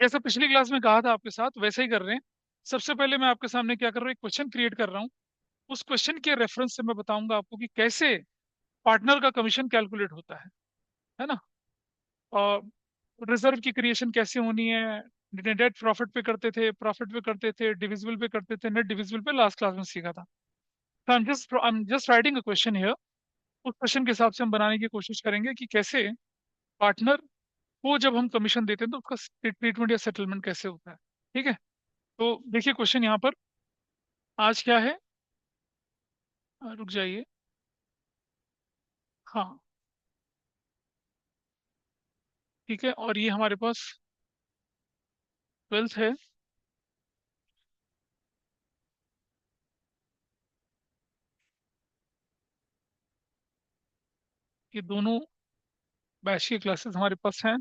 जैसा पिछली क्लास में कहा था आपके साथ वैसे ही कर रहे हैं। सबसे पहले मैं आपके सामने क्या कर रहा हूँ, एक क्वेश्चन क्रिएट कर रहा हूँ। उस क्वेश्चन के रेफरेंस से मैं बताऊंगा आपको कि कैसे पार्टनर का कमीशन कैलकुलेट होता है ना। और रिजर्व की क्रिएशन कैसे होनी है, नेट प्रॉफिट पे करते थे, प्रॉफिट पे करते थे, डिविजिबल पे करते थे, नेट डिविजिबल पे लास्ट क्लास में सीखा था। तो I am just writing a question here. उस क्वेश्चन के हिसाब से हम बनाने की कोशिश करेंगे कि कैसे पार्टनर को जब हम कमीशन देते हैं तो उसका ट्रीटमेंट या सेटलमेंट कैसे होता है। ठीक है। तो देखिए क्वेश्चन यहाँ पर आज क्या है। रुक जाइए। हाँ, ठीक है। और ये हमारे पास 12th है। ये दोनों बैच की क्लासेस हमारे पास हैं।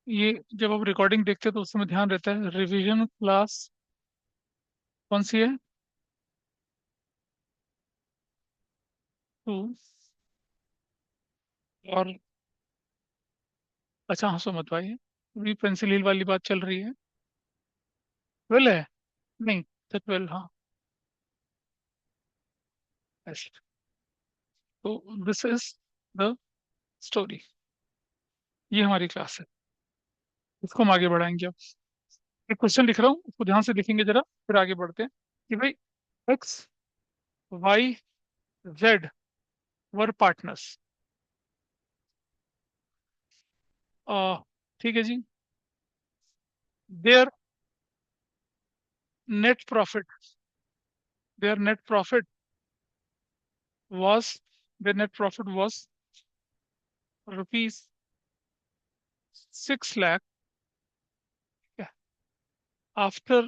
ये जब आप रिकॉर्डिंग देखते हैं तो उस समय ध्यान रहता है रिवीजन क्लास कौन सी है। 2। और अच्छा, हंसो मत भाई, अभी पेंसिल हिल वाली बात चल रही है। 12 है। नहीं, तो 12, हाँ ऐसे। तो दिस इज द स्टोरी। ये हमारी क्लास है। इसको हम आगे बढ़ाएंगे अब। एक क्वेश्चन लिख रहा हूँ, उसको ध्यान से लिखेंगे जरा, फिर आगे बढ़ते हैं कि भाई X Y Z were partners. ठीक है जी। Their net profit their net profit was their net profit was rupees 6 lakh after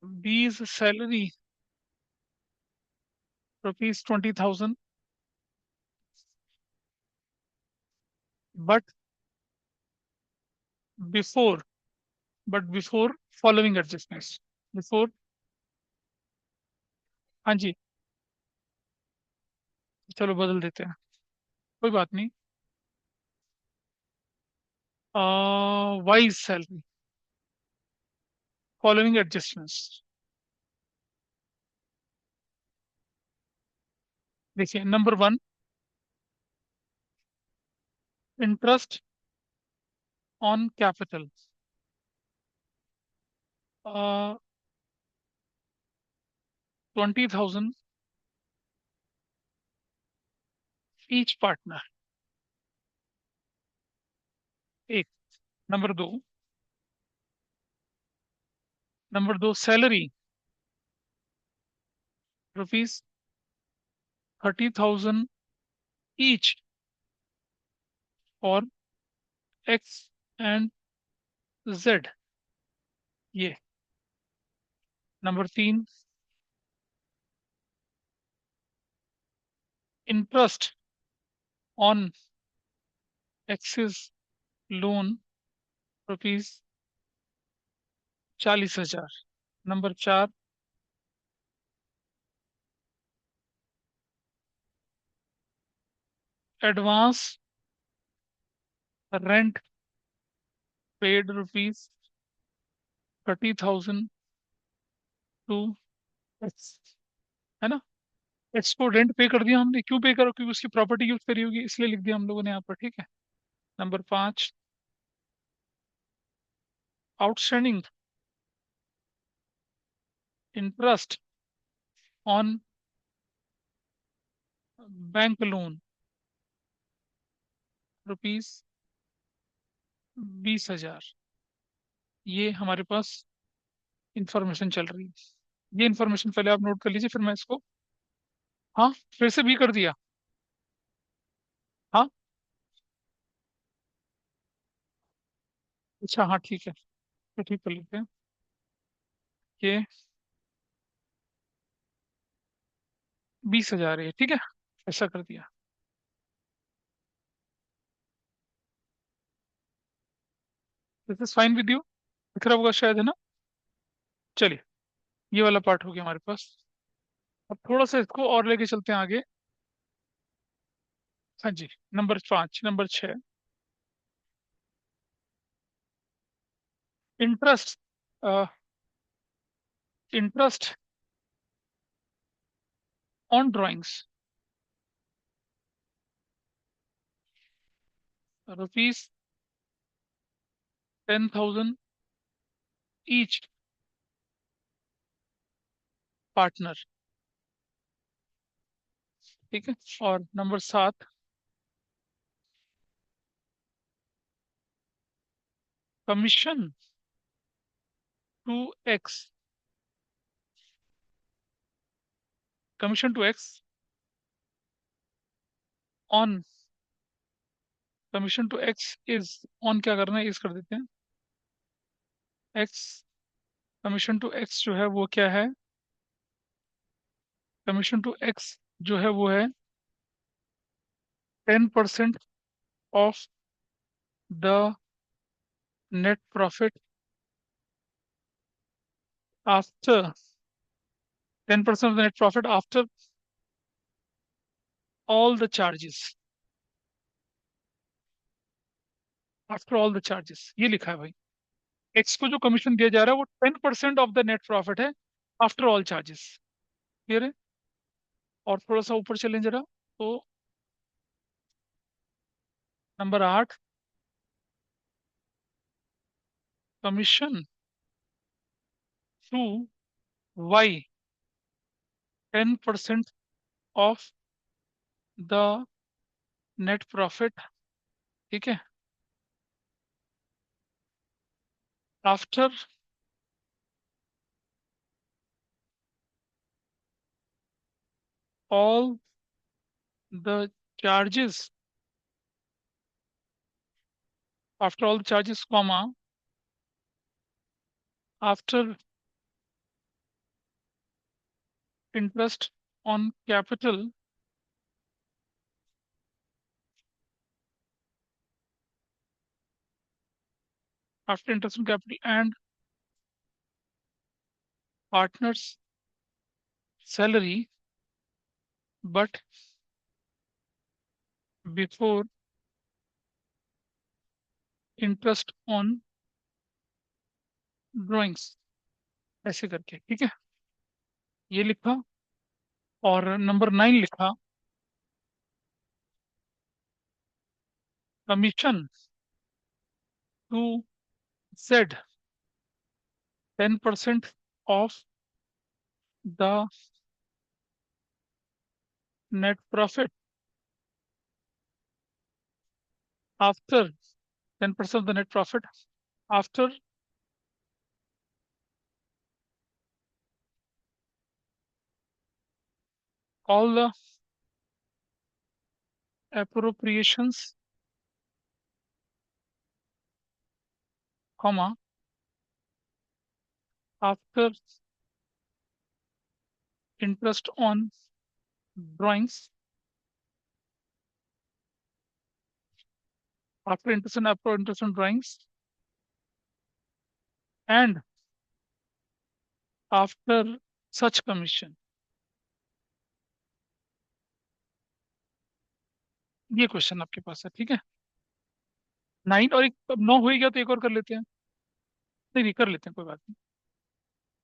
B's salary rupees 20,000, but before before following adjustments, before। हाँ जी, चलो बदल देते हैं, कोई बात नहीं। Y's salary following adjustments. देखिए number 1, interest on capital 20,000 each partner. एक। Number 2, salary rupees 30,000 each for X and Z. ये। Number 3, interest on X's loan rupees 40,000। Number 4, advance rent paid rupees 30,000 to X, है ना। X को rent पे कर दिया हमने, क्यों पे करो, क्योंकि उसकी प्रॉपर्टी यूज करी होगी इसलिए लिख दिया हम लोगों ने यहाँ पर। ठीक है। Number 5, outstanding interest on bank loan rupees 20,000। ये हमारे पास इंफॉर्मेशन चल रही है। ये इंफॉर्मेशन पहले आप नोट कर लीजिए, फिर मैं इसको। हाँ, फिर से भी कर दिया। हाँ, अच्छा, हाँ ठीक है, तो ठीक कर लेते हैं। ये 20,000 है, ठीक है, ऐसा कर दिया। This is fine with you? दिख रहा होगा शायद, है ना? चलिए, ये वाला पार्ट हो गया हमारे पास। अब थोड़ा सा इसको और लेके चलते हैं आगे। हाँ जी। Number 5, number 6। Interest. Interest on drawings, ₹10,000 each partner. ठीक है। और number 7, commission to X. Commission to X on. Commission to X is on, क्या करना है, इज कर देते हैं। एक्स। कमीशन टू एक्स जो है वो क्या है? कमीशन टू एक्स जो है वो है 10% of the net profit after. 10% of the net profit after all the charges. After all the charges, ये लिखा है भाई। एक्स को जो कमीशन दिया जा रहा है वो 10% ऑफ द नेट प्रॉफिट है, आफ्टर ऑल चार्जेस। क्लियर है? और थोड़ा सा ऊपर चलें जरा, तो number 8, commission to Y, 10% of the net profit. ठीक है। After all the charges. After all the charges, comma, after interest on capital. After interest on capital and partners salary, but before interest on drawings. ऐसे करके, ठीक है। ये लिखा। और number 9 लिखा, commission to Z, 10% of the net profit after. 10% of the net profit after all the appropriations, comma, after interest on drawings, after interest on drawings, and after such commission। ये question आपके पास है, ठीक है। 9 और एक, अब 9 हो ही गया तो एक और कर लेते हैं। नहीं नहीं, कर लेते हैं, कोई बात नहीं।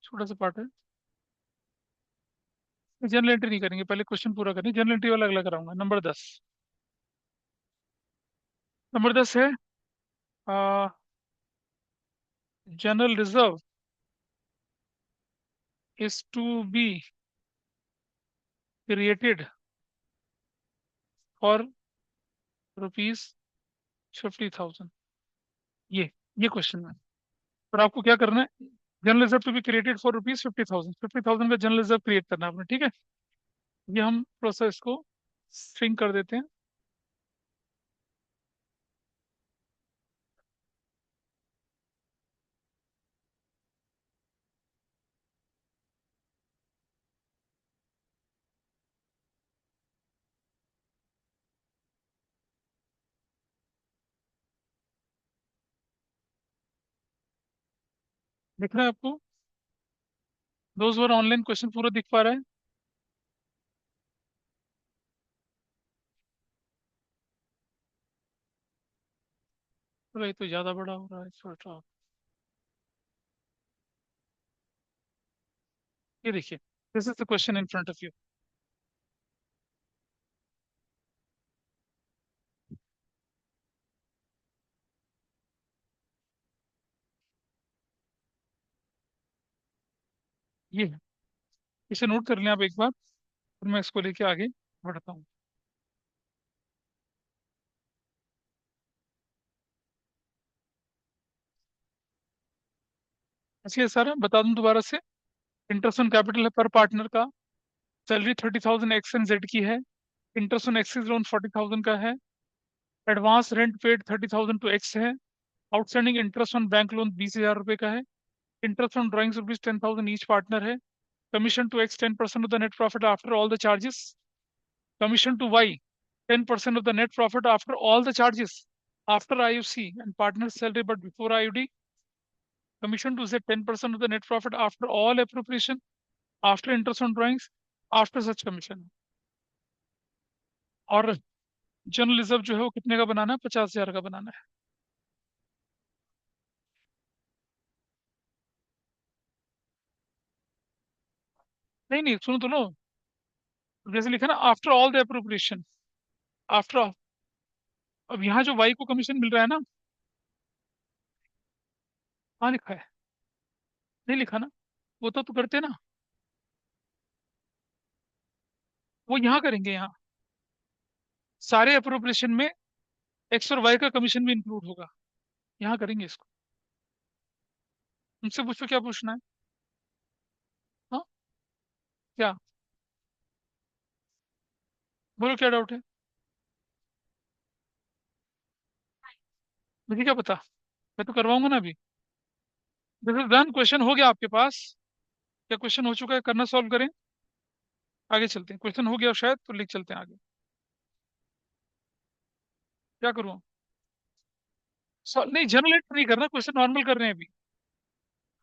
छोटा सा पार्ट है। जनरल एंट्री नहीं करेंगे, पहले क्वेश्चन पूरा करें। जनरल एंट्री वाला अगला कराऊंगा। नंबर 10। नंबर 10 है, general reserve is to be created for ₹50,000। ये ये क्वेश्चन है। और आपको क्या करना है? General reserve to be created for ₹50,000। 50,000 का जनरल रिजर्व क्रिएट करना है आपने, ठीक है। ये हम प्रोसेस को स्ट्रिंग कर देते हैं। दिख रहा है आपको? दोज वर ऑनलाइन क्वेश्चन पूरा दिख पा रहा है? तो ये तो ज्यादा बड़ा हो रहा है, छोटा। ये देखिए, this is the question in front of you. ये है, इसे नोट कर लें आप एक बार, फिर मैं इसको लेके आगे बढ़ता हूँ। ऐसे सर बता दूं दोबारा से। इंटरेस्ट ऑन कैपिटल है पर पार्टनर का। सैलरी 30,000 एक्स एंड जेड की है। इंटरेस्ट ऑन एक्सिस लोन 40,000 का है। Advance rent paid 30,000 to X है। Outstanding interest on bank loan 20,000 रुपए का है। Interest on drawings rupees 10,000 each partner है। Commission to X 10% of the net profit after all the charges. Commission to Y 10% of the net profit after all the charges, after IUC and partner salary but before IUD. Commission to Z 10% of the net profit after all appropriation, after interest on drawings, after such commission. और general reserve जो है वो कितने का बनाना है? 50,000 का बनाना है। नहीं नहीं, सुनो तो लो। जैसे लिखा ना, after all the appropriation, after. अब यहाँ जो वाई को कमीशन मिल रहा है ना, कहाँ लिखा है? नहीं लिखा ना। वो तो करते ना, वो यहाँ करेंगे। यहाँ सारे अप्रोप्रिएशन में एक्स और वाई का कमीशन भी इंक्लूड होगा। यहाँ करेंगे इसको। उनसे पूछो क्या पूछना है। हाँ, क्या? बोलो क्या डाउट है? मुझे क्या पता, मैं तो करवाऊंगा ना अभी। दिस इज डन, क्वेश्चन हो गया आपके पास? क्या क्वेश्चन हो चुका है? करना सॉल्व करें, आगे चलते हैं। क्वेश्चन हो गया शायद, तो लिख चलते हैं आगे। क्या करूँ? नहीं, जनरल नहीं करना, क्वेश्चन नॉर्मल कर रहे हैं अभी।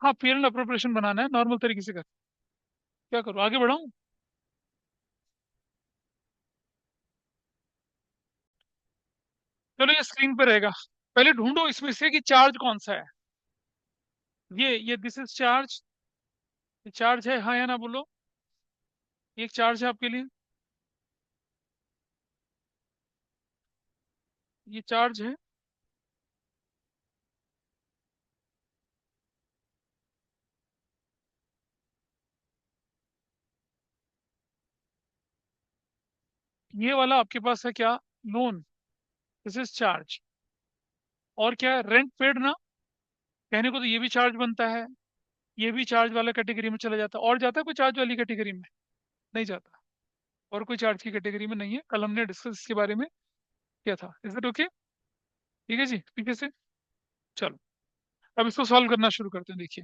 हाँ, पेयर एंड अप्रोप्रिएशन बनाना है, नॉर्मल तरीके से कर। क्या करूँ, आगे बढ़ाऊँ? चलो, ये स्क्रीन पे रहेगा। पहले ढूंढो इसमें से कि चार्ज कौन सा है। ये दिस इज चार्ज। ये चार्ज है, हाँ या ना बोलो। ये एक चार्ज है आपके लिए। ये चार्ज है। ये वाला आपके पास है क्या? लोन। This is charge. और क्या है? रेंट पेड ना। कहने को तो ये भी चार्ज बनता है, ये भी चार्ज वाला कैटेगरी में चला जाता है। और जाता है कोई चार्ज वाली कैटेगरी में? नहीं जाता। और कोई चार्ज की कैटेगरी में नहीं है। कल हमने डिस्कस इसके बारे में किया था। Is it okay? ठीक है जी, पीछे से। चलो, अब इसको सॉल्व करना शुरू करते हैं। देखिए,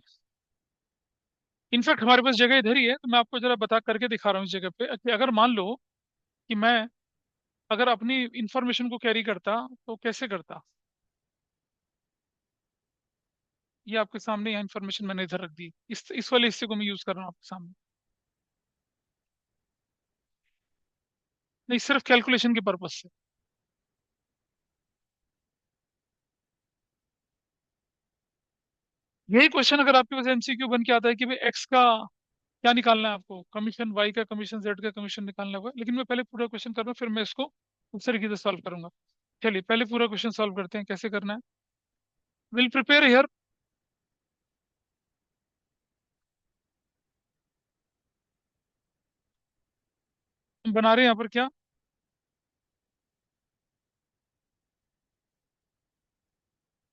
इनफैक्ट हमारे पास जगह इधर ही है, तो मैं आपको जरा बता करके दिखा रहा हूँ इस जगह पे कि अगर मान लो कि मैं अगर अपनी इंफॉर्मेशन को कैरी करता तो कैसे करता। ये आपके सामने यहाँ इन्फॉर्मेशन मैंने इधर रख दी, इस वाले हिस्से को मैं यूज कर रहा हूँ आपके सामने। नहीं, सिर्फ कैलकुलेशन के पर्पज से। यही क्वेश्चन अगर आपके पास एमसीक्यू बन के आता है कि भाई एक्स का क्या निकालना है आपको, कमीशन वाई का, कमीशन जेड का कमीशन निकालना होगा। लेकिन मैं पहले पूरा क्वेश्चन कर रहा हूँ, फिर मैं इसको उस तरीके से सॉल्व करूंगा। चलिए, पहले पूरा क्वेश्चन सॉल्व करते हैं, कैसे करना है। Will prepare here. बना रहे हैं यहाँ पर क्या?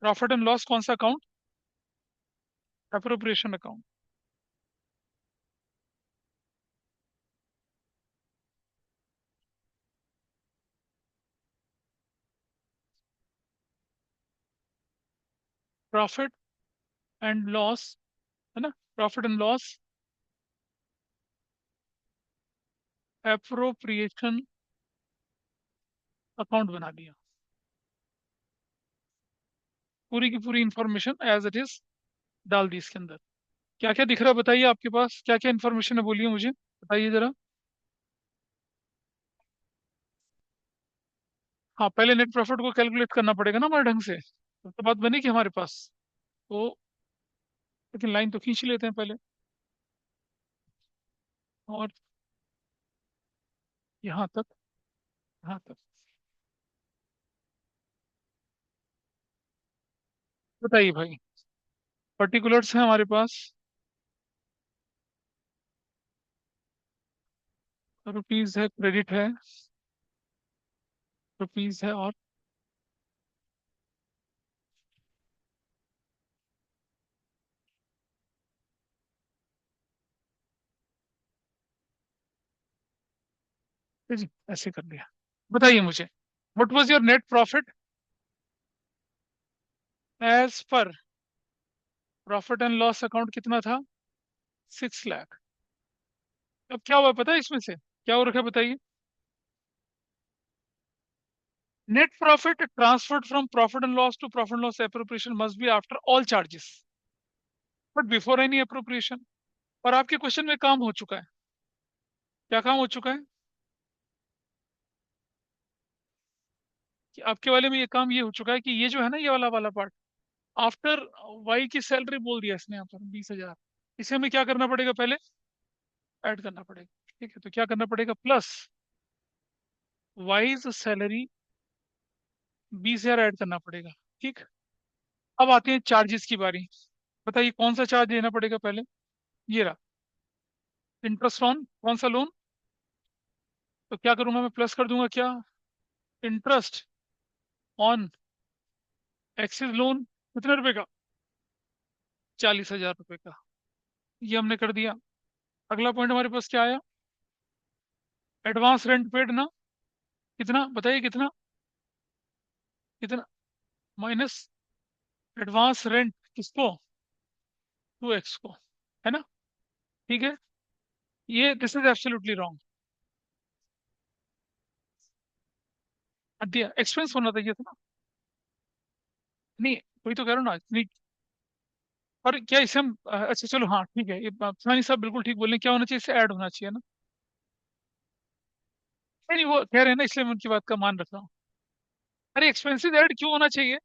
प्रॉफिट एंड लॉस कौन सा account? Appropriation account. Profit and loss, है ना? Profit and loss appropriation account बना लिया। पूरी की पूरी इंफॉर्मेशन एज इट इज डाल दी इसके अंदर। क्या क्या दिख रहा है बताइए, आपके पास क्या क्या इन्फॉर्मेशन है, बोलिए मुझे, बताइए जरा। हाँ, पहले नेट प्रॉफिट को कैलकुलेट करना पड़ेगा ना हमारे ढंग से, तो बात बनेगी हमारे पास। तो लेकिन लाइन तो खींच लेते हैं पहले। और यहाँ तक, यहाँ तक, बताइए भाई। पर्टिकुलर्स हैं हमारे पास। रुपीज है, क्रेडिट है, रुपीज है, और जी ऐसे कर दिया। बताइए मुझे, what was your net profit as per profit and loss account, कितना था? 6 लाख। अब क्या हुआ पता है इसमें से, क्या हो रखा है बताइए। Net profit transferred from profit and loss to profit and loss appropriation must be after all charges but before any appropriation. और आपके क्वेश्चन में काम हो चुका है। क्या काम हो चुका है? कि आपके वाले में ये काम ये हो चुका है कि ये जो है ना, ये वाला वाला पार्ट, आफ्टर वाई की सैलरी बोल दिया इसने यहाँ पर 20,000। इसे हमें क्या करना पड़ेगा पहले? ऐड करना पड़ेगा। ठीक है, तो क्या करना पड़ेगा? प्लस वाइज सैलरी 20,000 ऐड करना पड़ेगा। ठीक। अब आते हैं चार्जेस की बारी। बताइए कौन सा चार्ज देना पड़ेगा पहले। ये रहा, इंटरेस्ट ऑन कौन सा लोन। तो क्या करूंगा मैं? प्लस कर दूंगा क्या? इंटरेस्ट ऑन एक्सिस लोन, कितने रुपए का? 40,000 रुपए का। ये हमने कर दिया। अगला पॉइंट हमारे पास क्या आया? एडवांस रेंट पेड ना, कितना बताइए, कितना? कितना? माइनस एडवांस रेंट किसको? 2x को, है ना? ठीक है। ये दिस इज एब्सोल्युटली रॉन्ग। दिया एक्सपेंस होना चाहिए था ना। नहीं, कोई तो कह रहा हूँ ना, नहीं। और क्या इसे हम अच्छा चलो, हाँ ठीक है, ये सानी साहब बिल्कुल ठीक बोल रहे हैं, क्या होना चाहिए, इसे ऐड होना चाहिए ना। नहीं नहीं, वो कह रहे हैं ना, इसलिए मैं उनकी बात का मान रख रहा हूँ। अरे एक्सपेंसिव ऐड क्यों होना चाहिए?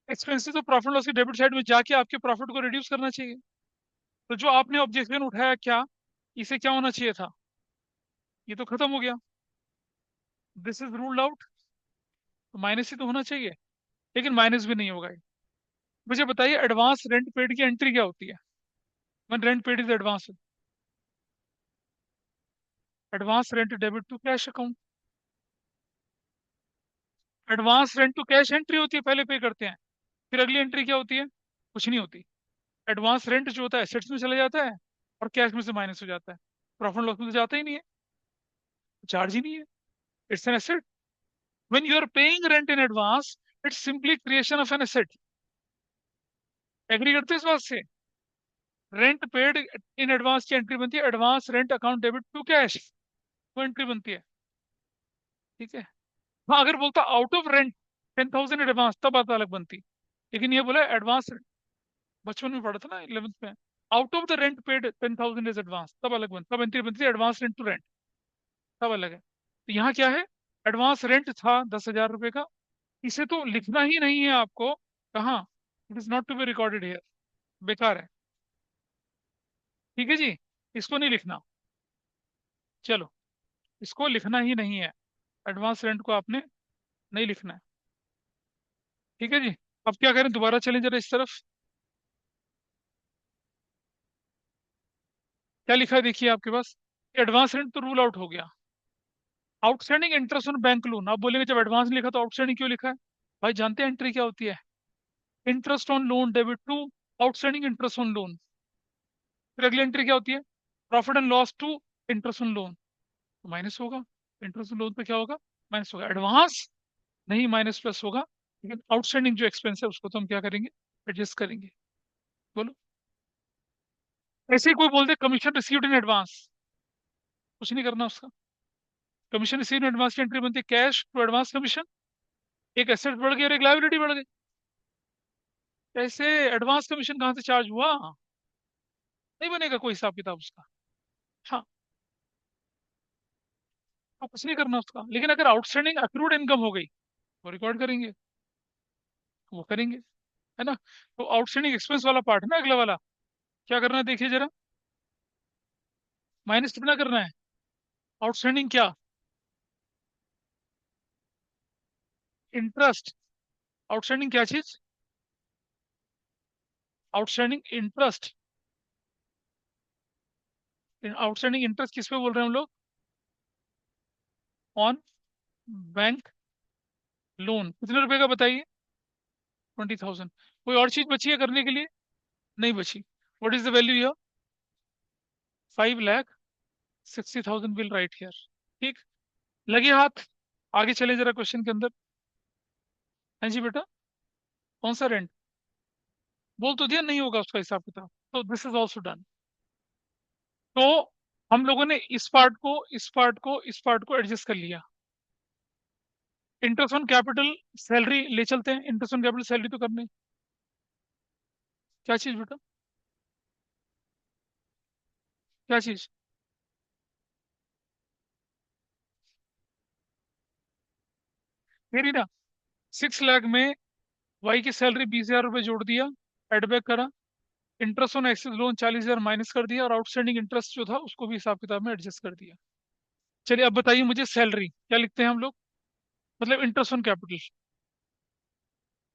एक्सपेंसिव तो प्रॉफिट लॉस की डेबिट साइड में जाके आपके प्रॉफिट को रिड्यूस करना चाहिए। तो जो आपने ऑब्जेक्शन उठाया, क्या इसे क्या होना चाहिए था? ये तो खत्म हो गया, दिस इज रूल्ड आउट। तो माइनस ही तो होना चाहिए, लेकिन माइनस भी नहीं होगा ये। मुझे बताइए, एडवांस रेंट पेड की एंट्री क्या होती है? One rent paid is advance. Advance rent debit to cash account. Advance rent to cash entry होती है, पहले पे करते हैं, फिर अगली एंट्री क्या होती है? कुछ नहीं होती। एडवांस रेंट जो होता है एसेट्स में चला जाता है, और कैश में से माइनस हो जाता है। प्रॉफिट लॉस में तो जाता ही नहीं है, चार्ज ही नहीं है। It's an asset. When you are paying rent in advance, it's simply creation of an asset. Agree करते हैं इस बात से? रेंट पेड इन एडवांस की एंट्री बनती है advance rent account debit to cash, वो एंट्री बनती है। ठीक है। हाँ, अगर बोलता आउट ऑफ रेंट 10,000 एडवांस, तब बात अलग बनती। लेकिन ये बोला एडवांस, बचपन में पढ़ा था ना 11th में, out of the rent paid 10,000 is advance, तब अलग बनती, तब एंट्री बनती है एडवांस रेंट टू रेंट, तब अलग है। तो यहाँ क्या है? एडवांस रेंट था 10,000 रुपए का, इसे तो लिखना ही नहीं है आपको। कहाँ? It is not to be recorded here, बेकार है। ठीक है जी, इसको नहीं लिखना। चलो, इसको लिखना ही नहीं है, एडवांस रेंट को आपने नहीं लिखना है। ठीक है जी। अब क्या करें, दोबारा चलें जरा इस तरफ। क्या लिखा है देखिए आपके पास। एडवांस रेंट तो रूल आउट हो गया। Outstanding interest on bank loan, आप बोलेंगे जब एडवांस लिखा तो आउटस्टैंडिंग क्यों लिखा है? भाई जानते हैं एंट्री क्या होती है? Interest on loan debit to outstanding interest on loan. फिर अगली एंट्री क्या होती है? Profit and loss to interest on loan, तो माइनस होगा। इंटरेस्ट ऑन लोन पे क्या होगा? माइनस होगा। एडवांस नहीं, माइनस प्लस होगा। लेकिन आउटस्टैंडिंग जो एक्सपेंस है उसको तो हम क्या करेंगे? एडजस्ट करेंगे। बोलो। ऐसे ही कोई बोलते कमीशन रिसीव्ड इन एडवांस, कुछ नहीं करना उसका। कमीशन रिसीव्ड इन एडवांस की एंट्री बनती है कैश टू एडवांस कमीशन। एक एसेट बढ़ गई और एक लायबिलिटी बढ़ गई। ऐसे एडवांस कमीशन कहाँ से चार्ज हुआ? नहीं बनेगा कोई हिसाब किताब उसका। हाँ, तो कुछ नहीं करना उसका, लेकिन अगर आउटस्टैंडिंग अक्रूड इनकम हो गई वो रिकॉर्ड करेंगे, वो करेंगे, है ना। तो आउटस्टैंडिंग एक्सपेंस वाला पार्ट है ना अगला वाला, क्या करना है देखिए जरा। माइनस कितना करना है, आउटस्टैंडिंग क्या, इंटरेस्ट। आउटस्टैंडिंग क्या चीज, आउटस्टैंडिंग इंटरेस्ट। आउटस्टैंडिंग इंटरेस्ट किस पे बोल रहे हैं हम लोग, ऑन बैंक लोन, कितने रुपए का बताइए, 20,000। कोई और चीज बची है करने के लिए, नहीं बची। What is the value here, 5,60,000 will write here. ठीक, लगे हाथ, आगे चले जरा क्वेश्चन के अंदर। हाँ जी बेटा, कौन सा रेंट, बोल तो दिया नहीं होगा उसका हिसाब किताब, तो दिस इज ऑल्सो डन। तो हम लोगों ने इस पार्ट को, इस पार्ट को, इस पार्ट को एडजस्ट कर लिया। इंटरेस्ट ऑन कैपिटल, सैलरी ले चलते हैं, इंटरेस्ट ऑन कैपिटल सैलरी तो करनी, क्या चीज बेटा, क्या चीज, मेरी ना, 6 लाख में वाई की सैलरी 20,000 रुपये जोड़ दिया, एडबैक करा, interest on X's loan 40,000 minus कर दिया, और आउटस्टैंडिंग इंटरेस्ट जो था उसको भी हिसाब किताब में एडजस्ट कर दिया। चलिए अब बताइए मुझे सैलरी क्या लिखते हैं हम लोग, मतलब interest on capital,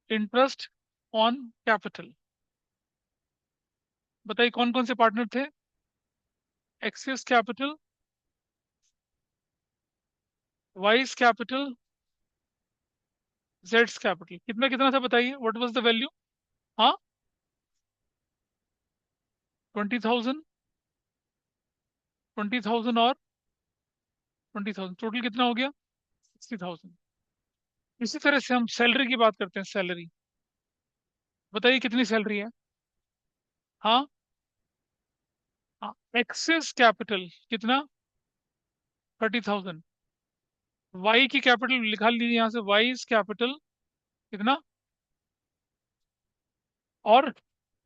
interest on capital. बताइए कौन कौन से पार्टनर थे, X's capital, vice capital, Jades capital. कितना कितना था बताइए, व्हाट वाज द वैल्यू। हाँ, 20,000, 20,000 और 20,000, टोटल कितना हो गया, 60,000। इसी तरह से हम सैलरी की बात करते हैं, सैलरी बताइए कितनी सैलरी है। हाँ, हाँ, एक्सेस कैपिटल कितना, 30,000। वाई की कैपिटल लिखा लीजिए यहाँ से, वाइज कैपिटल कितना, और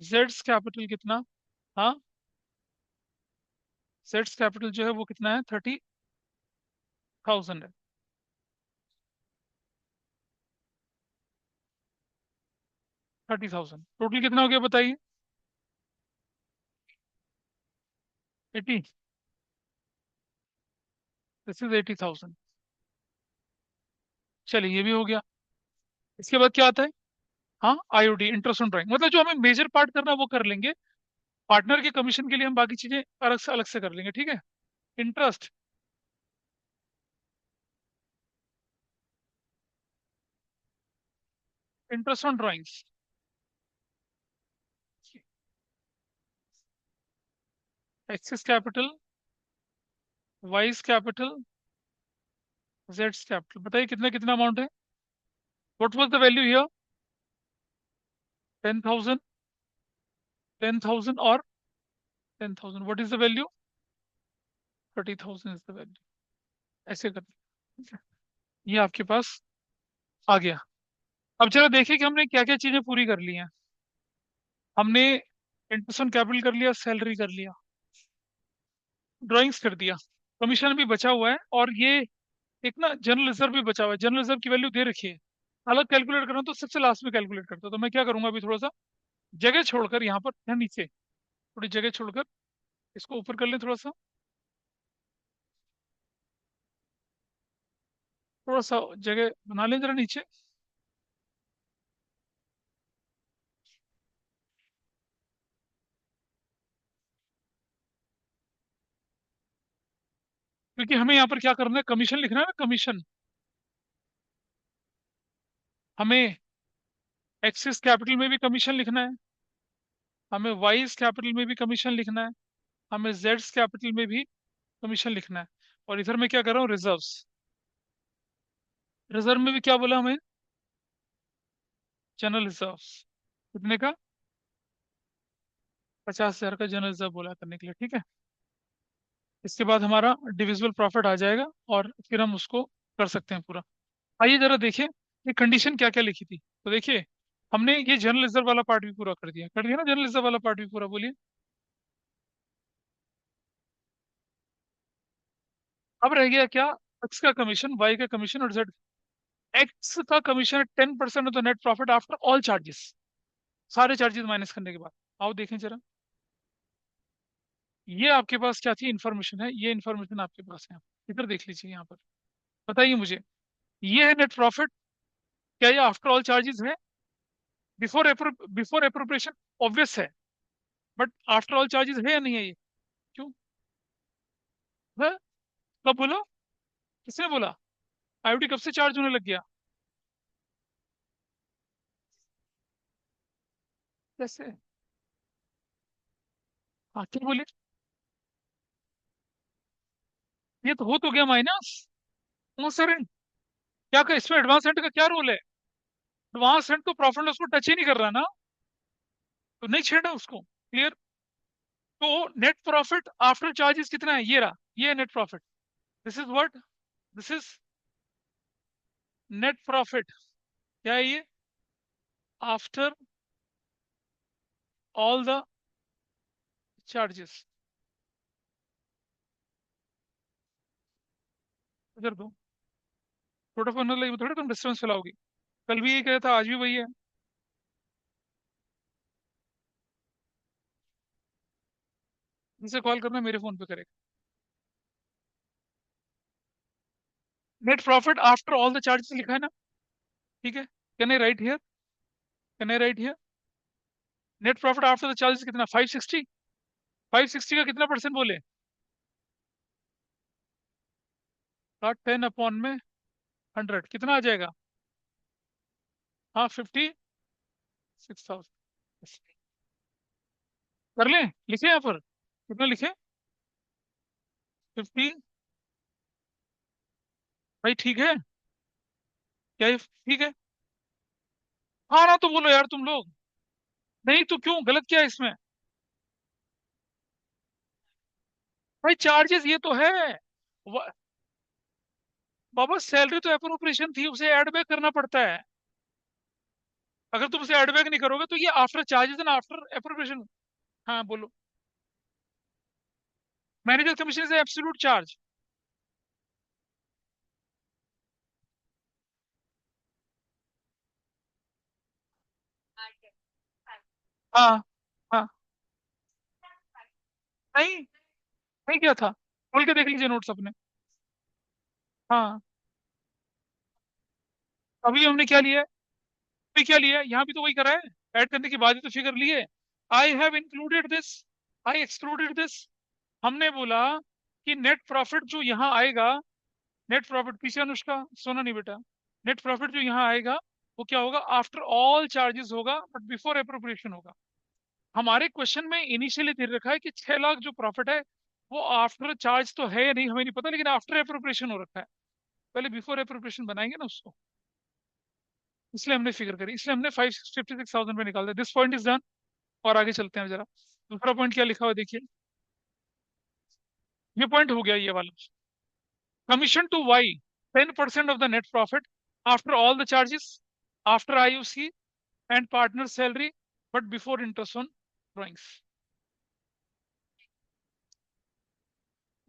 जेड्स कैपिटल कितना। हाँ, जेड्स कैपिटल जो है वो कितना है, 30,000 है। 30,000 टोटल कितना हो गया बताइए, 80, दिस इज 80,000। चलिए ये भी हो गया। इसके बाद क्या आता है, हाँ आईओडी, इंटरेस्ट ऑन ड्राइंग, मतलब जो हमें मेजर पार्ट करना है वो कर लेंगे, पार्टनर के कमीशन के लिए हम बाकी चीजें अलग से कर लेंगे, ठीक है। Interest, interest on drawings, axis capital, wise capital, Jades capital. बताइए कितना कितना अमाउंट है, what was the value here, 10,000, 10,000 और 10,000, what is the value, 30,000 is the value. ऐसे कर, ये आपके पास आ गया। अब चलो देखिए कि हमने क्या क्या चीजें पूरी कर ली हैं। हमने इंटरेस्ट ऑन कैपिटल कर लिया, सैलरी कर लिया, ड्राइंग्स कर दिया, कमीशन भी बचा हुआ है, और ये एक ना जनरल रिजर्व भी बचा हुआ है, जनरल रिजर्व की वैल्यू दे रखी है। अलग कैलकुलेट करना तो सबसे लास्ट में कैलकुलेट करता हूँ, तो मैं क्या करूंगा अभी थोड़ा सा जगह छोड़कर यहाँ पर, यहाँ नीचे थोड़ी जगह छोड़कर इसको ऊपर कर लें थोड़ा सा, थोड़ा सा जगह बना लें जरा नीचे, क्योंकि हमें यहाँ पर क्या करना है, कमीशन लिखना है ना, कमीशन। हमें एक्सिस कैपिटल में भी कमीशन लिखना है, हमें वाइज कैपिटल में भी कमीशन लिखना है, हमें जेड्स कैपिटल में भी कमीशन लिखना है। और इधर मैं क्या कर रहा हूँ, रिजर्व्स, रिजर्व में भी क्या बोला हमें, जनरल रिजर्व्स, कितने का, 50,000 का जनरल रिजर्व बोला करने के लिए, ठीक है। इसके बाद हमारा डिविजिबल प्रॉफिट आ जाएगा, और फिर हम उसको कर सकते हैं पूरा। आइए जरा देखिए ये कंडीशन क्या क्या लिखी थी, तो देखिए हमने ये जनरल रिजर्व वाला पार्ट भी पूरा कर दिया ना, जनरल रिजर्व वाला पार्ट भी पूरा, बोलिए। अब रह गया क्या? एक्स का कमीशन, वाई का कमीशन और जेड। एक्स का कमीशन है 10% of the net profit after all charges, सारे चार्जेस माइनस करने के बाद। आओ देखें जरा, ये आपके पास क्या थी इंफॉर्मेशन है, ये इंफॉर्मेशन आपके पास है, इधर देख लीजिए यहाँ पर। बताइए मुझे, ये है नेट प्रॉफिट, क्या ये आफ्टर ऑल चार्जेस है? बिफोर एप्रोप्रिएशन ऑब्वियस है, बट आफ्टर ऑल चार्जेस है या नहीं है ये? क्यों है? कब बोला? किसने बोला? आईओटी कब से चार्ज होने लग गया? कैसे? हाँ क्या बोले? ये तो हो तो गया माइनस। कौन सा rent? क्या कर इसमें एडवांस रेंट का क्या रोल है? एडवांस रेंट तो प्रॉफिट लॉस को टच ही नहीं कर रहा ना, तो नहीं छेड़ा उसको, क्लियर? तो नेट प्रॉफिट आफ्टर चार्जेस कितना है? ये रहा, ये है net profit. This is what, this is net profit. क्या है ये? After all the charges. इधर दो, छोटा फोन लगे थोड़ा तुम डिस्टेंस फैलाओगी। कल भी यही कहा था, आज भी वही है। जिसे कॉल करना मेरे फोन पे करेगा। Net profit after all the charges लिखा है ना? ठीक है, can I right here? Can I right here? Net profit after the charges कितना? 560। 560 का कितना परसेंट बोले? का 10 अपॉन में 100 कितना आ जाएगा? हाँ, 56,000। कर लें, लिखे यहाँ पर कितना लिखे? 50। भाई ठीक है, क्या ये ठीक है? हाँ ना तो बोलो यार तुम लोग। नहीं तो क्यों, गलत क्या है इसमें? भाई चार्जेस ये तो है। व- बाबा सैलरी तो अप्रोप्रिएशन थी, उसे ऐड बैक करना पड़ता है। अगर तुम उसे ऐड बैक नहीं करोगे तो ये after charges and after appropriation. हाँ बोलो। मैनेजर कमीशन से एब्सोल्यूट चार्ज। हाँ हाँ। नहीं, नहीं क्या था? खोल के देख लीजिए नोट्स अपने। हाँ, अभी हमने क्या लिया है? अभी क्या लिया है? यहाँ भी तो वही करा है, ऐड करने के बाद ही तो फिगर लिए। I have included this, I excluded this. हमने बोला कि नेट प्रॉफिट जो यहाँ आएगा, नेट प्रॉफिट, पीछे अनुष्का सोना नहीं बेटा, नेट प्रॉफिट जो यहाँ आएगा वो क्या होगा? आफ्टर ऑल चार्जेस होगा, बट बिफोर अप्रोप्रिएशन होगा। हमारे क्वेश्चन में इनिशियली दे रखा है कि 6 लाख जो प्रॉफिट है वो आफ्टर चार्ज तो है या नहीं हमें नहीं पता, लेकिन आफ्टर अप्रोप्रिएशन हो रखा है। पहले बिफोर अप्रोप्रिएशन बनाएंगे ना उसको, इसलिए हमने फिगर करी, इसलिए हमने 556,000 पे निकाल दिया। This point is done. और आगे चलते हैं जरा। दूसरा पॉइंट क्या लिखा हुआ है देखिए, ये पॉइंट हो गया ये वाला। Commission to Y 10% of the net profit after all the charges, after IUC and partner salary, but before interest on drawings.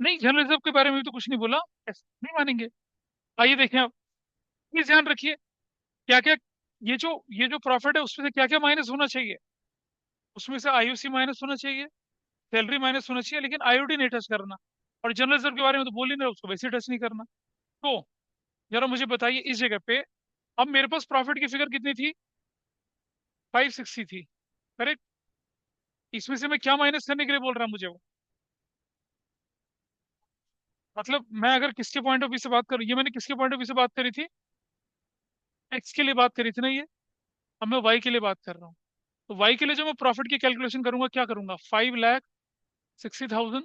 नहीं, जनरल रिजर्व के बारे में भी तो कुछ नहीं बोला, नहीं मानेंगे। आइए देखें अब, प्लीज ध्यान रखिए क्या क्या, ये जो प्रॉफिट है उसमें से क्या क्या माइनस होना चाहिए। उसमें से आईयूसी माइनस होना चाहिए, सैलरी माइनस होना चाहिए, लेकिन आईओडी नहीं टच करना। और जनरल रिजर्व के बारे में तो बोल ही नहीं रहा, उसको वैसे टच नहीं करना। तो जरा मुझे बताइए इस जगह पे, अब मेरे पास प्रॉफिट की फिगर कितनी थी? 560 थी, करेक्ट? इसमें से मैं क्या माइनस करने के लिए बोल रहा हूँ मुझे वो? मतलब मैं अगर किसके पॉइंट ऑफ व्यू से बात करूँ, ये मैंने किसके पॉइंट ऑफ व्यू से बात करी थी? एक्स के लिए बात करी थी ना ये। अब मैं वाई के लिए बात कर रहा हूँ। तो वाई के लिए जो मैं प्रॉफिट की कैलकुलेशन करूंगा, क्या करूंगा? 5,60,000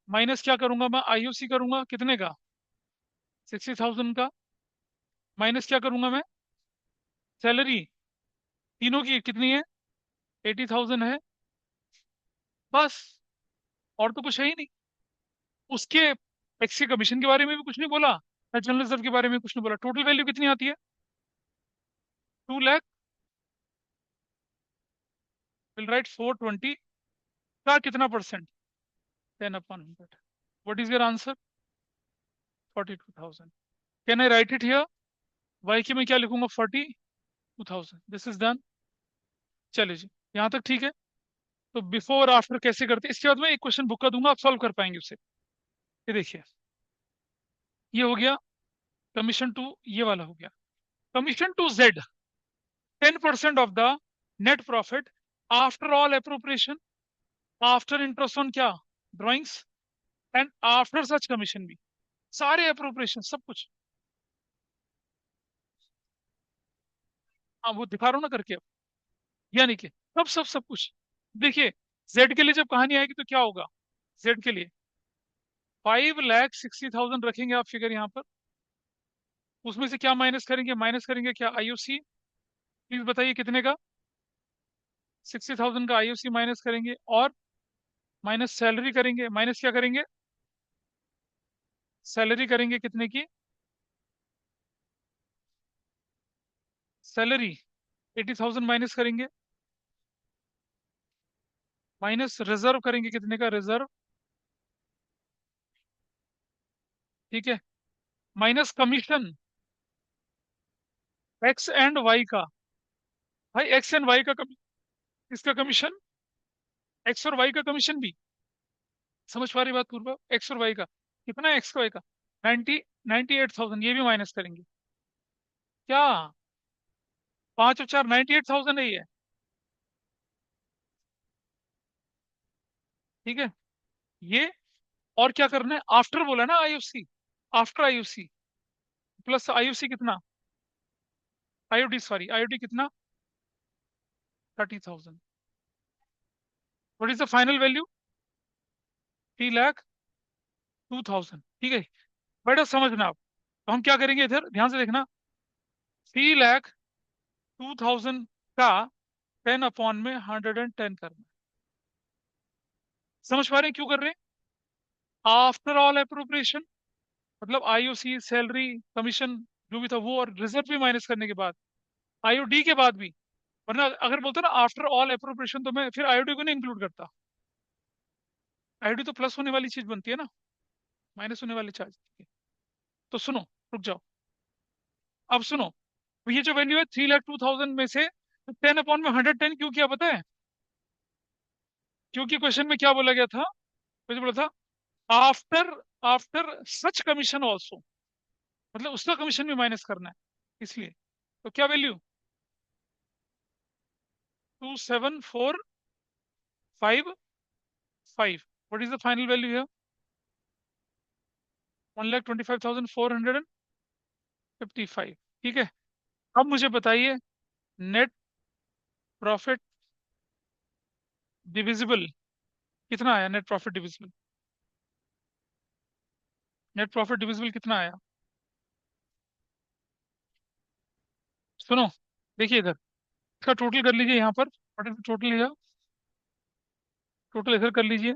माइनस क्या करूंगा मैं? आईयूसी करूंगा कितने का? 60,000 का। माइनस क्या करूंगा मैं? सैलरी, तीनों की कितनी है? 80,000 है, बस। और तो कुछ है ही नहीं। उसके एक्स के कमीशन के बारे में भी कुछ नहीं बोला, या जनरल रिजर्व के बारे में कुछ नहीं बोला। टोटल वैल्यू कितनी आती है? 2 लाख। विल राइट 420 का कितना percent? 10/100। What is your answer? 42,000। Can I write it here? Y की मैं क्या लिखूंगा? 42,000। This is done. चलिए जी, यहाँ तक ठीक है। तो बिफोर आफ्टर कैसे करते हैं, इसके बाद मैं एक क्वेश्चन बुक कर दूंगा, आप सॉल्व कर पाएंगे उससे। ये देखिए, ये हो गया कमीशन टू, ये वाला हो गया commission to Z, 10% of the net profit after all appropriation, after interest on क्या, drawings, and after such commission भी, सारे अप्रोप्रिएशन सब कुछ। हाँ वो दिखा रहा हूँ ना करके अब, यानी कि सब कुछ। देखिए, जेड के लिए जब कहानी आएगी तो क्या होगा, जेड के लिए 5,60,000 रखेंगे आप फिगर यहाँ पर। उसमें से क्या माइनस करेंगे? माइनस करेंगे क्या, आईओसी। प्लीज बताइए कितने का? 60,000 का आईओसी माइनस करेंगे, और माइनस सैलरी करेंगे। माइनस क्या करेंगे? सैलरी करेंगे कितने की? सैलरी 80,000 माइनस करेंगे। माइनस रिजर्व करेंगे कितने का? रिजर्व, ठीक है। Minus commission X and Y का। भाई एक्स एंड वाई का इसका कमीशन, एक्स और वाई का कमीशन भी। समझ पा रही बात पूर्वा? एक्स और वाई का कितना है? एक्स का वाई का 98,000, ये भी माइनस करेंगे। क्या? 5 और 4 98,000 है ये, ठीक है। ये, और क्या करना है? आफ्टर बोला ना IOC, after IOC plus IOC कितना, आईओडी सॉरी, आईओडी कितना? 30,000। What is the final value? 3,02,000, ठीक है। बेटा समझना आप, तो हम क्या करेंगे, इधर ध्यान से देखना। 3,02,000 का 10/110 करना। समझ पा रहे हैं क्यों कर रहे हैं? आफ्टर ऑल अप्रोप्रिएशन, मतलब आईओसी, सैलरी, कमीशन जो भी था वो, और रिजर्व भी माइनस करने के बाद, आईओडी के बाद भी। वरना अगर बोलता ना आफ्टर ऑल अप्रोप्रिएशन, तो मैं फिर आईओडी को नहीं इंक्लूड करता। आईओडी तो प्लस होने वाली चीज बनती है ना, माइनस होने वाली चार्ज। तो सुनो, रुक जाओ, अब सुनो। तो ये जो वैल्यू है 3,02,000 में से 10/110 क्यों किया पता है? क्योंकि क्वेश्चन में क्या बोला गया था? मुझे बोला था after, after such commission also, मतलब उसका कमीशन भी माइनस करना है, इसलिए। तो क्या value? 27,455। What is the final value है? 1,25,455, ठीक है। अब मुझे बताइए, नेट प्रॉफिट डिविजिबल कितना आया? Net profit divisible, net profit divisible कितना आया? सुनो, देखिए इधर, इसका टोटल कर लीजिए यहाँ पर, टोटल लिया, टोटल इधर कर लीजिए।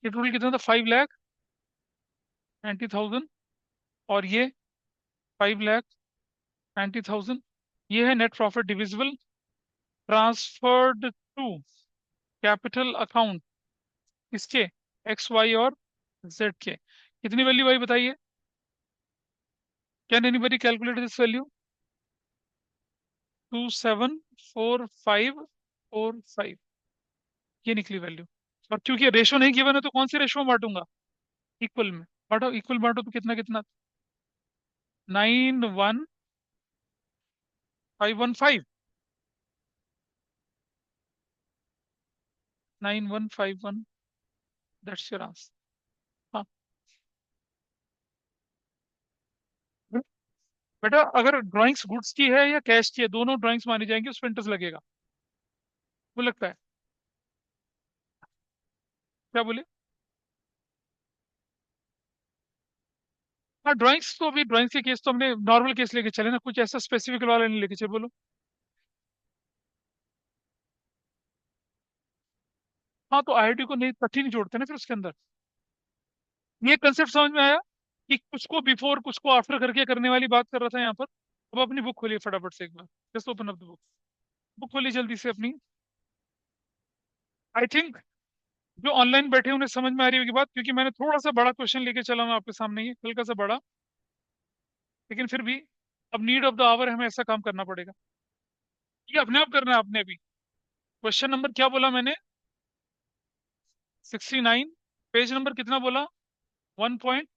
ये टोटल कितना था? 5,90,000, और ये 5,90,000। ये है net profit divisible transferred to capital account, इसके, एक्स वाई और जेड के। कितनी वैल्यू आई बताइए? Can anybody calculate this value? 274545, ये निकली वैल्यू। और क्योंकि रेशो नहीं गिवन है, तो कौन से रेशो में बांटूंगा? इक्वल में बांटो, इक्वल बांटो, तो कितना कितना? 91515, 9151, दैट्स योर आंसर। हाँ बेटा, अगर ड्राइंग्स गुड्स की है या कैश की है, दोनों ड्राइंग्स मानी जाएंगी, उस पर इंटरेस्ट लगेगा। वो लगता है, क्या बोले? हाँ ड्राइंग्स तो, अभी ड्राइंग्स के केस तो हमने नॉर्मल केस लेके चले ना, कुछ ऐसा स्पेसिफिक वाला नहीं लेके चले, बोलो। हाँ तो आईआईटी को नहीं, तथ्य नहीं जोड़ते ना फिर उसके अंदर। ये कंसेप्ट समझ में आया कि कुछ को बिफोर कुछ को आफ्टर करके करने वाली बात कर रहा था यहाँ पर। अब अपनी बुक खोलिए फटाफट से एक बार, just open up the book. Book खोलिए जल्दी से अपनी। आई थिंक जो ऑनलाइन बैठे हैं, उन्हें समझ में आ रही होगी बात, क्योंकि मैंने थोड़ा सा बड़ा क्वेश्चन लेके चला हूं आपके सामने, ये हल्का सा बड़ा, लेकिन फिर भी अब नीड ऑफ द आवर हमें ऐसा काम करना पड़ेगा। ये अपने आप करना है आपने अभी। क्वेश्चन नंबर क्या बोला मैंने? 69। पेज नंबर कितना बोला? 1 पॉइंट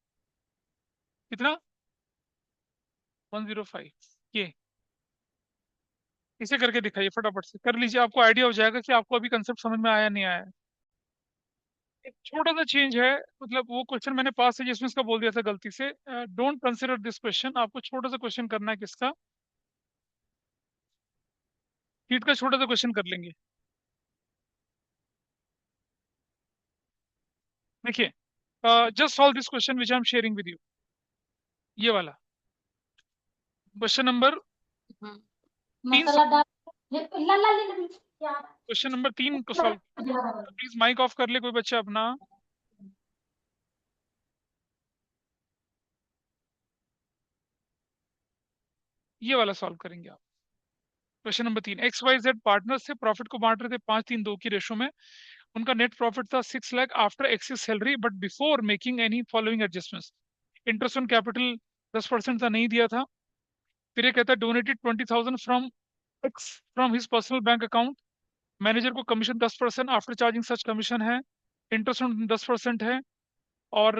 कितना? 105। ये इसे करके दिखाइए, फटाफट से कर लीजिए, आपको आइडिया हो जाएगा कि आपको अभी कंसेप्ट समझ में आया नहीं आया है। एक छोटा सा चेंज है, मतलब वो क्वेश्चन मैंने पास है जिसमें इसका बोल दिया था गलती से, डोंट कंसिडर दिस क्वेश्चन। आपको छोटा सा क्वेश्चन करना है, किसका? हीट का छोटा सा क्वेश्चन कर लेंगे। देखिए, just solve this question which I am sharing with you, ये वाला क्वेश्चन नंबर हाँ, 3। मसाला डाल। ला ला ले ले यार। क्वेश्चन नंबर 3 को सॉल्व, प्लीज माइक ऑफ कर ले कोई बच्चा अपना। ये वाला सॉल्व करेंगे आप। क्वेश्चन नंबर 3, XYZ पार्टनर से प्रॉफिट को बांट रहे थे 5-3-2 की रेशो में। उनका नेट प्रॉफिट था 6 lakh after X's salary but before making any following adjustments. Interest on capital 10% का नहीं दिया था। फिर ये कहता है donated 20,000 from X from his personal bank account. Manager को commission 10% after charging such commission है। इंटरेस्ट ऑन 10% है। और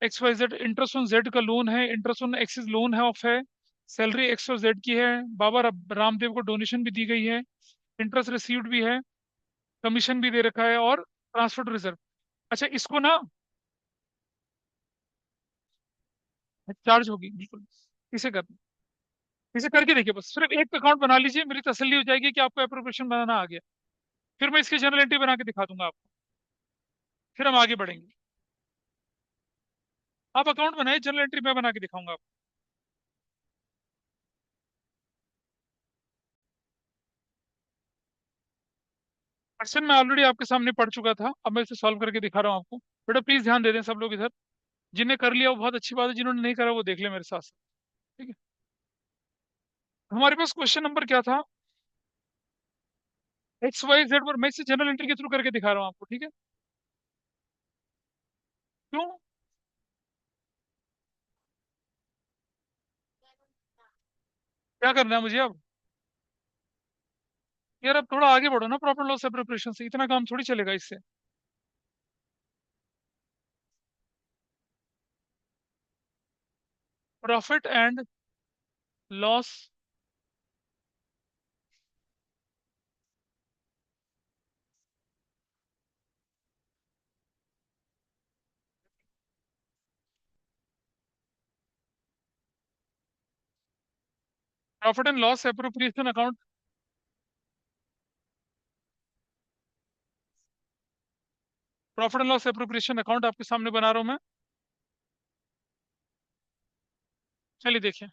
XYZ इंटरेस्ट ऑन जेड का लोन है, इंटरेस्ट ऑन एक्सिस लोन है ऑफ है। सैलरी XYZ की है। बाबा रामदेव को डोनेशन भी दी गई है। इंटरेस्ट रिसीव्ड भी है। कमीशन भी दे रखा है, और ट्रांसफर रिजर्व। अच्छा, इसको ना चार्ज होगी बिल्कुल। इसे कर, इसे करके देखिए, बस सिर्फ एक अकाउंट बना लीजिए, मेरी तसल्ली हो जाएगी कि आपको अप्रोप्रिएशन बनाना आ गया। फिर मैं इसकी जनरल एंट्री बना के दिखा दूंगा आपको, फिर हम आगे बढ़ेंगे। आप अकाउंट बनाए, जनरल एंट्री मैं बना के दिखाऊंगा आपको। क्वेश्चन मैं ऑलरेडी आपके सामने पढ़ चुका था, अब मैं इसे सॉल्व करके दिखा रहा हूँ आपको। बेटा प्लीज ध्यान दे दें सब लोग इधर। जिन्हें कर लिया वो बहुत अच्छी बात है, जिन्होंने नहीं करा वो देख ले मेरे साथ साथ। ठीक है, हमारे पास क्वेश्चन नंबर क्या था? XYZ पर मैं इसे जनरल एंट्री के थ्रू करके दिखा रहा हूँ आपको, ठीक है? क्यों? क्या करना है मुझे अब? यार अब थोड़ा आगे बढ़ो ना, प्रॉफिट लॉस प्रिपरेशन से इतना काम थोड़ी चलेगा इससे। Profit and loss, profit and loss appropriation account. Profit and loss appropriation account आपके सामने बना रहा हूं मैं। चलिए देखिए।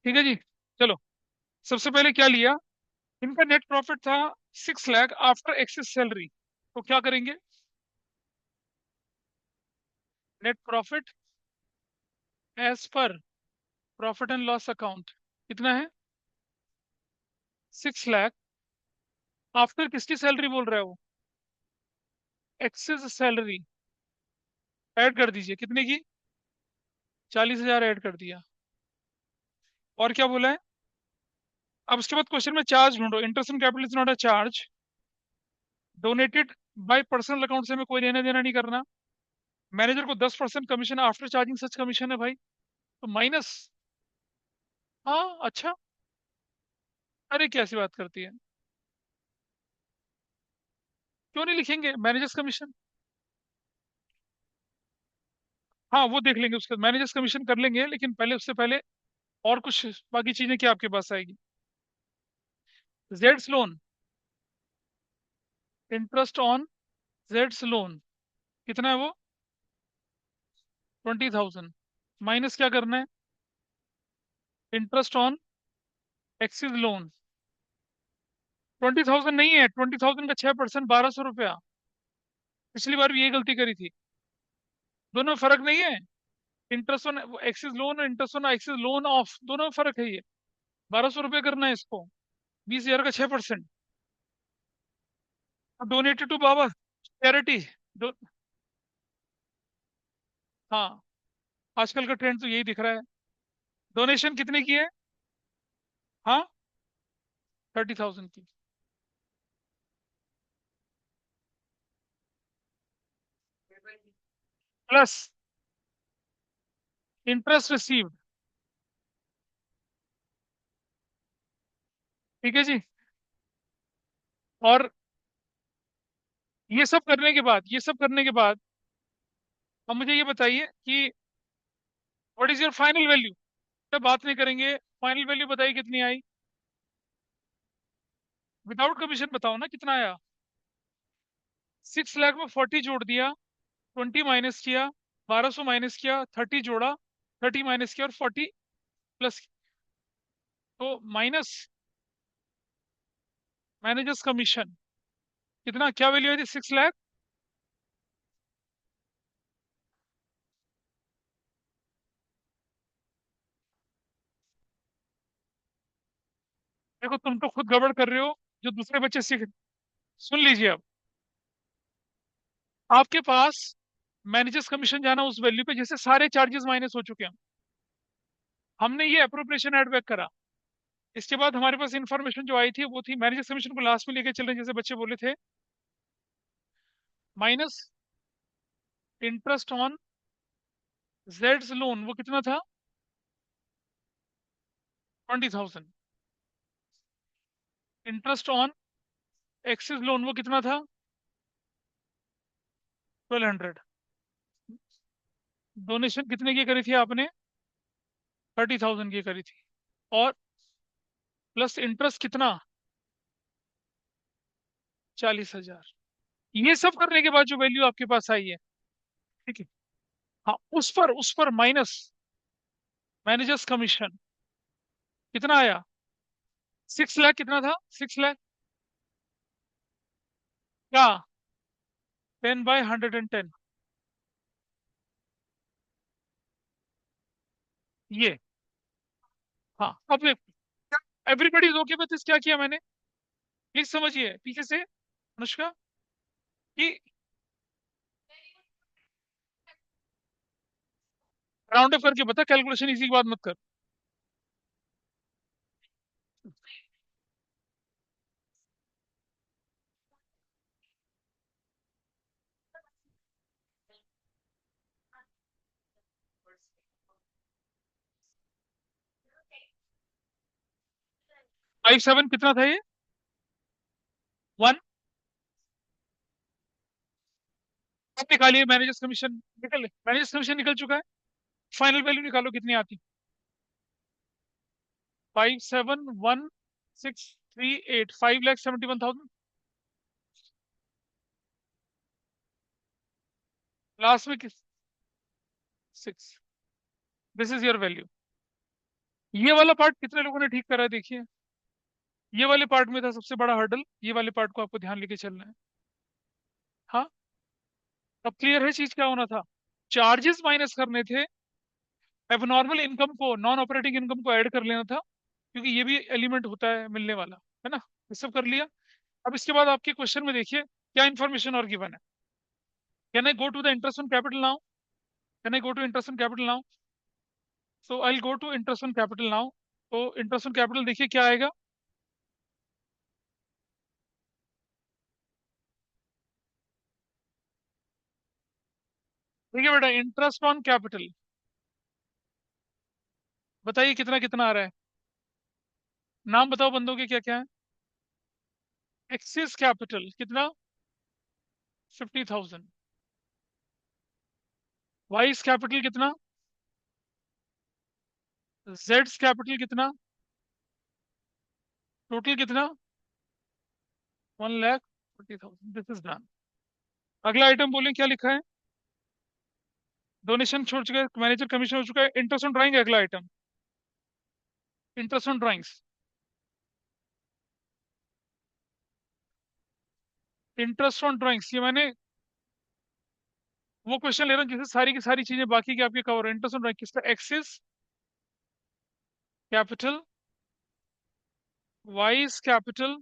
ठीक है जी, चलो। सबसे पहले क्या लिया? इनका नेट प्रॉफिट था 6 लाख आफ्टर एक्सेस सैलरी। तो क्या करेंगे? Net profit as per profit and loss account कितना है? 6 लाख आफ्टर किसकी सैलरी बोल रहा है वो? Access salary. ऐड कर दीजिए, कितने की? 40,000 ऐड कर दिया। और क्या बोला है? अब उसके बाद क्वेश्चन में चार्ज ढूंढो। Interest on capital is not a charge. Donated bye personal account से हमें कोई लेना देना नहीं करना। मैनेजर को 10% commission after charging such commission है भाई, तो माइनस। हाँ अच्छा। अरे कैसी बात करती है? क्यों नहीं लिखेंगे मैनेजर्स कमीशन? हाँ वो देख लेंगे, उसके मैनेजर्स कमीशन कर लेंगे, लेकिन पहले उससे पहले और कुछ बाकी चीजें क्या आपके पास आएगी? जेड्स लोन, इंटरेस्ट ऑन जेड्स लोन कितना है वो? 20,000। माइनस क्या करना है? Interest on X's loan. 20,000 नहीं है, 20,000 का 6%, 1,200 रुपया। पिछली बार भी ये गलती करी थी। दोनों में फर्क नहीं है। इंटरेस्ट ऑन एक्सिस लोन और interest on X's loan of, दोनों में फर्क है ये। 1,200 रुपये करना है इसको, 20,000 का 6%। Donated to Baba charity. हाँ, आजकल का ट्रेंड तो यही दिख रहा है। डोनेशन कितने की है? हाँ, 30,000 की। Plus interest received. ठीक है जी। और ये सब करने के बाद अब मुझे ये बताइए कि what is your final value. जब बात नहीं करेंगे, फाइनल वैल्यू बताइए कितनी आई। विदाउट कमीशन बताओ ना कितना आया। 6 लाख में 40 जोड़ दिया, 20 माइनस किया, 1,200 माइनस किया, 30 जोड़ा, 30 माइनस किया और 40 प्लस। तो माइनस मैनेजर्स कमीशन कितना, क्या वैल्यू आई थी? 6 लाख। देखो तुम तो खुद गड़बड़ कर रहे हो, जो दूसरे बच्चे सीख। सुन लीजिए अब। आपके पास मैनेजर्स कमीशन जाना उस वैल्यू पे जैसे सारे चार्जेस माइनस हो चुके हैं। हमने ये अप्रोप्रिएशन ऐड बैक करा। इसके बाद हमारे पास इंफॉर्मेशन जो आई थी वो थी, मैनेजर्स कमीशन को लास्ट में लेके चल रहे हैं जैसे बच्चे बोले थे। माइनस इंटरेस्ट ऑन जेड्स लोन, वो कितना था? 20,000। इंटरेस्ट ऑन एक्सिस लोन वो कितना था? 1,200। डोनेशन कितने की करी थी आपने? 30,000 की करी थी। और प्लस इंटरेस्ट कितना? 40,000। ये सब करने के बाद जो वैल्यू आपके पास आई है, ठीक है, हाँ, उस पर माइनस मैनेजर्स कमीशन कितना आया? 6 लाख कितना था? 6 लाख क्या? 10/110। ये, हाँ, अब everybody is okay with this. क्या किया मैंने, प्लीज समझिए पीछे से अनुष्का, कि राउंड अप करके बता, कैलकुलेशन इसी की बात मत कर। 5/7 कितना था ये? 1। अब निकालिए मैनेजर्स कमीशन। मैनेजर्स कमीशन निकल चुका है। फाइनल वैल्यू निकालो कितनी आती। 5,7,1,638, 5,71,000। लास्ट में किस? 6। This is your value. ये वाला पार्ट कितने लोगों ने ठीक करा है देखिए। ये वाले पार्ट में था सबसे बड़ा हर्डल, ये वाले पार्ट को आपको ध्यान लेके चलना है। हाँ, अब क्लियर है चीज क्या होना था? चार्जेस माइनस करने थे, एबनॉर्मल इनकम को, नॉन ऑपरेटिंग इनकम को ऐड कर लेना था, क्योंकि ये भी एलिमेंट होता है मिलने वाला, है ना। ये सब कर लिया। अब इसके बाद आपके क्वेश्चन में देखिए क्या इन्फॉर्मेशन और गिवन है। Can I go to the interest on capital now? Can I go to interest on capital now? So I go to interest on capital now. तो इंटरेस्ट ऑन कैपिटल देखिए क्या आएगा। देखिए बेटा, इंटरेस्ट ऑन कैपिटल बताइए कितना कितना आ रहा है। नाम बताओ बंदों के क्या क्या है। एक्सिस कैपिटल कितना? 50,000। वाइस कैपिटल कितना? जेड्स कैपिटल कितना, टोटल कितना, 1,40,000। This is done. अगला आइटम बोलें क्या लिखा है। डोनेशन छोड़ चुका है, मैनेजर कमीशन हो चुका है, इंटरेस्ट ऑन ड्राइंग अगला item. Interest on drawings, interest on drawings ये मैंने वो क्वेश्चन ले रहा हूँ जिससे सारी की सारी चीजें बाकी की आपके कवर है। इंटरेस्ट ऑन ड्राइंग किसका, axis capital, wise capital,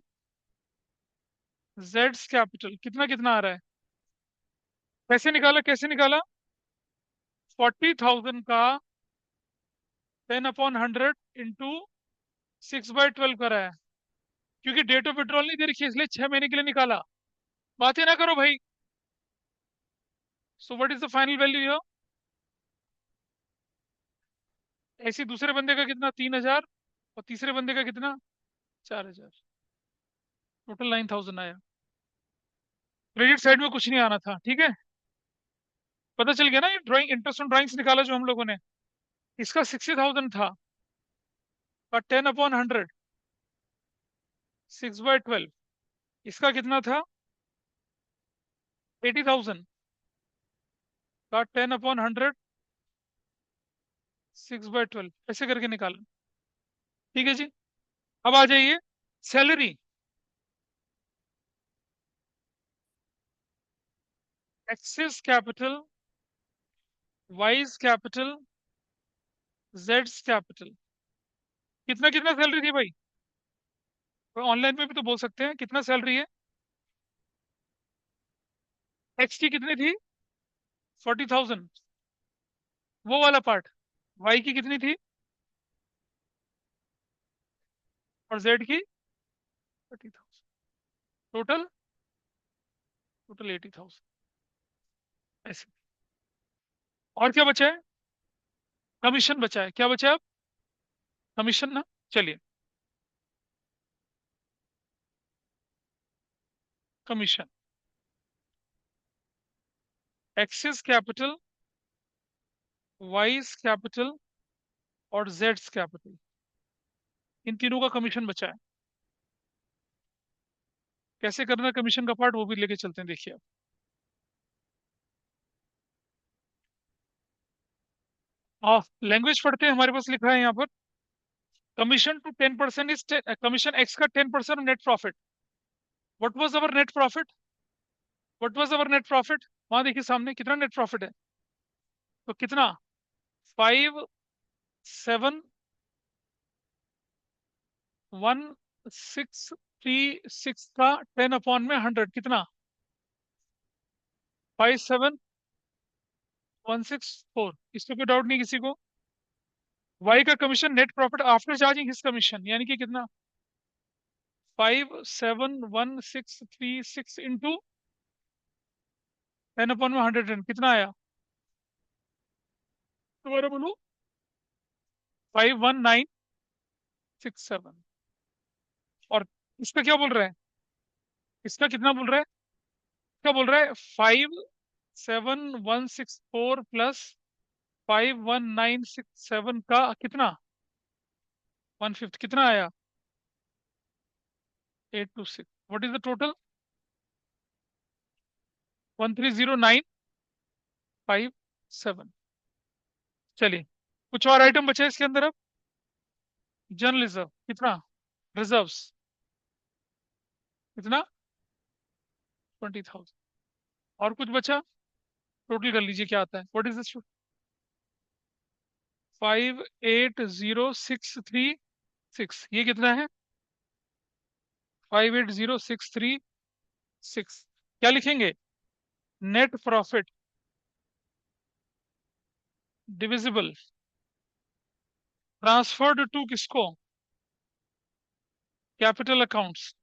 Jades capital, कितना कितना आ रहा है, कैसे निकाला कैसे निकाला। 40,000 का 10/100 इंटू 6/12 करा है, क्योंकि डेट ऑफ विड्रॉल नहीं दे रखी है इसलिए 6 महीने के लिए निकाला। बातें ना करो भाई। So what is the final value here. ऐसी दूसरे बंदे का कितना, 3,000, और तीसरे बंदे का कितना, 4,000। टोटल 9,000 आया। क्रेडिट साइड में कुछ नहीं आना था, ठीक है। पता चल गया ना, ये ड्राइंग इंटरेस्ट ऑन ड्राइंग्स निकाला जो हम लोगों ने, इसका 60,000 था, और 10/100, 6/12, इसका कितना था, 80,000 का 10/100, 6/12, ऐसे करके निकाला। ठीक है जी। अब आ जाइए salary. Axis capital, wise capital, Jades capital, कितना कितना सैलरी थी भाई। ऑनलाइन में भी तो बोल सकते हैं कितना सैलरी है। एक्स की कितनी थी, 40,000, वो वाला पार्ट। वाई की कितनी थी, और जेड की 30,000। Total, total 80,000। ऐसे। और क्या बचा है, कमीशन बचा है। क्या बचा है अब, कमीशन ना। चलिए, commission, axis capital, wise capital, और जेड्स कैपिटल, इन तीनों का कमीशन बचा है। कैसे करना है कमीशन का पार्ट, वो भी लेके चलते हैं, देखिए आप। लैंग्वेज पढ़ते हैं, हमारे पास लिखा है यहाँ पर, commission to 10% is, commission X का 10% net profit. What was our net profit, what was our net profit, वहां देखिए सामने कितना नेट प्रॉफिट है। तो कितना, 5,7,1,636 का 10/100 कितना, 5,7,1,6,4। इसमें कोई डाउट नहीं किसी को। वाई का commission net profit after charging his commission, यानी कि कितना, 5,7,1,636 इंटू 10/100 कितना आया, दोबारा बोलो, 5,19,6,7। और इसका क्या बोल रहा है, इसका कितना बोल रहा है, इसका बोल रहा है 5,7,1,6,4 प्लस 5,19,6,7 का कितना, 1/5 कितना आया, 826। What is the total, 130957। चलिए, कुछ और आइटम बचे इसके अंदर अब। जनरल रिजर्व कितना, रिजर्व्स कितना, 20,000। और कुछ बचा, टोटल कर लीजिए क्या आता है, व्हाट इज दिस, 5,80,636, ये कितना है, 5,80,636। क्या लिखेंगे, net profit divisible, transferred to किसको, कैपिटल अकाउंट्स,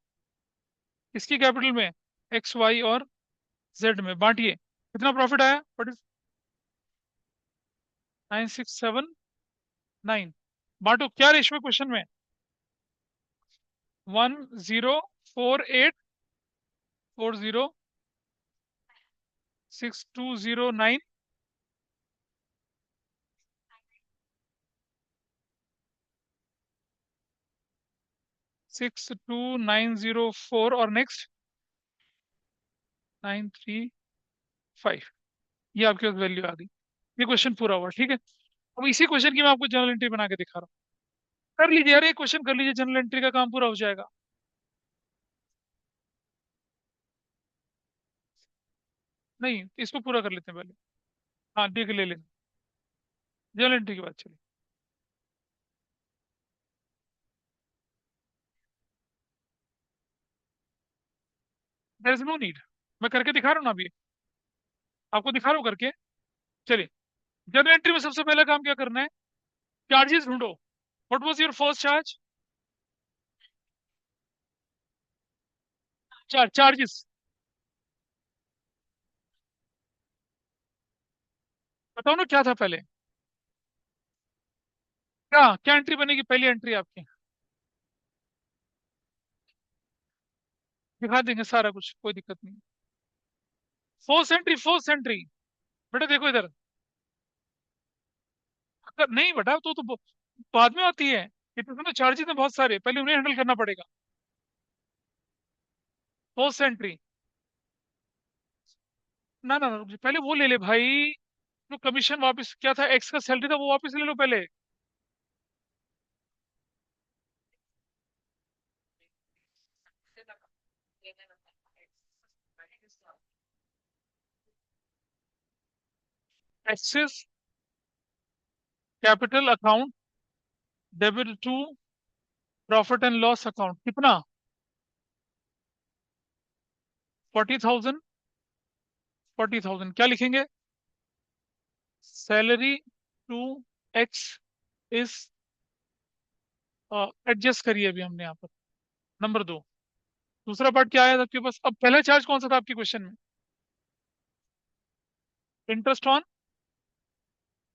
किसकी कैपिटल में, एक्स वाई और जेड में, बांटिए कितना प्रॉफिट आया, व्हाट इज, 9,679। बांटो क्या रेशियो क्वेश्चन में, 10,48,40,6,209। 62904 और नेक्स्ट 935। ये आपके पास वैल्यू आ गई। ये क्वेश्चन पूरा हुआ, ठीक है। अब इसी क्वेश्चन की मैं आपको जनरल एंट्री बना के दिखा रहा हूँ। कर लीजिए यार, ये क्वेश्चन कर लीजिए, जनरल एंट्री का काम पूरा हो जाएगा। नहीं, इसको पूरा कर लेते हैं पहले। हाँ, देख ले लेंगे, जनरल एंट्री की बात चलिए। देयर इज नो नीड, मैं करके दिखा रहा हूँ ना अभी, आपको दिखा रहा हूँ करके। चलिए, जनरल एंट्री में सबसे पहला काम क्या करना है, चार्जेस ढूंढो। What was your first charge? Charges बताओ ना, क्या था पहले? क्या क्या एंट्री बनेगी पहली एंट्री आपकी? दिखा देंगे सारा कुछ, कोई दिक्कत नहीं। Fourth entry, fourth entry. बेटा देखो इधर, अगर नहीं बेटा तो बाद में आती है। इतने तो चार्जेस हैं बहुत सारे, पहले उन्हें हैंडल करना पड़ेगा। फोर्थ एंट्री, ना ना ना, रुक जाओ, पहले वो ले ले भाई। जो कमीशन वापस क्या था, एक्स का सैलरी था, वो वापस ले लो पहले। Excess capital account debit to profit and loss account, कितना? 40,000। 40,000 क्या लिखेंगे? Salary to X is, adjust करिए अभी हमने यहाँ पर। नंबर दो, दूसरा पार्ट क्या आया था आपके पास? अब पहला चार्ज कौन सा था आपके क्वेश्चन में? इंटरेस्ट ऑन,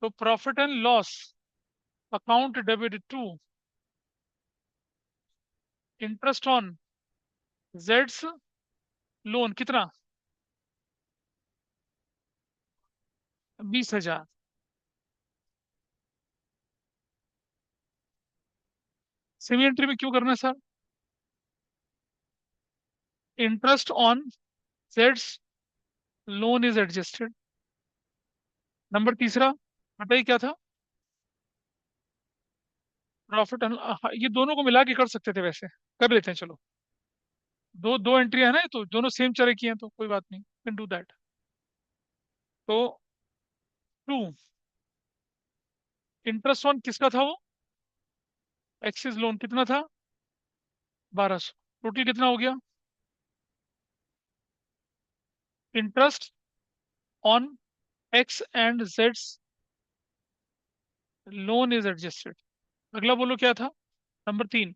तो profit and loss account debit to interest on जेड्स लोन, कितना? 20,000। सेमी एंट्री में क्यों करना है सर? इंटरेस्ट ऑन जेड्स लोन इज एडजस्टेड। नंबर तीसरा बताइए क्या था? प्रॉफिट एंड, ये दोनों को मिला के कर सकते थे वैसे, कर लेते हैं चलो। दो दो एंट्री है ना, तो दोनों सेम तरह की हैं, तो कोई बात नहीं, कैन डू दैट। तो टू इंटरेस्ट ऑन किसका था वो? एक्सिस लोन, कितना था? 1200। टोटल कितना हो गया? Interest on x and Jades loan is adjusted. अगला बोलो क्या था? नंबर तीन,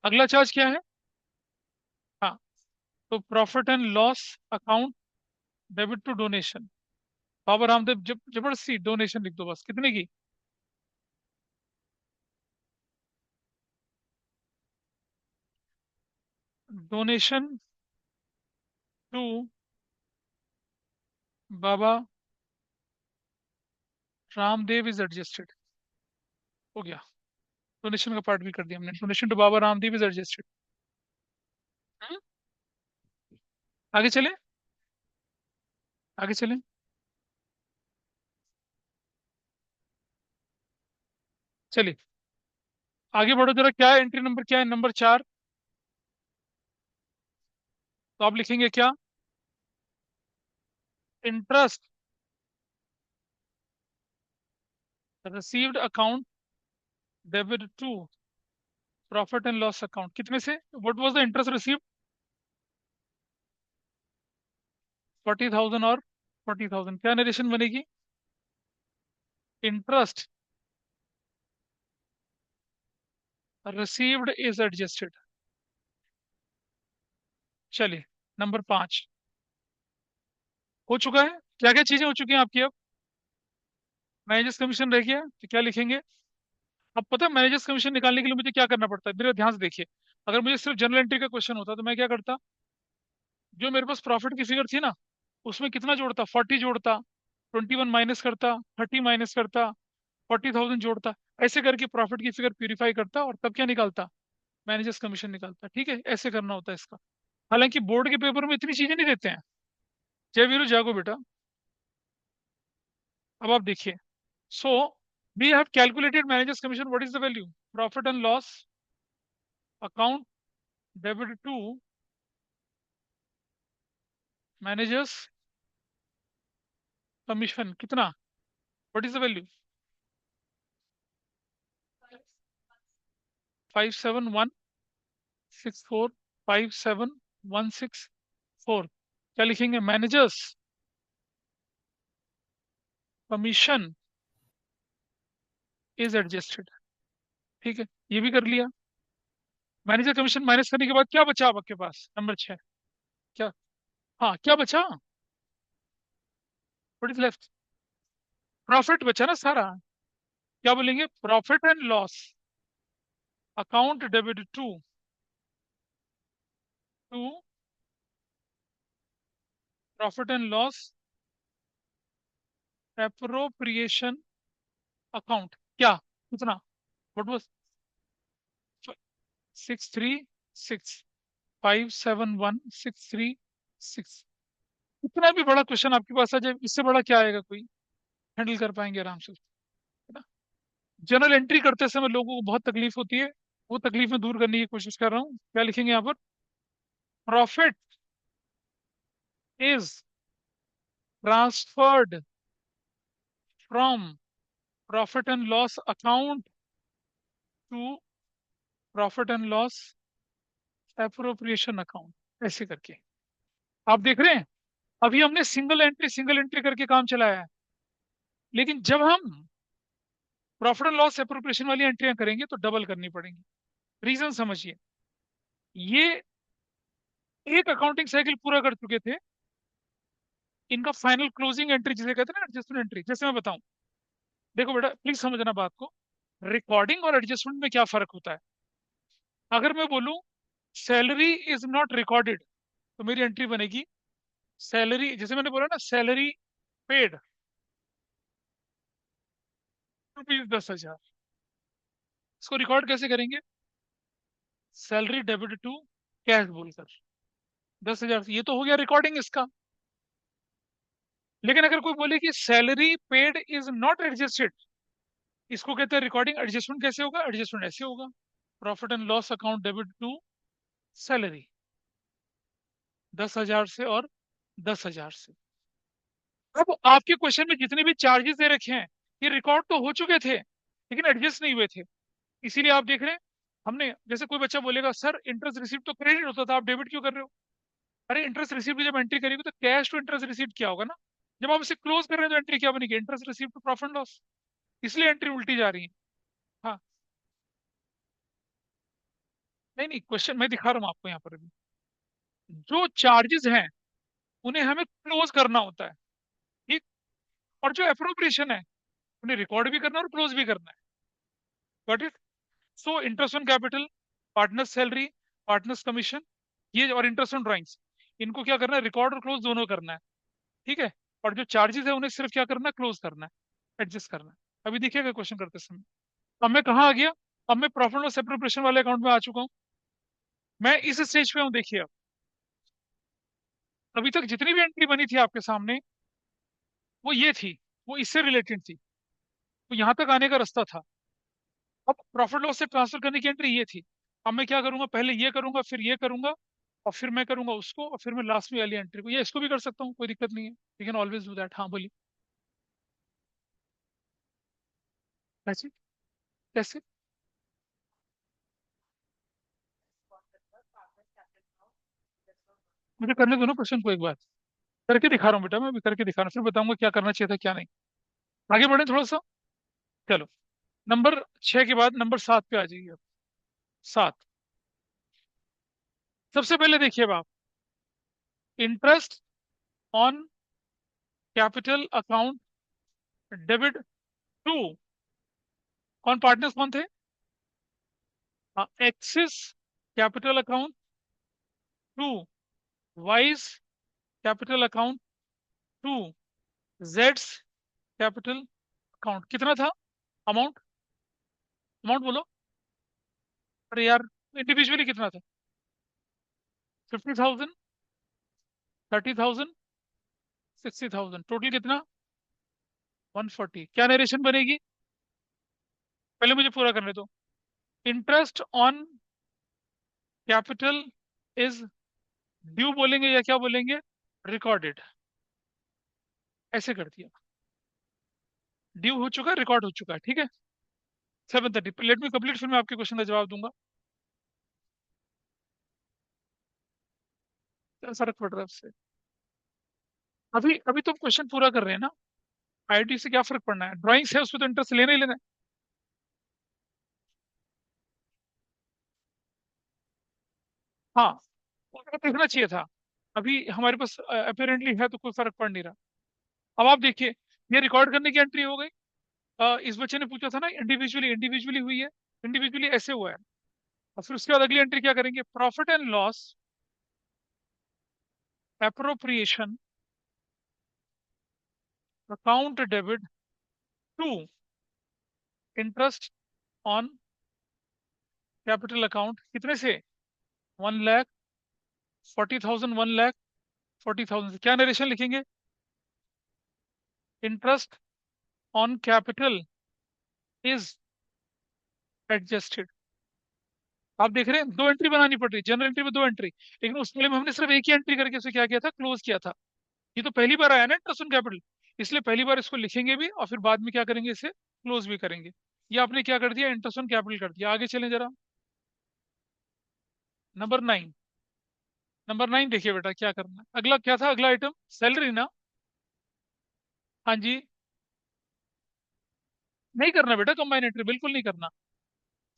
अगला चार्ज क्या है? हाँ, तो profit and loss account debit to donation. Baba Ramdev जबरदस्ती डोनेशन लिख दो बस, कितने की? Donation to Baba Ramdev is adjusted. हो गया, डोनेशन का पार्ट भी कर दिया हमने, donation to Baba Ramdev is adjusted. आगे चले, आगे चले। चलिए आगे बढ़ो जरा, क्या है एंट्री नंबर, क्या है नंबर चार? तो आप लिखेंगे क्या? Interest received account debit to profit and loss account, कितने से? What was the interest received? 40,000 और 40,000, क्या नरेशन बनेगी? Interest received is adjusted. चलिए, नंबर पांच हो चुका है। क्या क्या चीजें हो चुकी हैं आपकी अब? मैनेजर्स कमीशन रह गया, तो क्या लिखेंगे? अब पता है मैनेजर्स कमीशन निकालने के लिए मुझे क्या करना पड़ता है, मेरा ध्यान से देखिए। अगर मुझे सिर्फ जनरल एंट्री का क्वेश्चन होता तो मैं क्या करता, जो मेरे पास प्रॉफिट की फिगर थी ना, उसमें कितना जोड़ता? 40 जोड़ता, 21 माइनस करता, 30 माइनस करता, 40,000 जोड़ता, ऐसे करके प्रॉफिट की फिगर प्यूरिफाई करता और तब क्या निकालता? मैनेजर्स कमीशन निकालता है। ठीक है, ऐसे करना होता है इसका। हालांकि बोर्ड के पेपर में इतनी चीजें नहीं देते हैं। जय वीरू जागो बेटा। अब आप देखिए। So we have calculated manager's commission. What is the value? Profit and loss account debit to manager's commission कितना? What is the value? 5716457164। क्या लिखेंगे? Manager's commission is adjusted. ठीक है, ये भी कर लिया। मैनेजर कमीशन माइनस करने के बाद क्या बचा अब आपके पास? नंबर 6। क्या? हाँ, क्या बचा? What is left? प्रॉफिट बचा ना सारा। क्या बोलेंगे? Profit and loss account debit to to profit and loss appropriation account. क्या? कितना? What was? 636 571 636। इतना भी बड़ा क्वेश्चन आपके पास आ जाए, इससे बड़ा क्या आएगा? कोई हैंडल कर पाएंगे आराम से, है ना? जनरल एंट्री करते समय लोगों को बहुत तकलीफ होती है। वो तकलीफ में दूर करने की कोशिश कर रहा हूँ। क्या लिखेंगे यहाँ पर? Profit is transferred from profit and loss account to profit and loss appropriation account. ऐसे करके आप देख रहे हैं। अभी हमने सिंगल एंट्री करके काम चलाया है। लेकिन जब हम प्रॉफिट एंड लॉस एप्रोप्रिएशन वाली एंट्रियां करेंगे तो डबल करनी पड़ेंगी। रीजन समझिए। ये एक अकाउंटिंग साइकिल पूरा कर चुके थे। इनका फाइनल क्लोजिंग एंट्री जिसे कहते हैं ना, एडजस्टमेंट एंट्री। जैसे मैं बताऊं, देखो बेटा प्लीज समझना बात को। रिकॉर्डिंग और एडजस्टमेंट में क्या फर्क होता है? अगर मैं बोलूं सैलरी इज नॉट रिकॉर्डेड, तो मेरी एंट्री बनेगी सैलरी, जैसे मैंने बोला ना, सैलरी पेड ₹10,000। इसको रिकॉर्ड कैसे करेंगे? सैलरी डेबिट टू कैश बोलकर 10,000 से, ये तो हो गया रिकॉर्डिंग इसका। लेकिन अगर कोई बोले कि salary paid is not adjusted, इसको कहते हैं रिकॉर्डिंग। एडजस्टमेंट कैसे होगा? एडजस्टमेंट ऐसे होगा, profit and loss account debit to salary 10,000 से और 10,000 से। अब आपके क्वेश्चन में जितने भी चार्जेस दे रखे हैं, ये रिकॉर्ड तो हो चुके थे लेकिन एडजस्ट नहीं हुए थे। इसीलिए आप देख रहे हैं। हमने, जैसे कोई बच्चा बोलेगा सर इंटरेस्ट रिसीव्ड तो क्रेडिट होता था, आप डेबिट क्यों कर रहे हो? अरे इंटरेस्ट रिसीव्ड जब एंट्री करेगी तो कैश टू इंटरेस्ट रिसीव्ड क्या होगा ना। जब आप इसे क्लोज कर रहे हैं तो एंट्री क्या बनेगी? Interest received to profit loss. इसलिए एंट्री उल्टी जा रही है। हाँ, नहीं नहीं, क्वेश्चन मैं दिखा रहा हूँ आपको यहाँ पर अभी। जो चार्जेस हैं उन्हें हमें क्लोज करना होता है। ठीक। और जो अप्रोप्रिएशन है उन्हें रिकॉर्ड भी करना है और क्लोज भी करना है। Got it? So interest on capital, partners salary, partners commission, ये और इंटरेस्ट ऑन ड्राइंग्स, इनको क्या करना है? रिकॉर्ड और क्लोज दोनों करना है। ठीक है। और जो चार्जेस है उन्हें सिर्फ क्या करना है? क्लोज करना है, एडजस्ट करना है। अभी देखिएगा क्वेश्चन करते समय। अब मैं कहाँ आ गया? अब मैं प्रॉफिट लॉस एप्रोप्रिएशन वाले अकाउंट में आ चुका हूँ। मैं इस स्टेज पे हूँ, देखिए अब। अभी तक जितनी भी एंट्री बनी थी आपके सामने वो ये थी, वो इससे रिलेटेड थी। तो यहाँ तक आने का रास्ता था। अब प्रॉफिट लॉस से ट्रांसफर करने की एंट्री ये थी। अब मैं क्या करूंगा? पहले ये करूंगा, फिर ये करूंगा, और फिर मैं करूंगा उसको, और फिर मैं लास्ट में वाली एंट्री को, या इसको भी कर सकता हूँ, कोई दिक्कत नहीं है। You can always do that. हाँ बोलिए। कैसे? कैसे? मुझे करने दो ना क्वेश्चन को एक बार। करके दिखा रहा हूँ बेटा, मैं अभी करके दिखा रहा हूँ, फिर बताऊंगा क्या करना चाहिए था क्या नहीं। आगे बढ़े थोड़ा सा। चलो, नंबर 6 के बाद नंबर 7 पे आ जाइए अब। 7। सबसे पहले देखिए अब आप, interest on capital account debit to, कौन पार्टनर्स कौन थे? X's capital account to Y's capital account to जेड्स कैपिटल अकाउंट। कितना था अमाउंट? अमाउंट बोलो। अरे यार, इंडिविजुअली कितना था? 50,000, 30,000, 60,000, टोटल कितना? 140। क्या नरेशन बनेगी? पहले मुझे पूरा करने दो। Interest on capital is due बोलेंगे या क्या बोलेंगे? रिकॉर्डेड। ऐसे कर दिया। ड्यू हो चुका है, रिकॉर्ड हो चुका है, ठीक है। 7:30, लेट मी कंप्लीट, फिर मैं आपके क्वेश्चन का जवाब दूंगा। क्या फर्क पड़ रहा है उससे? अभी अभी तुम क्वेश्चन पूरा कर रहे हैं ना। आईटी से क्या फर्क पड़ना है? ड्राइंग्स है, उसमें तो इंटरेस्ट लेना ही लेना है। हाँ, उनको देखना चाहिए था। अभी हमारे पास अपेरेंटली है, तो कोई फर्क पड़ नहीं रहा। अब आप देखिए, ये रिकॉर्ड करने की एंट्री हो गई। इस बच्चे ने पूछा था ना, इंडिविजुअली इंडिविजुअली हुई है। इंडिविजुअली ऐसे हुआ है। और फिर उसके बाद अगली एंट्री क्या करेंगे? Profit and loss appropriation account debit to interest on capital account, कितने से? 1,40,000, 1,40,000 से क्या नरेशन लिखेंगे? Interest on capital is adjusted. आप देख रहे हैं, दो एंट्री बनानी पड़ रही है, जनरल एंट्री में दो एंट्री। लेकिन उस पहले में हमने सिर्फ एक ही एंट्री करके उसे क्या किया था? क्लोज किया था। ये तो पहली बार आया ना इंटरेस्ट ऑन कैपिटल, इसलिए पहली बार इसको लिखेंगे भी और फिर बाद में क्या करेंगे? इसे क्लोज भी करेंगे। ये आपने क्या कर दिया? इंटरेस्ट ऑन कैपिटल कर दिया। आगे चलें जरा। नंबर 9। नंबर 9 देखिए बेटा, क्या करना है। अगला क्या था? अगला आइटम सैलरी ना। हाँ जी। नहीं करना बेटा कंबाइन एंट्री, बिल्कुल नहीं करना।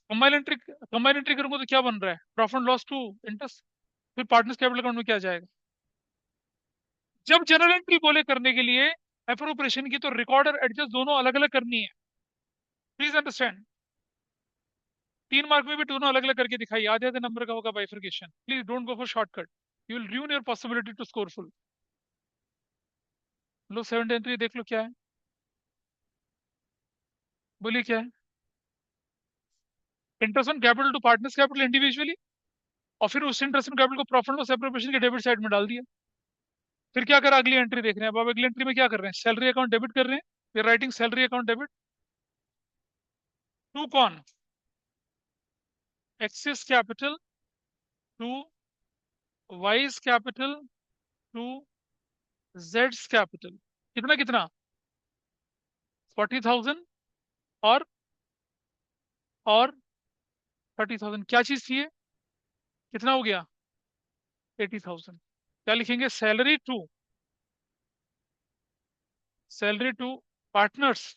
कंबाइन एंट्री करूंगा तो क्या बन रहा है? Profit and loss to interest. फिर पार्टनर्स कैपिटल अकाउंट में क्या जाएगा? जब जनरल एंट्री बोले करने के लिए अप्रोप्रिएशन की, तो रिकॉर्ड और एडजस्ट दोनों अलग अलग करनी है। Please understand. 3 मार्क में भी दोनों अलग अलग करके दिखाइए, आधे आधे नंबर का होगा bifurcation. Please don't go for shortcut, you will ruin your possibility to score full. लो 7 एंट्री देख लो क्या है। बोलिए क्या है? Interest on capital to partners capital individually, और फिर उस इंटरेस्ट ऑन कैपिटल को प्रॉफिट लॉस एप्रोप्रिएशन के डेबिट साइड में डाल दिया। फिर क्या करा? अगली एंट्री देख रहे हैं। अब आप अगली एंट्री में क्या कर रहे हैं? सैलरी अकाउंट डेबिट कर रहे हैं। फिर writing salary account debit to कौन? X's capital to Y's capital to जेड्स कैपिटल। कितना कितना? 40,000 और 30,000। क्या चीज थी ये? कितना हो गया? 80,000। क्या लिखेंगे? Salary to partners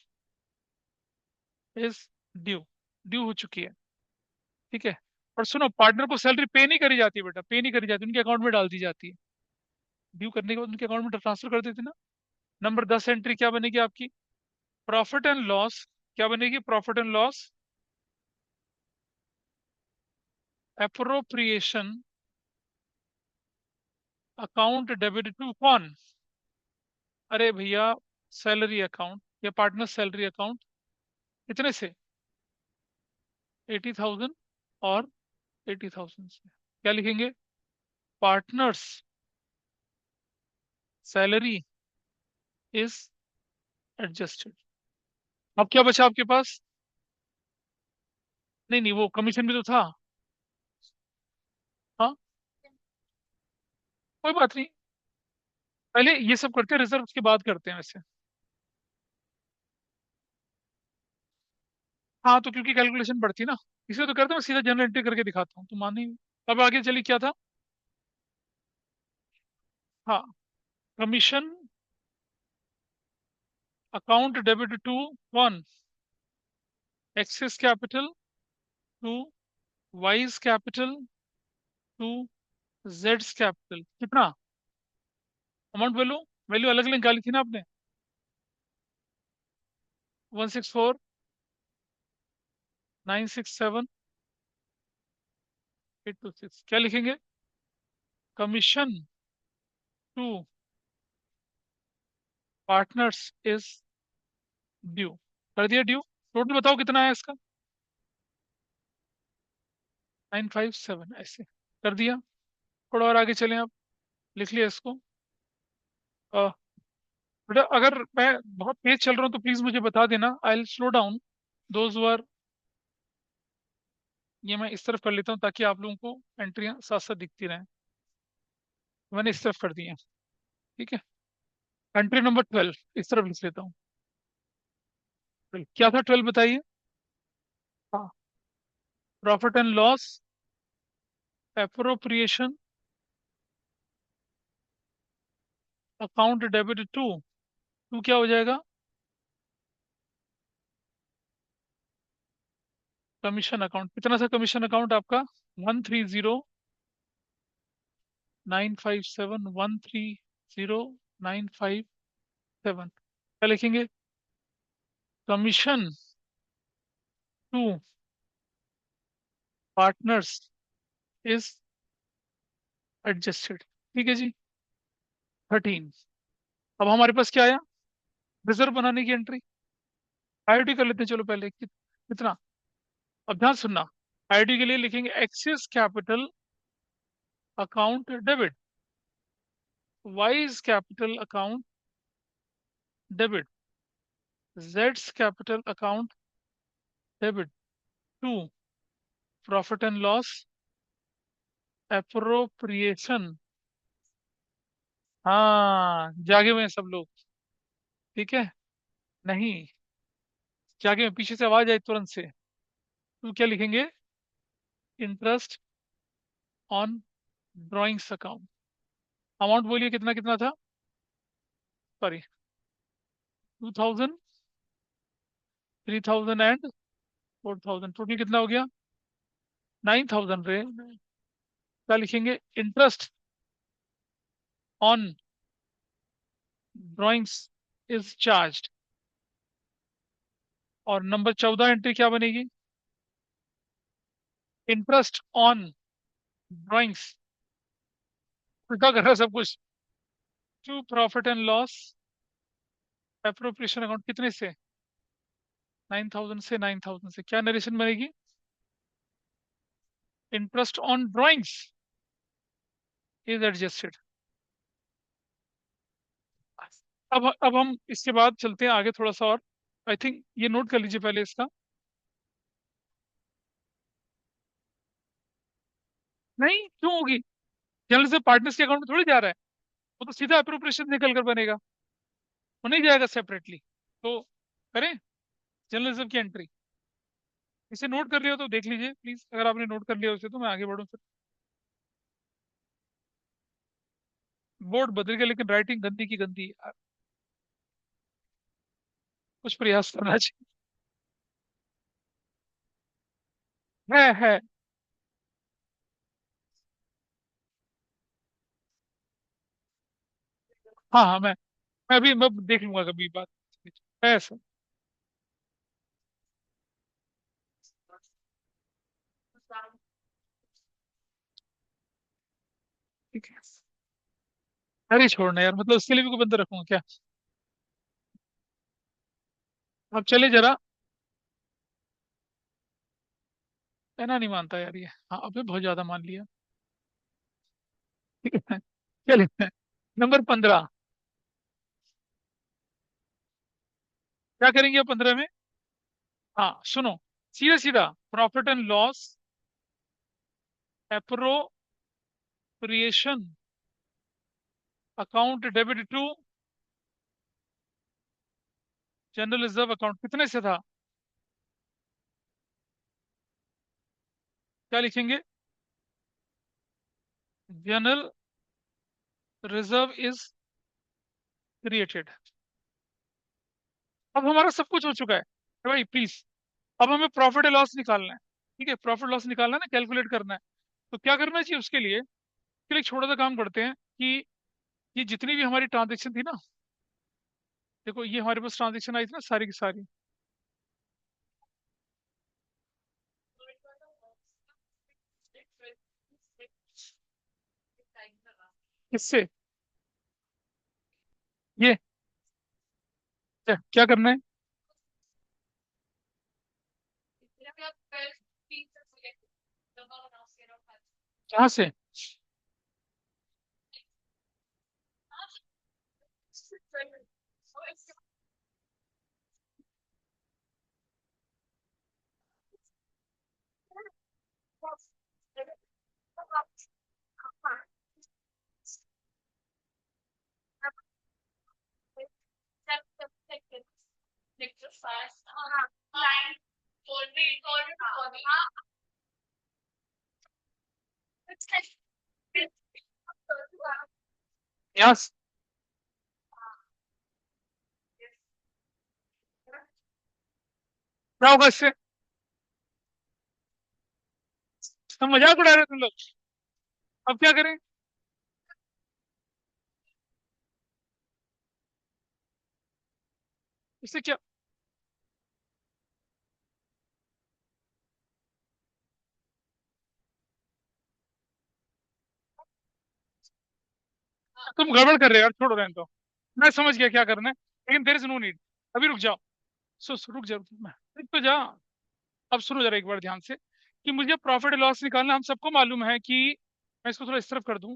is due. Due हो चुकी है, ठीक है। और सुनो, पार्टनर को सैलरी पे नहीं करी जाती बेटा, पे नहीं करी जाती, उनके अकाउंट में डाल दी जाती है। ड्यू करने के बाद उनके अकाउंट में ट्रांसफर कर देते ना। नंबर 10 एंट्री क्या बनेगी आपकी? Profit and loss. क्या बनेगी? Profit and loss appropriation account debit to कौन? अरे भैया, सैलरी अकाउंट या पार्टनर सैलरी अकाउंट। कितने से? 80,000 और 80,000 से। क्या लिखेंगे? Partners salary is adjusted. अब क्या बचा आपके पास? नहीं नहीं, वो कमीशन भी तो था। हाँ, कोई बात नहीं। पहले ये सब करते हैं, रिजर्व के बाद करते हैं वैसे। हाँ, तो क्योंकि कैलकुलेशन बढ़ती ना, इसलिए तो करते हैं। मैं सीधा जनरल एंट्री करके दिखाता हूँ, तो मान नहीं। अब आगे चलिए, क्या था? हाँ, commission account debit to one X's capital to Y's capital to जेड्स कैपिटल। कितना अमाउंट? वैल्यू वैल्यू अलग अलग निकाली थी ना आपने। 164,967,826। क्या लिखेंगे? Commission to partners is due. कर दिया ड्यू। टोटल बताओ कितना है इसका? 957 ऐसे कर दिया। थोड़ा और आगे चलें आप, लिख लिया इसको। अ, बेटा अगर मैं बहुत तेज चल रहा हूँ तो प्लीज मुझे बता देना, I will slow down those were. ये मैं इस तरफ कर लेता हूँ ताकि आप लोगों को एंट्रियां साथ साथ दिखती रहें। मैंने इस तरफ कर दी है, ठीक है। कंट्री नंबर 12 इस तरफ लिख लेता हूँ। 12 क्या था, 12 बताइए। हाँ, profit and loss, appropriation, account debit to. To क्या हो जाएगा, कमीशन अकाउंट। कितना सा कमीशन अकाउंट आपका, 130,957, 130,957। क्या लिखेंगे, commission to partners is adjusted, ठीक है जी। 13। अब हमारे पास क्या आया, रिजर्व बनाने की एंट्री। आईडी कर लेते हैं, चलो पहले कितना। अब ध्यान सुनना, आईडी के लिए लिखेंगे X's capital account debit, Y's capital account debit, जेड्स capital account debit to profit and loss appropriation. हाँ जागे हुए हैं सब लोग, ठीक है। नहीं, जागे हुए, पीछे से आवाज आई तुरंत से। तो क्या लिखेंगे, interest on drawings account. Amount बोलिए कितना कितना था, सॉरी, 2,000, 3,000 एंड 4,000, टोटल कितना हो गया, 9,000 रे। क्या लिखेंगे, interest on drawings is charge. और नंबर 14 एंट्री क्या बनेगी, इंटरेस्ट ऑन ड्रॉइंग्स, उल्टा कर रहा है सब कुछ, to profit and loss appropriation account. कितने से, 9,000 से, 9,000 से क्या नरेशन बनेगी, interest on drawings is adjusted. अब हम इसके बाद चलते हैं आगे थोड़ा सा और। आई थिंक ये नोट कर लीजिए पहले इसका। नहीं क्यों होगी, जनरल से पार्टनर्स के अकाउंट में थोड़ी जा रहा है, वो तो सीधा अप्रोप्रिएशन निकल कर बनेगा, वो नहीं जाएगा सेपरेटली। तो करें जनरल रिजर्व की एंट्री। इसे नोट कर लिया हो तो देख लीजिए प्लीज, अगर आपने नोट कर लिया उसे तो मैं आगे बढ़ूँ फिर। बोर्ड बदल गया लेकिन राइटिंग गंदी की गंदी है। कुछ प्रयास करना चाहिए। है। हाँ हाँ, मैं अभी मैं देख लूंगा कभी बात, है सर। ठीक है, अरे छोड़ना यार, मतलब उसके लिए भी कोई बंदा रखूंगा क्या। अब चले जरा, कहना नहीं मानता यार ये, हाँ अबे बहुत ज्यादा मान लिया। ठीक है, चलिए नंबर 15। क्या करेंगे 15 में, हाँ सुनो, सीधा सीधा profit and loss appropriation account debit to general reserve account. कितने से था, क्या लिखेंगे, जनरल रिजर्व इज क्रिएटेड। अब हमारा सब कुछ हो चुका है भाई प्लीज। अब हमें प्रॉफिट एंड लॉस निकालना है, ठीक है, प्रॉफिट लॉस निकालना है ना, कैलकुलेट करना है। तो क्या करना चाहिए उसके लिए, एक छोटा सा काम करते हैं कि ये जितनी भी हमारी ट्रांजेक्शन थी ना, देखो ये हमारे पास ट्रांजेक्शन आई थी ना सारी की सारी, इससे ये क्या करना है, कहाँ से? यहाँ क्या होगा इससे? हम मजाक उड़ा रहे हैं तुम लोग। अब क्या करें? इससे क्या? तुम गड़बड़ कर रहे हो यार, छोड़ो रहने दो। मैं समझ गया क्या करना है, लेकिन देयर इज नो नीड। अभी रुक जाओ। रुक जा, रुक तो जा। अब सुनो जरा एक बार ध्यान से, कि मुझे प्रॉफिट लॉस निकालना हम सबको मालूम है कि मैं इसको थोड़ा इस तरफ कर दूं,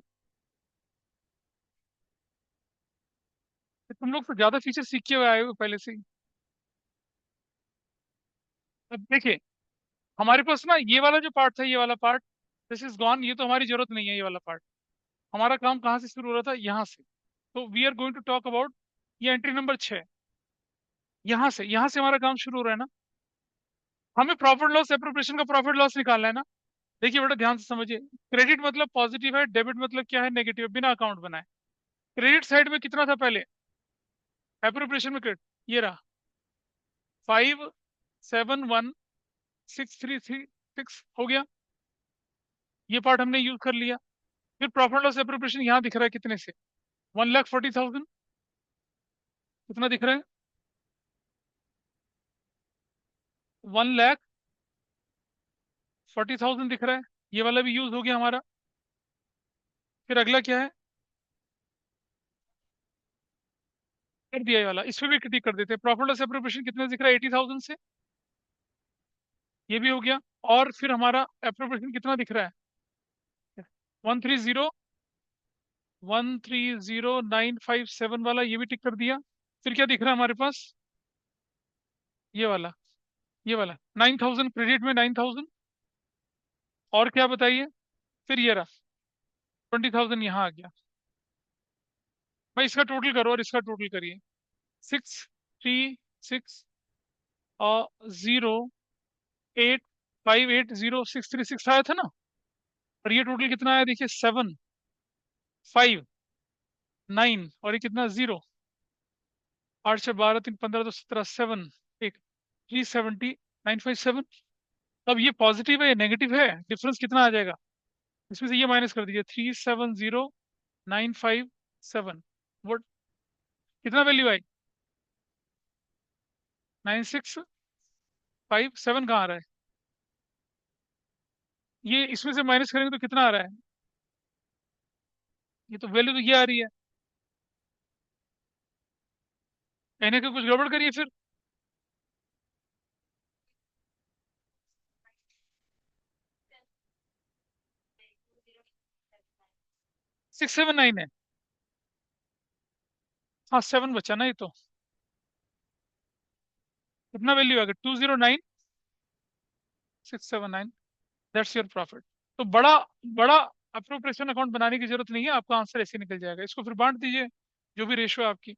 कि तुम लोग तो ज्यादा फीचर सीख के आए हो पहले से ही। अब देखिए, हमारे पास ना ये वाला जो पार्ट था, ये वाला पार्ट, दिस इज गॉन। ये तो हमारी जरूरत नहीं है ये वाला पार्ट। हमारा काम कहाँ से शुरू हो रहा था? यहाँ से। तो we are going to talk about ये एंट्री नंबर 6। यहाँ से हमारा काम शुरू हो रहा है ना। हमें प्रॉफिट लॉस एप्रोप्रिएशन का प्रॉफिट लॉस निकालना है ना। देखिए बेटा ध्यान से समझिए। क्रेडिट मतलब पॉजिटिव है, डेबिट मतलब क्या है? नेगेटिव, बिना अकाउंट बनाए। क्रेडिट साइड में कितना था पहले? एप्रोप्रिएशन में क्रेडिट ये रहा, 5716336 हो गया। ये पार्ट हमने यूज कर लिया। फिर प्रॉफिट लॉस एप्रोप्रिएशन यहाँ दिख रहा है कितने से? 1,40,000। कितना दिख रहा है? 1,40,000 दिख रहा है। ये वाला भी यूज हो गया हमारा। फिर अगला क्या है? कर दिया ये वाला, इसमें भी टिक कर देते हैं। प्रॉफिट लॉस एप्रोप्रिएशन कितना दिख रहा है? 80,000 से। ये भी हो गया। और फिर हमारा एप्रोप्रिएशन कितना दिख रहा है? 130,957 वाला, ये भी टिक कर दिया। फिर क्या दिख रहा है हमारे पास? ये वाला, ये वाला 9,000, क्रेडिट में 9,000। और क्या बताइए? फिर ये रहा 20,000, यहाँ आ गया। भाई इसका टोटल करो और इसका टोटल करिए। 636 0 8 5 8 0 636 आया था ना। और ये टोटल कितना आया देखिए? 7 5 9, और ये कितना? 0। 8 6 12 3 15 2 17 7 एक 370 957। अब ये पॉजिटिव है या नेगेटिव है? डिफरेंस कितना आ जाएगा? इसमें से ये माइनस कर दीजिए। 370 957। वो कितना वैल्यू आई? 9657 कहाँ आ रहा है? ये इसमें से माइनस करेंगे तो कितना आ रहा है? ये तो वैल्यू तो ये आ रही है। कहने का कुछ गड़बड़ करिए फिर। 679 है। हाँ 7 बचा ना, ये तो कितना वैल्यू आ गया? 209,679। That's your profit. तो बड़ा बड़ा अप्रोप्रिएशन अकाउंट बनाने की जरूरत नहीं है, आपका आंसर ऐसे निकल जाएगा। इसको फिर बांट दीजिए, जो भी रेशो है आपकी।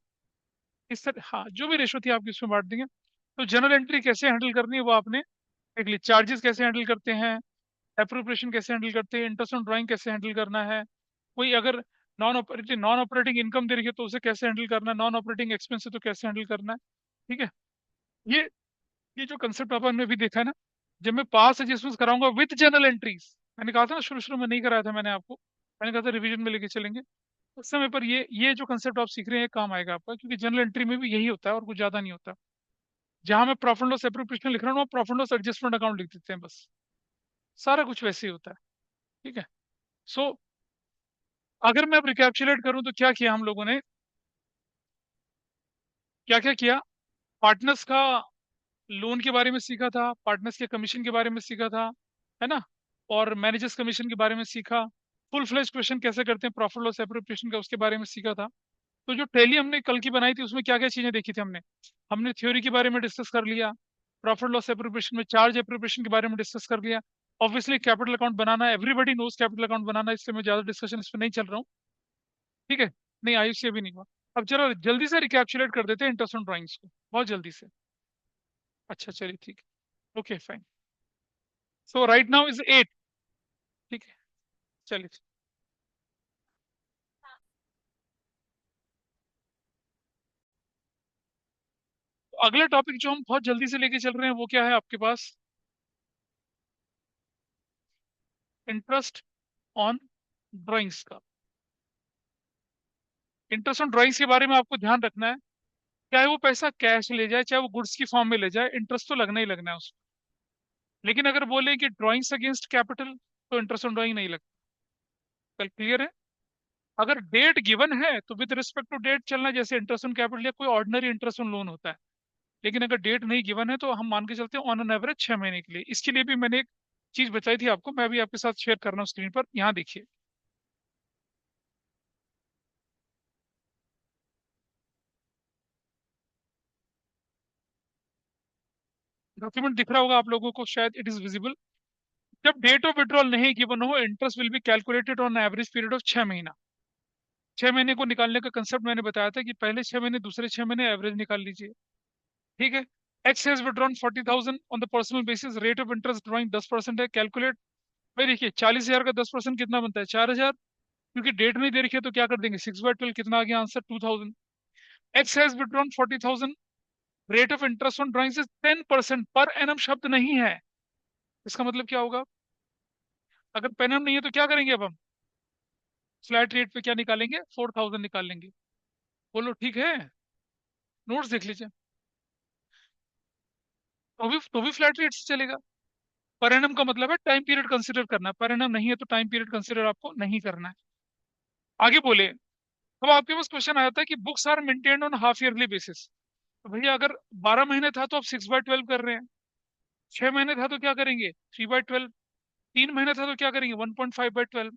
इस तरह, हाँ जो भी रेशो थी आपकी उसमें बांट देंगे। तो जनरल एंट्री कैसे हैंडल करनी है वो आपने देख ली। चार्जेस कैसे हैंडल करते हैं, एप्रोप्रिएशन कैसे हैंडल करते हैं, इंटरेस्ट ऑन ड्राइंग कैसे हैंडल करना है, कोई अगर नॉन ऑपरेटिंग इनकम दे रही है तो उसे कैसे हैंडल करना है, नॉन ऑपरेटिंग एक्सपेंस है तो कैसे हैंडल करना है। ठीक है। ये ये जो कंसेप्ट अपन ने भी देखा है ना, जब मैं पास एडजस्टमेंट कराऊंगा विद जनरल एंट्रीज, मैंने कहा था ना शुरू शुरू में नहीं कराया था मैंने आपको, मैंने कहा था रिवीजन में लेके चलेंगे। उस समय पर ये जो कंसेप्ट आप सीख रहे हैं काम आएगा आपका, क्योंकि जनरल एंट्री में भी यही होता है और कुछ ज्यादा नहीं होता। जहां मैं प्रॉफिट लॉस एप्रोप्रिएशन लिख रहा हूँ वहाँ प्रॉफिट लॉस एडजस्टमेंट अकाउंट लिख देते हैं बस। सारा कुछ वैसे ही होता है। ठीक है। सो अगर मैं अब रिकैप्चुलेट करूं तो क्या किया हम लोगों ने? क्या क्या किया? पार्टनर्स का लोन के बारे में सीखा था, पार्टनर्स के कमीशन के बारे में सीखा था, है ना। और मैनेजर्स कमीशन के बारे में सीखा। फुल फ्लेज क्वेश्चन कैसे करते हैं प्रॉफिट लॉस एप्रोप्रिएशन का, उसके बारे में सीखा था। तो जो टैली हमने कल की बनाई थी उसमें क्या क्या चीजें देखी थी हमने? हमने थ्योरी के बारे में डिस्कस कर लिया, प्रॉफिट लॉस एप्रोप्रिएशन में चार्ज एप्रोप्रिएशन के बारे में डिस्कस कर लिया। ऑब्वियसली कैपिटल अकाउंट बनाना, एवरीबडी नोज कैपिटल अकाउंट बनाना, इसलिए मैं ज्यादा डिस्कशन इस पर नहीं चल रहा हूँ। ठीक है, नहीं आयुष से भी नहीं हुआ। अब जरा जल्दी से रिकैप्चुलेट कर देते हैं इंटरेस्ट ऑन ड्राइंग्स को, बहुत जल्दी से। अच्छा चलिए ठीक है, okay fine. So right now is 8। ठीक है, चलिए। तो अगला टॉपिक जो हम बहुत जल्दी से लेके चल रहे हैं वो क्या है आपके पास? इंटरेस्ट ऑन ड्राइंग्स का। इंटरेस्ट ऑन ड्राइंग्स के बारे में आपको ध्यान रखना है, चाहे वो पैसा कैश ले जाए चाहे वो गुड्स की फॉर्म में ले जाए, इंटरेस्ट तो लगना ही लगना है उसको। लेकिन अगर बोले कि ड्राइंग्स अगेंस्ट कैपिटल, तो इंटरेस्ट ऑन ड्राइंग नहीं लगता। कल क्लियर है? अगर डेट गिवन है तो विद रिस्पेक्ट टू डेट चलना, जैसे इंटरेस्ट ऑन कैपिटल या कोई ऑर्डिनरी इंटरेस्ट ऑन लोन होता है। लेकिन अगर डेट नहीं गिवन है तो हम मान के चलते हैं ऑन एन एवरेज 6 महीने के लिए। इसके लिए भी मैंने एक चीज बताई थी आपको, मैं भी आपके साथ शेयर कर रहा हूँ स्क्रीन पर, यहाँ देखिए। डॉक्यूमेंट दिख रहा होगा आप लोगों को शायद, इट इज विजिबल। जब डेट ऑफ विड्रॉल नहीं गिवन हो, interest will be calculated on average period of 6 महीना। 6 महीने को निकालने का कंसेप्ट मैंने बताया था कि पहले 6 महीने दूसरे 6 महीने एवरेज निकाल लीजिए। ठीक है। X has withdrawn 40,000 on the personal basis, rate of interest drawing 10% है, कैलकुलेट। भाई देखिए 40,000 का 10% कितना बनता है? 4,000। क्योंकि डेट नहीं दे रखी है तो क्या कर देंगे, 6/12, कितना आ गया answer? 2,000। X has withdrawn 40,000, rate of interest on drawing is 10%, per annum शब्द नहीं है। इसका मतलब क्या होगा? अगर पेन एम नहीं है तो क्या करेंगे अब हम? फ्लैट रेट पे क्या निकालेंगे? 4,000 निकाल लेंगे। बोलो ठीक है? नोट्स देख लीजिए। तो भी फ्लैट रेट से चलेगा। पर एनम का मतलब है टाइम पीरियड कंसिडर करना है, पर एनम नहीं है तो टाइम पीरियड कंसिडर आपको नहीं करना है। आगे बोले, अब आपके पास क्वेश्चन आया था कि books are maintained on half yearly basis. तो भैया अगर 12 महीने था तो आप 6/12 कर रहे हैं, 6 महीने था तो क्या करेंगे? 3/12, 3 महीने था तो क्या करेंगे? 1.5/12,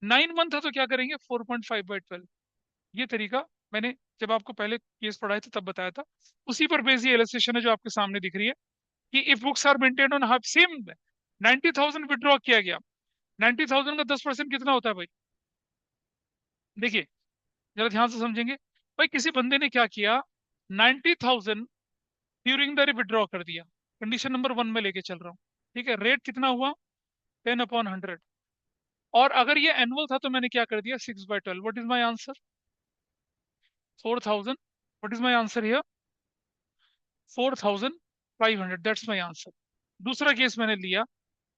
9 मंथ था तो क्या करेंगे? 4.5/12। ये तरीका मैंने जब आपको पहले केस पढ़ाए थे तब बताया था। उसी पर बेस ये इलस्ट्रेशन है जो आपके सामने दिख रही है कि if books are maintained on half same, 90,000 withdraw किया गया। 90,000 का 10% कितना होता है भाई? देखिए जरा ध्यान से समझेंगे। भाई किसी बंदे ने क्या किया, 90,000 ड्यूरिंग द विड्रॉ कर दिया। कंडीशन नंबर 1 में लेके चल रहा हूँ। ठीक है, रेट कितना हुआ? 10/100। और अगर ये एनुअल था तो मैंने क्या कर दिया? 6/12। What is my answer? 4,000। What is my answer here? 4,500, that's my answer. दूसरा केस मैंने लिया,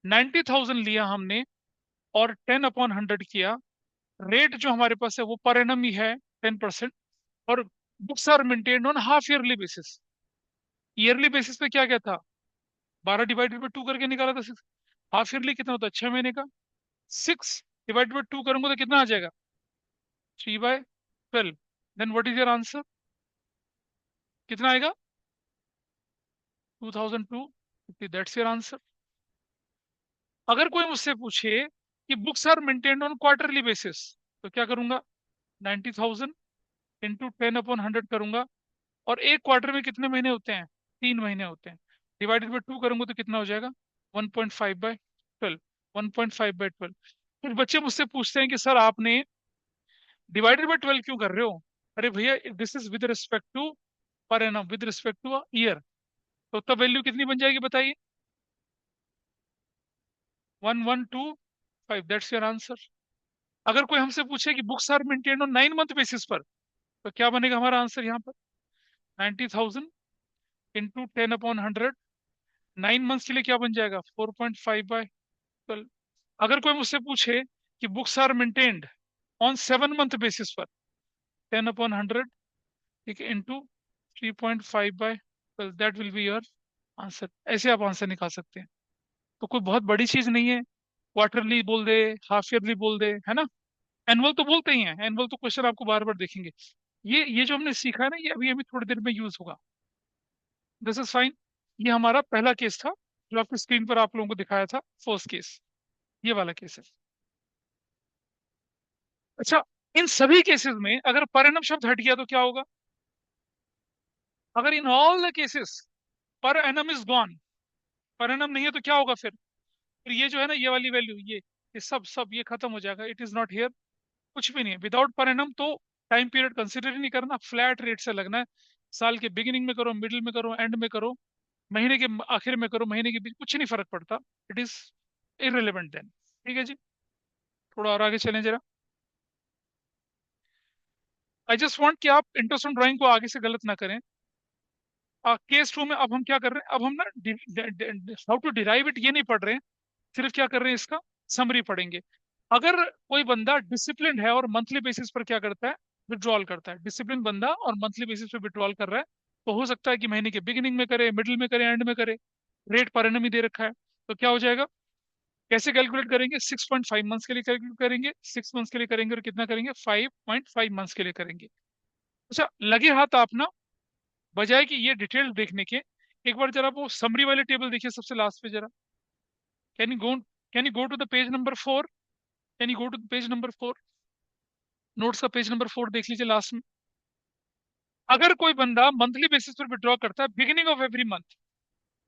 90,000 लिया हमने और 10/100 किया। रेट जो हमारे पास है वो पर एनम ही है, 10%। और books are maintained on half yearly basis. Yearly basis पे क्या क्या था? 12 डिवाइडेड बाई 2 करके निकाला था 6। हाफ ईयरली कितना होता है? 6 महीने का। 6 डिवाइडेड बाई 2 करूंगा तो कितना आ जाएगा? 3/12। Then what is your answer? कितना आएगा? 2,250, दैट्स योर आंसर। अगर कोई मुझसे पूछे कि books are maintained on quarterly basis, तो क्या करूंगा? 90,000 इंटू 10/100 करूंगा। और एक क्वार्टर में कितने महीने होते हैं? 3 महीने होते हैं। डिवाइडेड बाई 2 करूंगा तो कितना हो जाएगा? 1.5/12। 1.5/12। कुछ बच्चे मुझसे पूछते हैं कि सर आपने डिवाइडेड बाई 12 क्यों कर रहे हो? अरे भैया this is with respect to per annum, with respect to year. तो तब वैल्यू कितनी बन जाएगी बताइए? 1125, दैट्स योर आंसर। अगर कोई हमसे पूछे कि books are maintain on 9 month basis पर, तो क्या बनेगा हमारा आंसर यहाँ पर? 90,000 इंटू 10/100। 9 मंथ्स के लिए क्या बन जाएगा? 4.5/12। अगर कोई मुझसे पूछे कि books are maintained on 7 month basis पर, 10/100, ठीक है, into 3.5/12, that will be your answer. ऐसे आप आंसर निकाल सकते हैं। तो कोई बहुत बड़ी चीज नहीं है, क्वार्टरली बोल दे, हाफ ईयरली बोल दे, है ना। एनुअल तो बोलते ही हैं, एनुअल तो क्वेश्चन आपको बार बार देखेंगे। ये जो हमने सीखा है ना, ये अभी अभी थोड़ी देर में यूज होगा। This is fine. ये हमारा पहला केस था जो आपकी स्क्रीन पर आप लोगों को दिखाया था, फर्स्ट केस। ये वाला केस है। अच्छा, इन सभी केसेस में अगर पर एनम शब्द हट गया तो क्या होगा? अगर in all the cases per annum is gone, per annum नहीं है तो क्या होगा फिर ये जो है ना, ये वाली वैल्यू, ये सब सब ये खत्म हो जाएगा, इट इज नॉट हियर। कुछ भी नहीं है विदाउट पर एनम, तो टाइम पीरियड कंसिडर ही नहीं करना, फ्लैट रेट से लगना है। साल के बिगिनिंग में करो, मिडिल में करो, एंड में करो, महीने के आखिर में करो, महीने के बीच, कुछ नहीं फर्क पड़ता। It is irrelevant then. ठीक है जी, थोड़ा और आगे चलें जरा। आई जस्ट वांट कि आप इंटरेस्ट ऑन ड्राइंग को आगे से गलत ना करें। केस टू में अब हम क्या कर रहे हैं, अब हम ना हाउ टू डिराइव इट ये नहीं पढ़ रहे हैं, सिर्फ क्या कर रहे हैं, इसका समरी पढ़ेंगे। अगर कोई बंदा डिसिप्लिन है और मंथली बेसिस पर क्या करता है, विड्रॉल करता है, डिसिप्लिन बंदा और मंथली बेसिस पर विड्रॉल कर रहा है, तो हो सकता है कि महीने के बिगिनिंग में करे, मिडिल में करे, एंड में करे। रेट पर एनम ही दे रखा है, तो क्या हो जाएगा? कैसे कैलकुलेट करेंगे? 6.5 मंथ्स के लिए कैलकुलेट करेंगे, 6 मंथ्स के लिए करेंगे, और कितना करेंगे? 5.5 मंथ्स के लिए करेंगे। अच्छा, लगे हाथ आप ना, बजाय कि ये डिटेल देखने के, एक बार जरा वो समरी वाले टेबल देखिए सबसे लास्ट पे जरा। Can you go can you go to the page number 4? Can you go to the page number 4? Notes का पेज नंबर 4 देख लीजिए लास्ट में। अगर कोई बंदा मंथली बेसिस पर विड्रॉ करता है बिगिनिंग ऑफ एवरी मंथ,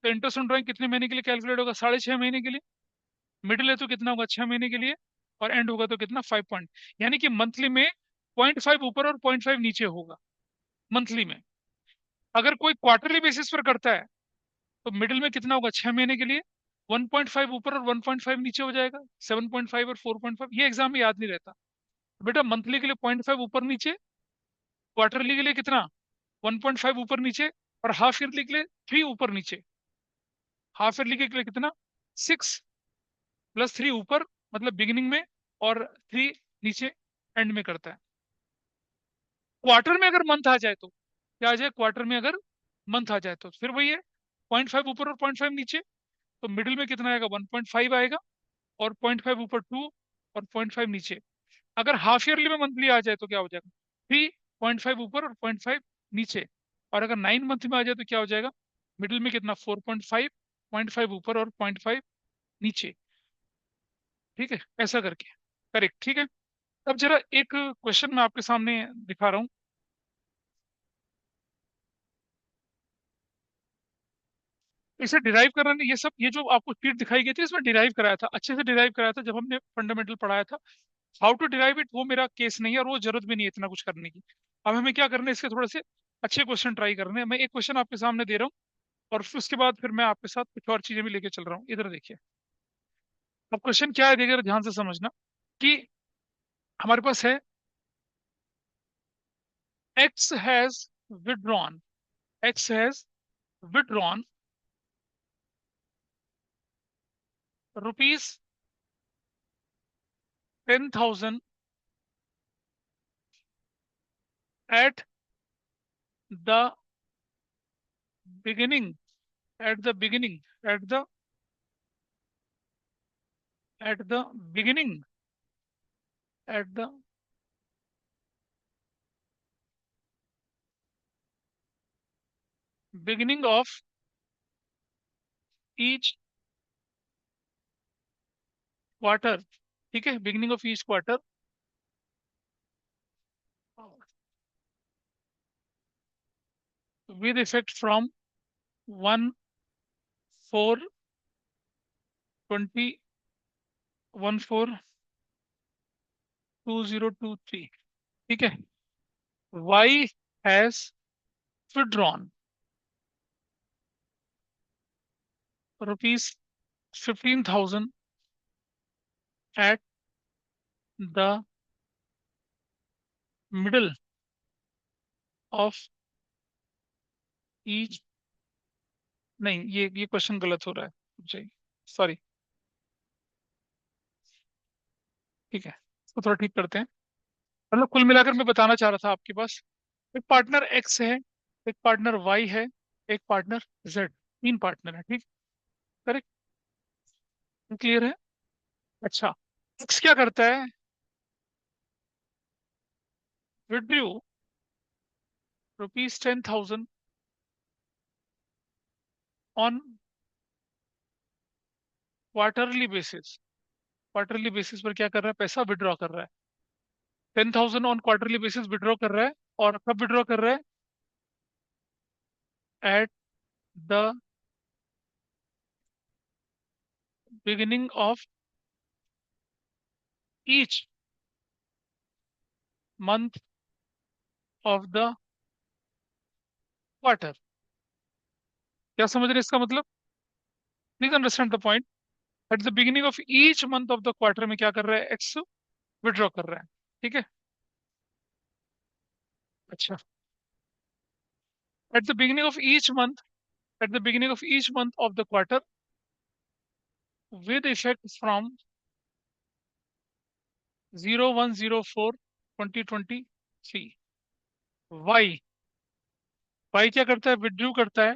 तो इंटरेस्ट ऑन ड्राइंग कितने महीने के लिए कैलकुलेट होगा? 6.5 महीने के लिए। मिडिल है तो कितना होगा? 6 महीने के लिए। और एंड होगा तो कितना? 5 पॉइंट। यानी कि मंथली में 0.5 ऊपर और 0.5 नीचे होगा, मंथली में। अगर कोई क्वार्टरली बेसिस पर करता है, तो मिडिल में कितना होगा? 6 महीने के लिए 1.5 ऊपर और 1.5 नीचे हो जाएगा, 7.5 और 4.5। ये एग्जाम में याद नहीं रहता। बेटा मंथली के लिए 0.5 ऊपर नीचे, क्वार्टरली के लिए कितना? 1.5 ऊपर नीचे, और हाफ ईयरली के लिए 3 ऊपर नीचे। हाफ ईयरली के लिए कितना? 6 + 3 ऊपर, मतलब बिगिनिंग में, और 3 नीचे, एंड में करता है। क्वार्टर में अगर मंथ आ जाए तो क्या आ जाए? क्वार्टर में अगर मंथ आ जाए तो फिर वही है, 0.5 ऊपर और 0.5 नीचे। तो मिडिल में कितना आएगा? 1.5 आएगा, और 0.5 ऊपर 2, और 0.5 नीचे। अगर हाफ ईयरली में मंथली आ जाए तो क्या हो जाएगा? 3, 0.5 ऊपर और 0.5 नीचे। और अगर 9 मंथ में आ जाए तो क्या हो जाएगा? मिडिल में कितना? 4.5, 0.5 ऊपर और 0.5 नीचे। ठीक है, ऐसा करके करेक्ट। ठीक है, अब जरा एक क्वेश्चन मैं आपके सामने दिखा रहा हूँ। इसे डिराइव करना नहीं, ये सब ये जो आपको शीट दिखाई गई थी, इसमें डिराइव कराया था, अच्छे से डिराइव कराया था जब हमने फंडामेंटल पढ़ाया था। हाउ टू डिराइव इट वो मेरा केस नहीं है, और वो जरूरत भी नहीं है इतना कुछ करने की। अब हमें क्या करना है, इसके थोड़े से अच्छे क्वेश्चन ट्राई करने हैं। मैं एक क्वेश्चन आपके सामने दे रहा हूँ, और फिर उसके बाद फिर मैं आपके साथ कुछ और चीजें भी लेके चल रहा हूँ। इधर देखिए, अब क्वेश्चन क्या है, देखिए ध्यान से समझना। कि हमारे पास है, x has withdrawn, x has withdrawn ₹10,000 at the beginning, at the beginning, at the at the beginning, at the beginning of each quarter। ठीक है, beginning of each quarter, with effect from 1/4/20, 1/4/2023। ठीक है, y has withdrawn ₹15,000 at the middle of each। नहीं, ये question गलत हो रहा है, सॉरी। ठीक है, इसको थोड़ा ठीक करते हैं। मतलब कुल मिलाकर मैं बताना चाह रहा था आपके पास, एक पार्टनर एक्स है, एक पार्टनर वाई है, एक पार्टनर जेड, 3 पार्टनर है। ठीक, करेक्ट, क्लियर है? अच्छा, एक्स क्या करता है? Withdrew ₹10,000 on quarterly basis, quarterly basis पर क्या कर रहा है, पैसा विड्रॉ कर रहा है। 10,000 ऑन क्वार्टरली बेसिस विड्रॉ कर रहा है, और कब विड्रॉ कर रहा है? At the beginning of each month of the quarter. क्या समझ रहे हैं इसका मतलब? Please understand the point. Eight the beginning of each month of the quarter में क्या कर रहा है, एक्स विड्रॉ कर रहा है। ठीक है। अच्छा। At the beginning of each month, at the beginning of each month of the quarter, with effect from 01/04/2023। Y, Y क्या करता है, विड्रू करता है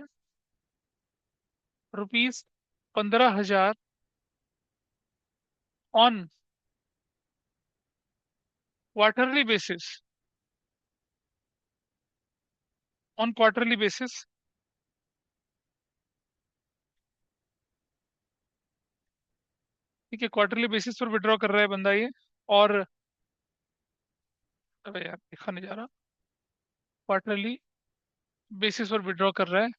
₹15,000 on quarterly basis, on quarterly basis. ठीक है, क्वार्टरली बेसिस पर विड्रॉ कर रहा है बंदा ये। और अबे यार लिखा नहीं जा रहा, क्वार्टरली बेसिस पर विड्रॉ कर रहा है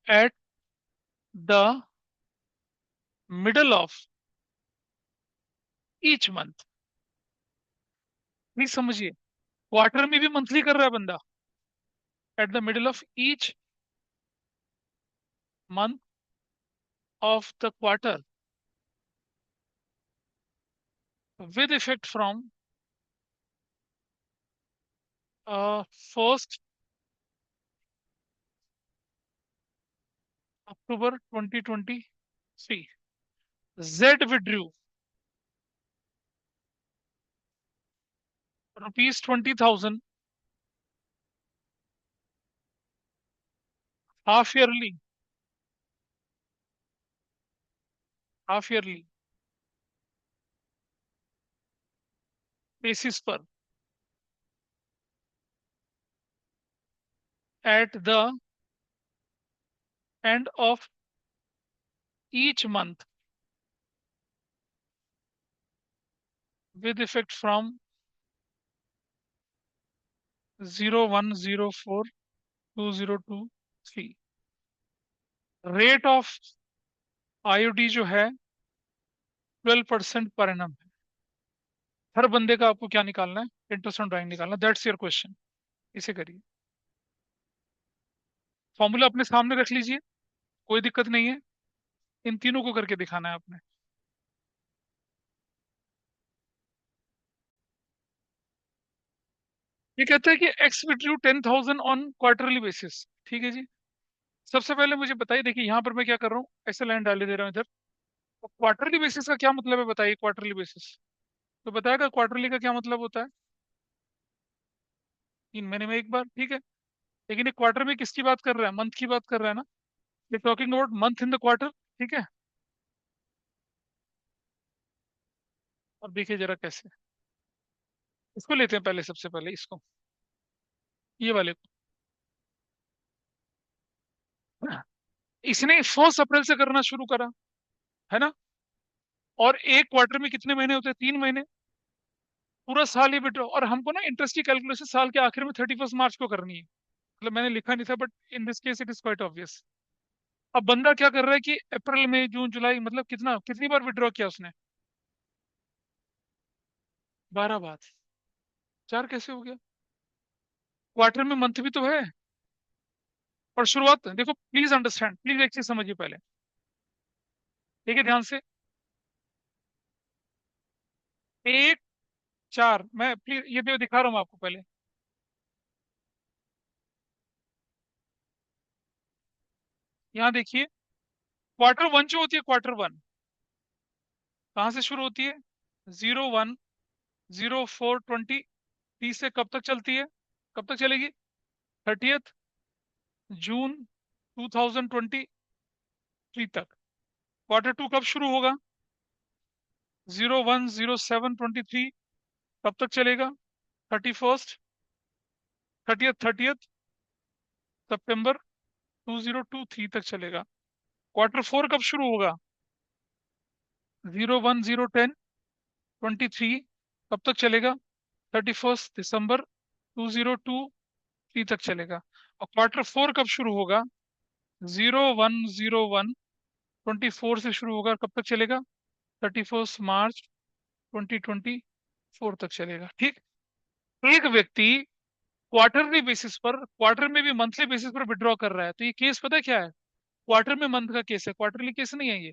at the middle of each month. Please समझिए, क्वार्टर में भी मंथली कर रहा है बंदा। At the middle of each month of the quarter, with effect from 1 October 2023, Z withdrew ₹20,000 half yearly, half yearly basis पर at the end of each month, with effect from 01/04/2023। Rate of IOD जो है 12% per annum है। हर बंदे का आपको क्या निकालना है, इंटरेस्ट ऑन ड्राइंग निकालना। That's your question. इसे करिए, फॉर्मूला अपने सामने रख लीजिए, कोई दिक्कत नहीं है। इन तीनों को करके दिखाना है आपने। ये कहता है कि x withdrew 10,000 on quarterly basis. ठीक है जी। सबसे पहले मुझे बताइए, देखिए यहाँ पर मैं क्या कर रहा हूँ, ऐसे लाइन डाले दे रहा हूँ इधर। तो क्वार्टरली बेसिस का क्या मतलब है बताइए, क्वार्टरली बेसिस तो बताएगा क्वार्टरली का क्या मतलब होता है। 3 महीने में एक बार, ठीक है। लेकिन ये क्वार्टर में किसकी बात कर रहा है, मंथ की बात कर रहा है ना। ये talking about month in the quarter. ठीक है। अब देखिए जरा कैसे, इसको लेते हैं पहले, सबसे पहले इसको, ये वाले को। इसने 1 अप्रैल से करना शुरू करा, है ना। और एक क्वार्टर में कितने महीने होते हैं, 3 महीने। पूरा साल ही विड्रॉ, और हमको ना इंटरेस्ट की कैलकुलेशन साल के आखिर में 31 मार्च को करनी है। मतलब मैंने लिखा नहीं था, but in this case it is quite obvious. अब बंदा क्या कर रहा है कि अप्रैल मई जून जुलाई, मतलब कितनी बार विड्रॉ किया उसने? 12 बार। 4 कैसे हो गया? क्वार्टर में मंथ भी तो है। और शुरुआत देखो, प्लीज अंडरस्टैंड, प्लीज एक चीज समझिए पहले। ठीक है, ध्यान से। 1/4, मैं प्लीज ये दिखा रहा हूँ आपको पहले। यहाँ देखिए, क्वार्टर 1 जो होती है, क्वार्टर 1 कहाँ से शुरू होती है? 01/04/20 से कब तक चलती है, कब तक चलेगी? 30th जून 2023 तक। क्वार्टर 2 कब शुरू होगा? 01/07/23, कब तक चलेगा? 31st, 30th September 2023 तक चलेगा। क्वार्टर 4 कब शुरू होगा? 01/0/10/23 कब तक चलेगा? 31 दिसंबर 2023 तक चलेगा। और Q4 कब शुरू होगा? 01/01/24 से शुरू होगा, कब तक चलेगा? 31 मार्च 2024 तक चलेगा। ठीक। एक व्यक्ति क्वार्टरली बेसिस पर, क्वार्टर में भी मंथली बेसिस पर विड्रॉ कर रहा है, तो ये केस पता है क्या है? क्वार्टर में मंथ का केस है, क्वार्टरली केस नहीं है ये,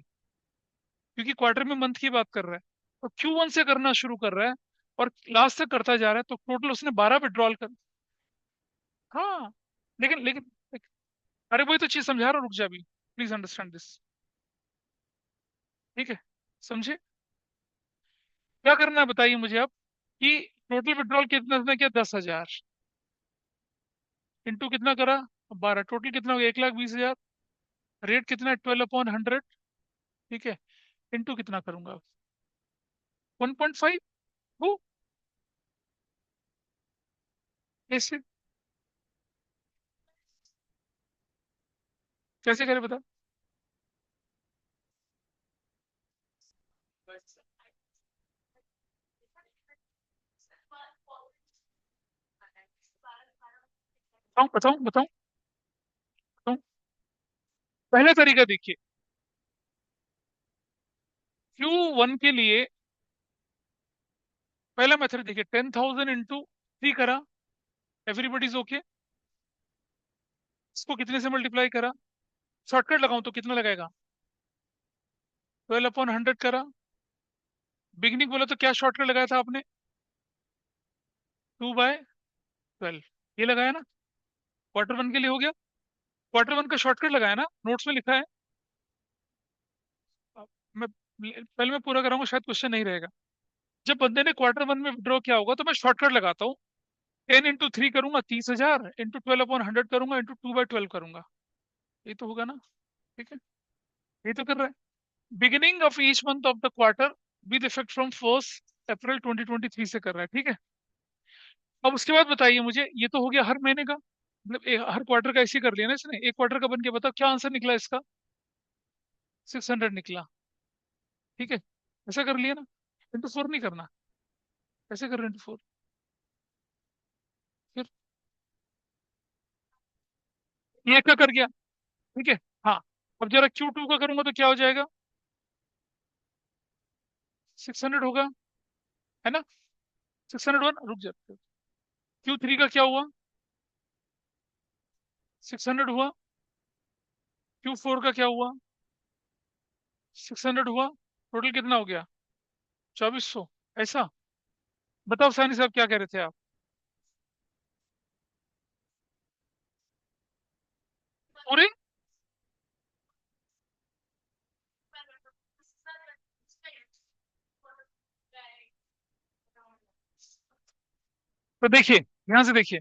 क्योंकि क्वार्टर में मंथ की बात कर रहा है। तो Q1 से करना शुरू कर रहा है और लास्ट तक करता जा रहा है, तो टोटल उसने 12 विड्रॉल कर। हाँ, लेकिन अरे वही तो चीज समझा रहा हूँ, रुक जा अभी, प्लीज अंडरस्टैंड दिस। ठीक है, समझे? क्या करना है बताइए मुझे अब, कि टोटल विड्रॉल कितना उसने किया? 10,000 इंटू कितना करा? 12, टोटल कितना हो गया? 1,20,000। रेट कितना है? 12/100। ठीक है, इंटू कितना करूंगा? 1.5। वो कैसे? कैसे करे बता। बताऊं बताऊं बताऊं बताऊं। पहला तरीका देखिए, Q1 के लिए पहला मेथड देखिए, 10,000 इंटू 3 करा, एवरीबडी इज ओके। इसको कितने से मल्टीप्लाई करा? शॉर्टकट लगाऊं तो कितना लगाएगा? 12/100 करा। बिगनिंग बोला तो क्या शॉर्टकट लगाया था आपने? 2/12, ये लगाया ना? Q1 के लिए हो गया। Q1 का शॉर्टकट लगाया ना, नोट्स में लिखा है। अब मैं पहले मैं पूरा कराऊंगा, शायद क्वेश्चन नहीं रहेगा। जब बंदे ने Q1 में विड्रॉ किया होगा, तो मैं शॉर्टकट लगाता हूँ। 10 इंटू 3 करूंगा, 30,000, इंटू 12/100 करूंगा, इंटू 2/12 करूंगा। ये तो होगा ना? ठीक है, ये तो कर रहा है। Beginning of each month of the quarter with effect from 1 अप्रैल 2023 से कर रहा है। ठीक है। अब उसके बाद बताइए मुझे, ये तो हो गया हर महीने का, मतलब हर क्वार्टर का ऐसे कर लिया ना इसने। एक क्वार्टर का बन के बताओ क्या आंसर निकला इसका? 600 निकला। ठीक है, ऐसा कर लिया ना। इंटू 4 नहीं करना। कैसे कर रहे हैं इंटू 4? फिर ये का कर गया। ठीक है। हाँ, अब जरा Q2 का करूंगा तो क्या हो जाएगा? 600 होगा, है ना? 601, रुक जाते। Q3 का क्या हुआ? 600 हुआ। Q4 का क्या हुआ? 600 हुआ। टोटल कितना हो गया? 2,400। ऐसा? बताओ सानी साहब, क्या कह रहे थे आप? पूरे? तो देखिए, ध्यान से देखिए,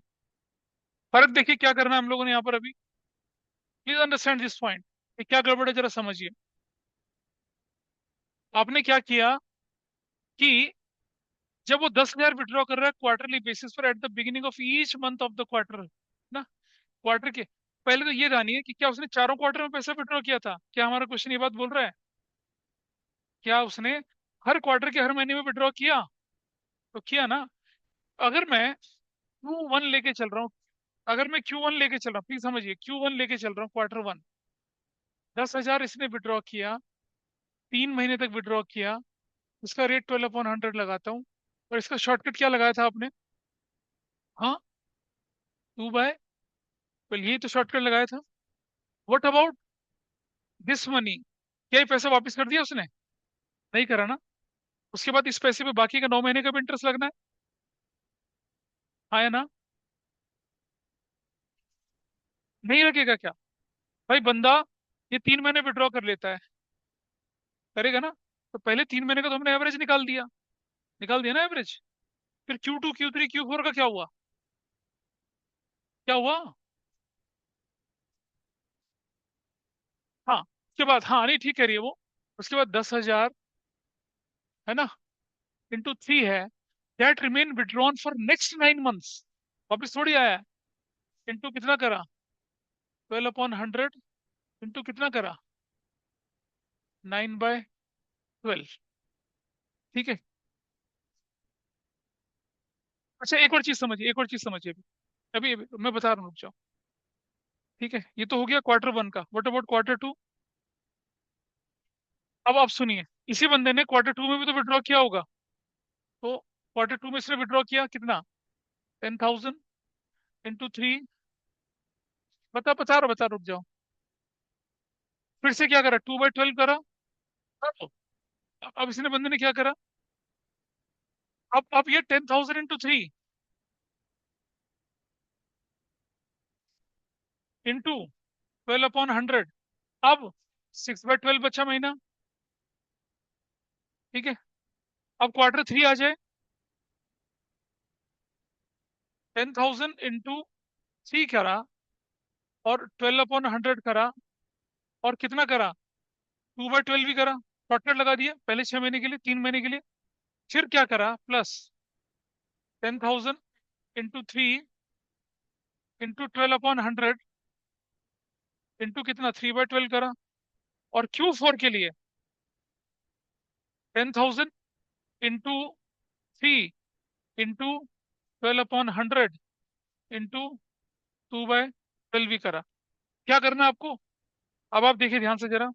फर्क देखिए क्या करना है हम लोगों ने यहाँ पर अभी। Please understand this point. ये क्या गड़बड़ है जरा समझिए। आपने क्या किया कि जब वो 10,000 विड्रॉ कर रहा है क्वार्टरली बेसिस पर at the beginning of each month of the quarter ना, क्वार्टर के पहले तो ये जानिए कि क्या उसने चारों क्वार्टर में पैसा विड्रॉ किया था? क्या हमारा क्वेश्चन ये बात बोल रहा है? क्या उसने हर क्वार्टर के हर महीने में विड्रॉ किया? तो किया ना। अगर मैं Q1 लेके चल रहा हूँ, अगर मैं Q1 लेके चल रहा हूँ, प्लीज समझिए, Q1 लेके चल रहा हूँ, Q1, 10,000 इसने विड्रॉ किया, 3 महीने तक विड्रॉ किया, इसका रेट 12/100 लगाता हूँ। और इसका शॉर्टकट क्या लगाया था आपने? हाँ, 2/12, यही तो शॉर्टकट लगाया था। What about this money? क्या ये पैसा वापस कर दिया उसने? नहीं करा ना। उसके बाद इस पैसे पे बाकी का 9 महीने का भी इंटरेस्ट लगना है। हाँ या ना? नहीं लगेगा क्या? भाई बंदा ये 3 महीने विड्रॉ कर लेता है, करेगा ना? तो पहले 3 महीने का तो हमने एवरेज निकाल दिया ना एवरेज। फिर Q2 Q3 Q4 का क्या हुआ? क्या हुआ? हाँ, उसके बाद, हाँ नहीं ठीक कह रही है वो। उसके बाद 10,000, है ना, इंटू 3 है, that remain withdrawn for next 9 months. वापिस थोड़ी आया है। इंटू कितना करा? 12/100, इंटू कितना करा? 9/12। 12। ठीक है। अच्छा एक और चीज समझिए, एक और चीज समझिए अभी। अभी मैं बता रहा हूँ, रुक जाओ। ठीक है, ये तो हो गया क्वार्टर वन का। What about quarter two? अब आप सुनिए, इसी बंदे ने क्वार्टर टू में भी तो विड्रॉ किया होगा। तो क्वार्टर टू में इसने विड्रॉ किया कितना? 10,000 इंटू थ्री। बता, रुक जाओ। फिर से क्या करा? 2/12 करा। अब इसने बंदे ने क्या करा? अब ये 10,000 इंटू थ्री इंटू 12/100। अब 6/12 बचा महीना। ठीक है। अब क्वार्टर थ्री आ जाए। 10,000 इंटू थ्री करा और 12/100 करा। और कितना करा? 2/12 भी करा। शॉर्टकट लगा दिया पहले 6 महीने के लिए, 3 महीने के लिए। फिर क्या करा? Plus 10,000 into three into 12/100 into कितना? 3/12 करा। और Q4 के लिए 10,000 इंटू थ्री इंटू 12/100 इंटू 2/12 भी करा। क्या करना है आपको? अब आप देखिए ध्यान से जरा।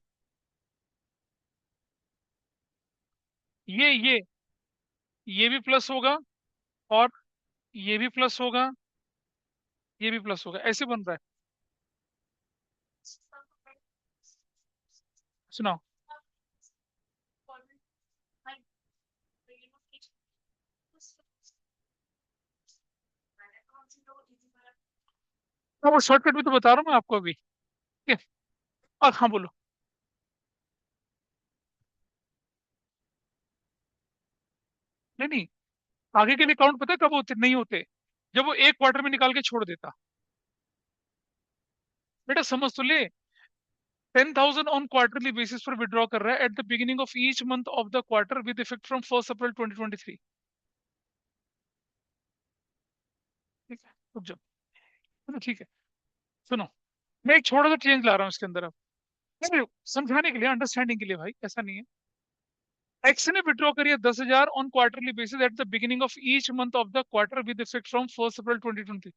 ये ये भी प्लस होगा, और ये भी प्लस होगा, ये भी प्लस होगा, ऐसे बन रहा है। सुनाओ। हाँ, वो शॉर्टकट भी तो बता रहा हूँ मैं आपको अभी। ठीक है। और हाँ बोलो। नहीं नहीं, आगे के लिए काउंट पता है कब होते नहीं होते? जब वो एक क्वार्टर में निकाल के छोड़ देता। बेटा समझ तो ले। 10,000 ऑन क्वार्टरली बेसिस पर विड्रॉ कर रहा है at the beginning of each month of the quarter with effect from 1 अप्रैल 2023। ठीक है, रुक जाओ। चलो ठीक है, सुनो। मैं एक छोटा सा चेंज ला रहा हूँ इसके अंदर अब। नहीं, समझाने के लिए, अंडरस्टैंडिंग के लिए भाई, ऐसा नहीं है। एक्स ने विड्रॉ करी है 10,000 on quarterly basis at the beginning of each month of the quarter with effect from 1 अप्रैल 2020।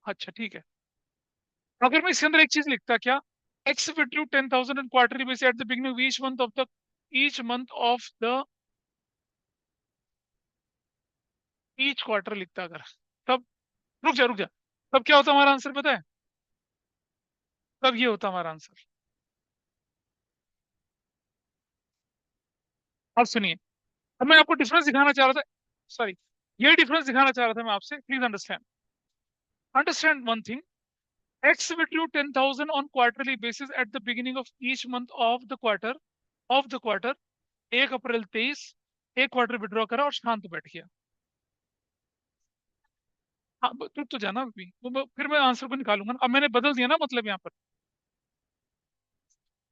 अच्छा ठीक है। अगर मैं इसके अंदर एक चीज लिखता क्या? X withdrew 10,000 on quarterly basis at the beginning of each month of the each quarter लिखता अगर, तब, रुक जा, तब क्या होता हमारा आंसर पता है? तब ये होता हमारा आंसर। अब सुनिए। अब मैं आपको डिफरेंस दिखाना चाह रहा था। सॉरी, ये डिफरेंस दिखाना चाह रहा था मैं आपसे, please understand. Understand one thing. X withdrew 10,000 on quarterly basis at the beginning of each month of the quarter 1 अप्रैल 23। एक क्वार्टर विड्रॉ करा और शांत बैठ गया। हाँ, तू तो जाना अभी, फिर मैं आंसर को निकालूंगा ना। अब मैंने बदल दिया ना मतलब यहाँ पर।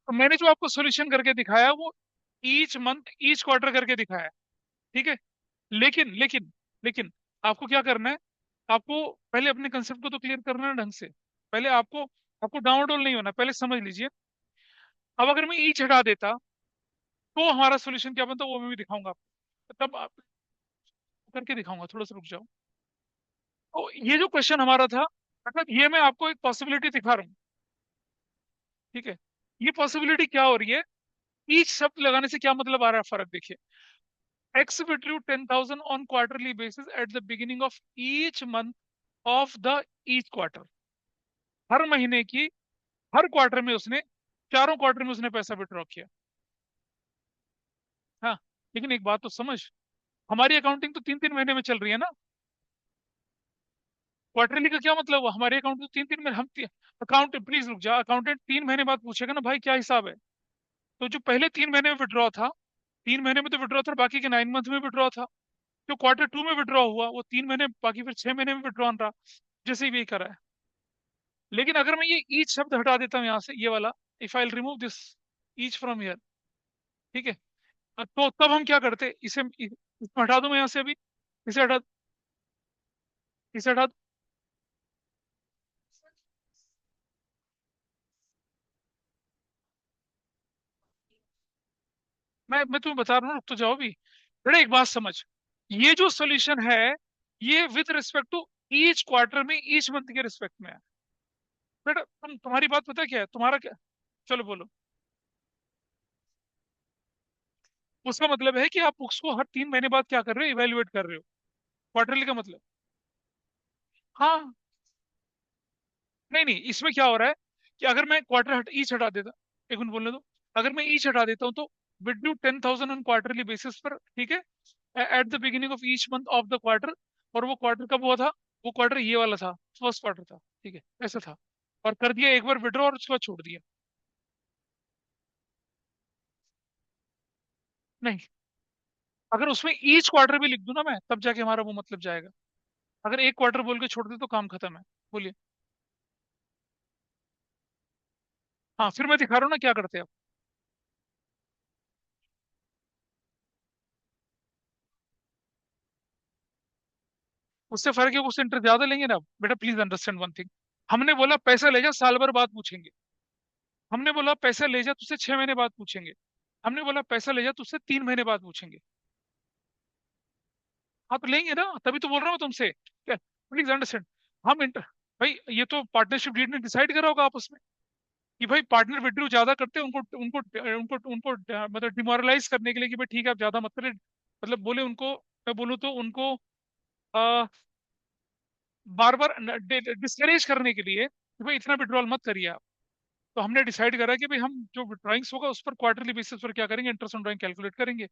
तो मैंने जो आपको सोल्यूशन करके दिखाया वो ईच मंथ ईच क्वार्टर करके दिखाया है। ठीक है। लेकिन लेकिन लेकिन आपको क्या करना है? आपको पहले अपने कंसेप्ट को तो क्लियर करना है ढंग से। पहले आपको आपको डाउनलोड नहीं होना, पहले समझ लीजिए। अब अगर मैं ईच हटा देता तो हमारा सोल्यूशन क्या बनता वो मैं भी दिखाऊंगा आपको। तब आप करके दिखाऊंगा, थोड़ा सा रुक जाओ। तो ये जो क्वेश्चन हमारा था, मतलब ये मैं आपको एक पॉसिबिलिटी दिखा रहा हूँ। ठीक है। ये पॉसिबिलिटी क्या हो रही है? ईच शब्द लगाने से क्या मतलब आ रहा है, फर्क देखिए। X withdrew 10,000 on quarterly basis at the beginning of each month of the each quarter. हर महीने की हर क्वार्टर में उसने, चारों क्वार्टर में उसने पैसा विड्रॉ किया। हाँ। लेकिन एक बात तो समझ, हमारी अकाउंटिंग तो 3-3 महीने में चल रही है ना। क्वार्टरली का क्या मतलब हुआ? हमारे अकाउंट तो 3-3 महीने हम अकाउंट, प्लीज रुक जा, अकाउंटेंट 3 महीने बाद पूछेगा ना भाई क्या हिसाब है। तो जो पहले 3 महीने में विड्रॉ था, 3 महीने में तो विड्रॉ था, बाकी के 9 मंथ में विड्रॉ था। जो क्वार्टर टू में विड्रॉ हुआ वो 3 महीने, बाकी फिर 6 महीने में विड्रॉ रहा। जैसे ही भी करा है। लेकिन अगर मैं ये ईच शब्द हटा देता हूँ यहाँ से, ये वाला, if I remove this each from here. ठीक है। तो तब हम क्या करते? इसमें हटा दूं मैं यहाँ से अभी। इसे हटा इसे हटा। मैं तुम्हें बता रहा हूँ, रुक तो जाओ भी। बेटा एक बात समझ, ये जो सोल्यूशन है, ये with respect to each quarter में, ईच मंथ के रिस्पेक्ट में है। बेटा तुम्हारी बात पता है क्या है, तुम्हारा क्या। चलो बोलो। उसका मतलब है कि आप बुक्स को हर 3 महीने बाद क्या कर रहे हो, इवेल्युएट कर रहे हो। क्वार्टरली का मतलब। हाँ। नहीं नहीं, इसमें क्या हो रहा है कि अगर मैं क्वार्टर ईच हटा देता, एक मिनट बोलने दो। अगर मैं ईच हटा देता हूँ तो विड्यू 10,000 ऑन क्वार्टरली बेसिस पर, ठीक है, at the beginning of each month of the quarter. और वो क्वार्टर कब हुआ था? वो क्वार्टर ये वाला था, फर्स्ट क्वार्टर था, ठीक है, ऐसा था। और कर दिया एक बार विड्रॉ और उसके बाद छोड़ दिया। नहीं, अगर उसमें ईच क्वार्टर भी लिख दूं ना मैं, तब जाके हमारा वो मतलब जाएगा। अगर एक क्वार्टर बोल के छोड़ दे तो काम खत्म है। बोलिए। हाँ, फिर मैं दिखा रहा हूँ ना क्या करते हैं आप। उससे फर्क है, उससे इंटरेस्ट ज्यादा लेंगे ना। बेटा प्लीज अंडरस्टैंड वन थिंग। हमने बोला पैसा ले जा, साल भर बाद पूछेंगे। हमने बोला पैसा ले जा, तुझसे 6 महीने बाद पूछेंगे। हमने बोला पैसा ले जा, तुझसे 3 महीने बाद पूछेंगे। हाँ तो लेंगे ना, तभी तो बोल रहा हूँ तुमसे। Please understand. हम इंटर भाई, ये तो पार्टनरशिप डीड ने डिसाइड करा होगा आपस में कि भाई पार्टनर विड्रू ज्यादा करते हैं, उनको उनको उनको उनको मतलब डिमोरलाइज करने के लिए कि भाई ठीक है आप ज्यादा मत करें। मतलब बोले उनको, मैं बोलूँ तो उनको बार बार डिस्करेज करने के लिए कि भाई इतना विड्रॉल मत करिए आप। तो हमने डिसाइड करा कि भाई हम जो ड्राइंग्स होगा उस पर क्वार्टरली बेसिस पर क्या करेंगे, इंटरेस्ट ऑन ड्राइंग कैलकुलेट करेंगे।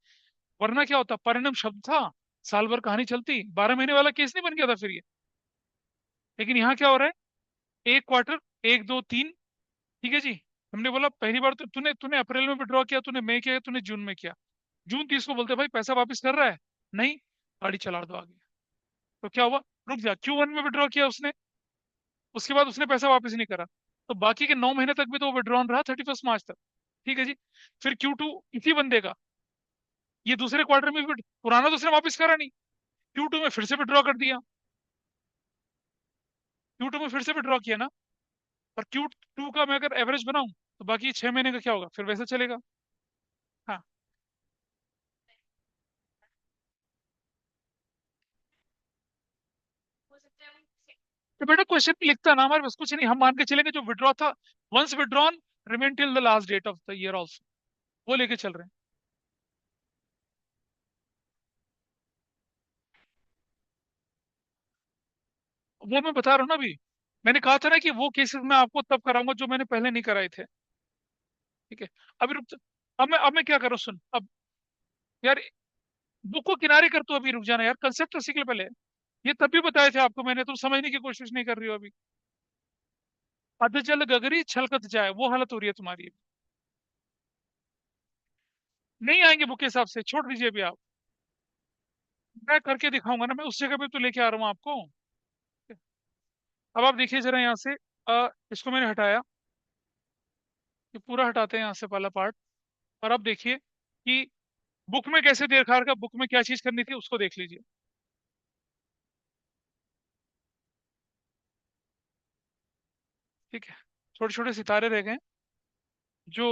वरना क्या होता, परिणाम शब्द था, साल भर कहानी चलती, 12 महीने वाला केस नहीं बन गया था फिर ये। लेकिन यहाँ क्या हो रहा है, एक क्वार्टर, एक दो तीन, ठीक है जी। हमने बोला पहली बार तो तूने तूने अप्रैल में विड्रॉ किया, तूने मई किया, तूने जून में किया। जून 30 को बोलते भाई पैसा वापस कर रहा है, नहीं, गाड़ी चला दो आगे। तो क्या हुआ, रुक जा, Q1 में विड्रॉ किया उसने, उसके बाद उसने पैसा वापस नहीं करा। तो बाकी के 9 महीने तक भी तो विड्रॉन रहा 31 मार्च तक, ठीक है जी। फिर Q2 इसी बंदे का, ये दूसरे क्वार्टर में भी पुराना तो उसने वापस करा नहीं, Q2 में फिर से विड्रॉ कर दिया। Q2 में फिर से विड्रॉ किया ना। और Q2 का मैं अगर एवरेज बनाऊं तो बाकी 6 महीने का क्या होगा, फिर वैसे चलेगा। हाँ। तो बेटा क्वेश्चन में लिखता ना, हमारे पास कुछ नहीं, हम मान के चलेंगे जो विड्रॉ था, once withdrawn remain till the last date of the year also, वो लेके चल रहे हैं। वो मैं बता रहा हूँ ना अभी। मैंने कहा था ना कि वो केसेस मैं आपको तब कराऊंगा जो मैंने पहले नहीं कराए थे। ठीक है। अभी रुक अब मैं क्या करूँ, सुन अब। यार बुक को किनारे कर, तू अभी रुक जाना यार, कंसेप्ट तो सीख ले पहले। ये तभी बताए थे आपको मैंने, तुम समझने की कोशिश नहीं कर रही हो अभी। अधजल गगरी छलकत जाए, वो हालत हो रही है तुम्हारी। नहीं आएंगे बुक के हिसाब से, छोड़ दीजिए अभी आप। मैं करके दिखाऊंगा ना, मैं उस जगह पे तो लेके आ रहा हूँ आपको। अब आप देखिए जरा यहाँ से, इसको मैंने हटाया, ये पूरा हटाते हैं यहाँ से पहला पार्ट। और अब देखिए कि बुक में कैसे देर खार का, बुक में क्या चीज करनी थी उसको देख लीजिए। ठीक है। छोटे छोटे सितारे रह गए जो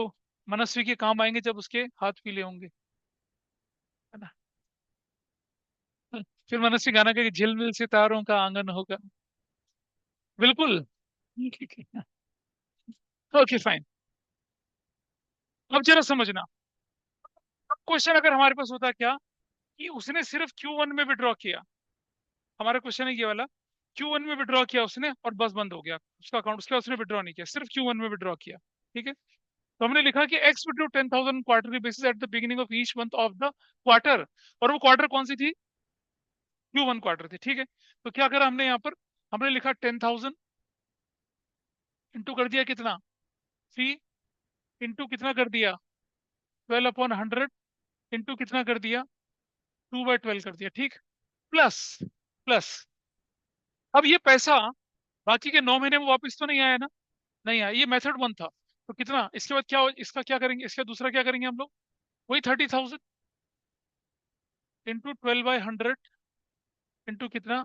मनस्वी के काम आएंगे जब उसके हाथ पीले होंगे, है ना। फिर मनस्वी गाना का झिलमिल सितारों का आंगन होगा। बिल्कुल। ठीक है। Okay fine. अब जरा समझना, अब क्वेश्चन अगर हमारे पास होता क्या, कि उसने सिर्फ Q1 में विड्रॉ किया। हमारा क्वेश्चन है ये वाला, Q1 में विड्रॉ किया उसने और बस बंद हो गया उसका अकाउंट, उसके बाद उसने विड्रॉ नहीं किया, सिर्फ Q1 में विड्रॉ किया। ठीक है। तो हमने लिखा कि x withdraw 10,000 quarterly basis at the beginning of each month of the quarter. और वो क्वार्टर कौन सी थी, Q1 क्वार्टर थी, ठीक है। तो क्या करा हमने यहाँ पर, हमने लिखा 10,000 इंटू कर दिया कितना, 3, इंटू कितना कर दिया, 12/100, इंटू कितना कर दिया, 2/12 कर दिया, ठीक। प्लस, प्लस, अब ये पैसा बाकी के 9 महीने में वापस तो नहीं आया ना। नहीं आया, ये मेथड 1 था। तो कितना इसके बाद क्या इसका क्या करेंगे, इसका दूसरा क्या करेंगे हम लोग, वही 30,000 इंटू 12/100, इंटू कितना,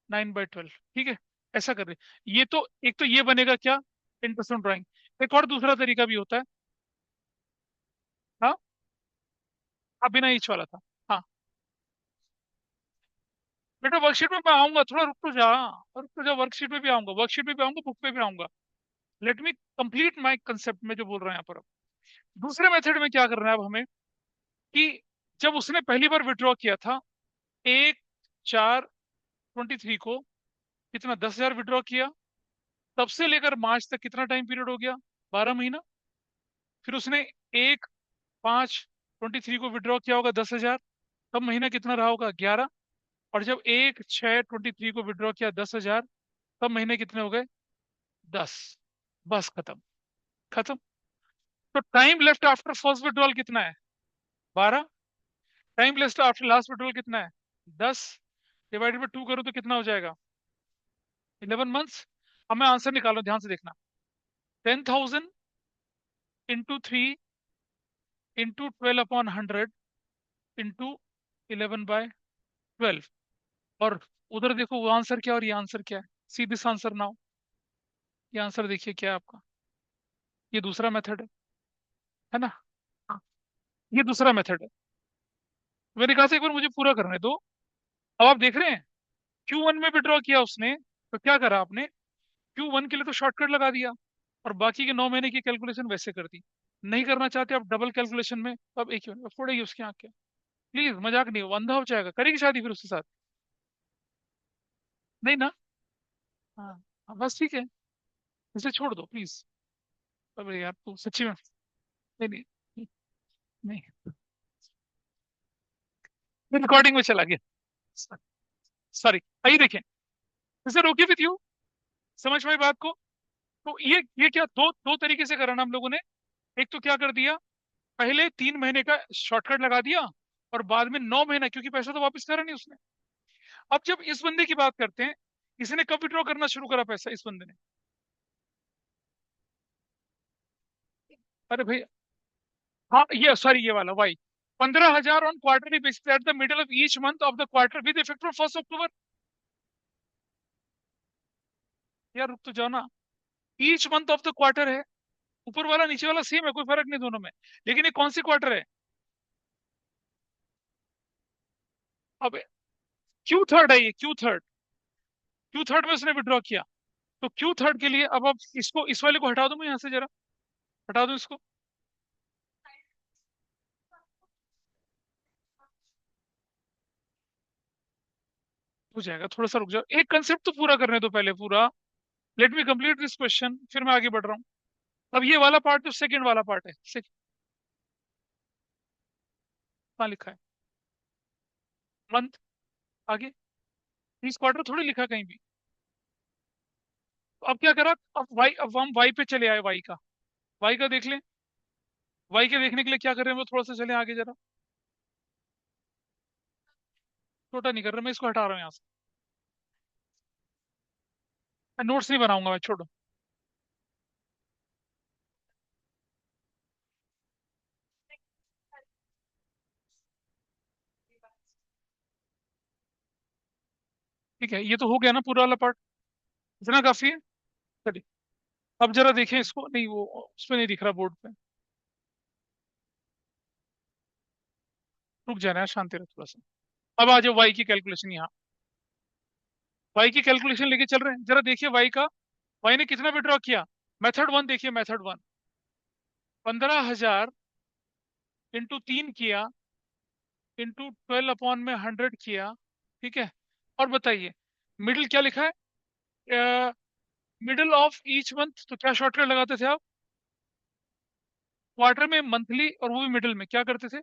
9/12, ठीक है। ऐसा कर रहे, ये तो एक तो ये बनेगा क्या, इंटरेस्ट ऑन ड्राइंग। एक और दूसरा तरीका भी होता है। हाँ, बिना ईच वाला था। हाँ बेटा, वर्कशीट में मैं आऊंगा, थोड़ा रुक तो जा, वर्कशीट में भी आऊंगा, वर्कशीट में भी आऊंगा, बुक पे भी आऊंगा। Let me complete my concept में जो बोल रहे हैं यहाँ पर। दूसरे मेथड में क्या करना है अब हमें, कि जब उसने पहली बार विड्रॉ किया था, 1/4/23 को, कितना, 10,000 विड्रॉ किया। तब से लेकर मार्च तक कितना टाइम पीरियड हो गया, 12 महीना। फिर उसने 1/5/23 को विड्रॉ किया होगा 10,000, तब महीना कितना रहा होगा, 11। और जब 1/6/23 को विड्रॉ किया 10,000, तब महीने कितने हो गए, 10। बस खत्म, खत्म। तो time left after first withdrawal कितना है, 12। Time left after last withdrawal कितना है, 10। डिवाइडेड बाई 2 करूं तो कितना हो जाएगा, 11 मंथ्स। अब मैं आंसर निकालो, ध्यान से देखना। 10,000 इंटू 3 इंटू 12/100 इंटू 11/12। और उधर देखो वो आंसर क्या और ये आंसर क्या है। See this answer now. ये आंसर देखिए क्या है आपका। ये दूसरा मेथड है ना। हाँ, ये दूसरा मेथड है। मैंने कहा था एक बार मुझे पूरा करने दो। अब आप देख रहे हैं, Q1 में विड्रॉ किया उसने, तो क्या करा आपने, Q1 के लिए तो शॉर्टकट लगा दिया, और बाकी के 9 महीने की कैलकुलेशन वैसे कर दी। नहीं करना चाहते आप डबल कैलकुलेशन में, तो अब एक ही मिनट फोड़ेगी उसकी आंख के। प्लीज मजाक नहीं, वो अंधा हो जाएगा, करेगी शादी फिर उसके साथ। नहीं ना। हाँ हाँ, बस ठीक है, इसे छोड़ दो प्लीज। अरे यार तू सच्ची में, नहीं नहीं नहीं, रिकॉर्डिंग में चला गया, सॉरी। आइए देखें, इसे रोके भी थी, समझ में आई बात को। तो ये क्या, दो दो तरीके से करा ना हम लोगों ने। एक तो क्या कर दिया, पहले 3 महीने का शॉर्टकट लगा दिया, और बाद में 9 महीना, क्योंकि पैसा तो वापस करा नहीं उसने। अब जब इस बंदे की बात करते हैं, इसने कब विड्रॉ करना शुरू करा पैसा इस बंदे ने, अरे भाई, हाँ ये सॉरी, ये वाला Y, 15,000 on quarterly basis at the middle of each month of the quarter with effect from 1 October. यार रुक तो जाओ ना, each month of the quarter है, ऊपर वाला नीचे वाला सेम है, कोई फर्क नहीं दोनों में। लेकिन ये कौन सी क्वार्टर है, अब Q3 है, ये Q3 में उसने विड्रॉ किया। तो Q3 के लिए अब इसको, इस वाले को हटा दूं मैं यहाँ से जरा, हटा दूं इसको। हो जाएगा, थोड़ा सा रुक जाओ, एक कंसेप्ट तो पूरा करने दो पहले पूरा। Let me complete this question, फिर मैं आगे बढ़ रहा हूँ। अब ये वाला पार्ट जो सेकंड वाला पार्ट है, कहाँ लिखा है, मंथ, आगे, इस क्वार्टर थोड़ी लिखा कहीं भी। तो अब क्या करा, अब हम वाई पे चले आए, वाई का देख लें। वाई के देखने के लिए क्या कर रहे हैं, वो थोड़ा सा चले आगे जरा। छोटा नहीं कर रहा मैं, इसको हटा रहा हूँ यहाँ से। मैं नोट्स नहीं बनाऊंगा, मैं छोड़ो। ठीक है, ये तो हो गया ना पूरा वाला पार्ट, इतना काफी है। चलिए, अब जरा देखें इसको, नहीं वो उस पर नहीं दिख रहा बोर्ड पे। रुक जाना है, शांति रहो थोड़ा सा। अब आ जाओ वाई की कैलकुलेशन यहाँ। वाई की कैलकुलेशन लेके चल रहे हैं, जरा देखिए वाई का। वाई ने कितना विड्रॉ किया, मेथड वन देखिए, मेथड वन, 15,000 इंटू 3 किया, इंटू 12/100 किया। ठीक है, और बताइए मिडिल क्या लिखा है, मिडिल ऑफ ईच मंथ, तो क्या शॉर्टकट लगाते थे आप, क्वार्टर में मंथली, और वो भी मिडिल में क्या करते थे,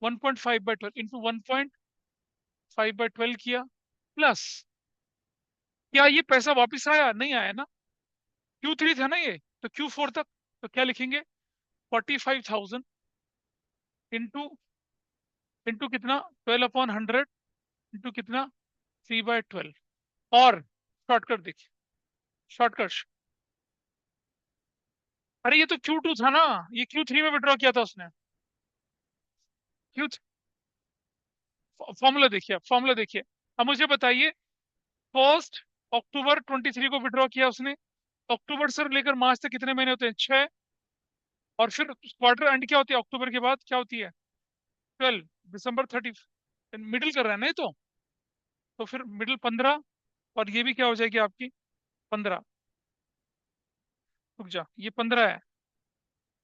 1.5/12 इंटू 1.5/12 किया, प्लस, क्या ये पैसा वापस आया, नहीं आया ना, Q3 था ना ये, तो Q4 तक, तो क्या लिखेंगे, 45,000 इंटू, इंटू कितना, 12/100 इंटू कितना, 3/12। और शॉर्टकट देखिए, शॉर्टकट, अरे ये तो Q2 था ना, ये Q3 में विड्रॉ किया था उसने। क्यू, फॉर्मूला देखिए, फॉर्मूला देखिए। अब मुझे बताइए, 1 अक्टूबर 23 को विड्रॉ किया उसने, अक्टूबर से लेकर मार्च तक कितने महीने होते हैं, 6। और फिर क्वार्टर एंड क्या होती है, अक्टूबर के बाद क्या होती है, 12 दिसंबर 30, मिडिल कर रहा है ना ये तो फिर मिडिल 15, और ये भी क्या हो जाएगी आपकी 15। रुक जा, ये 15 है,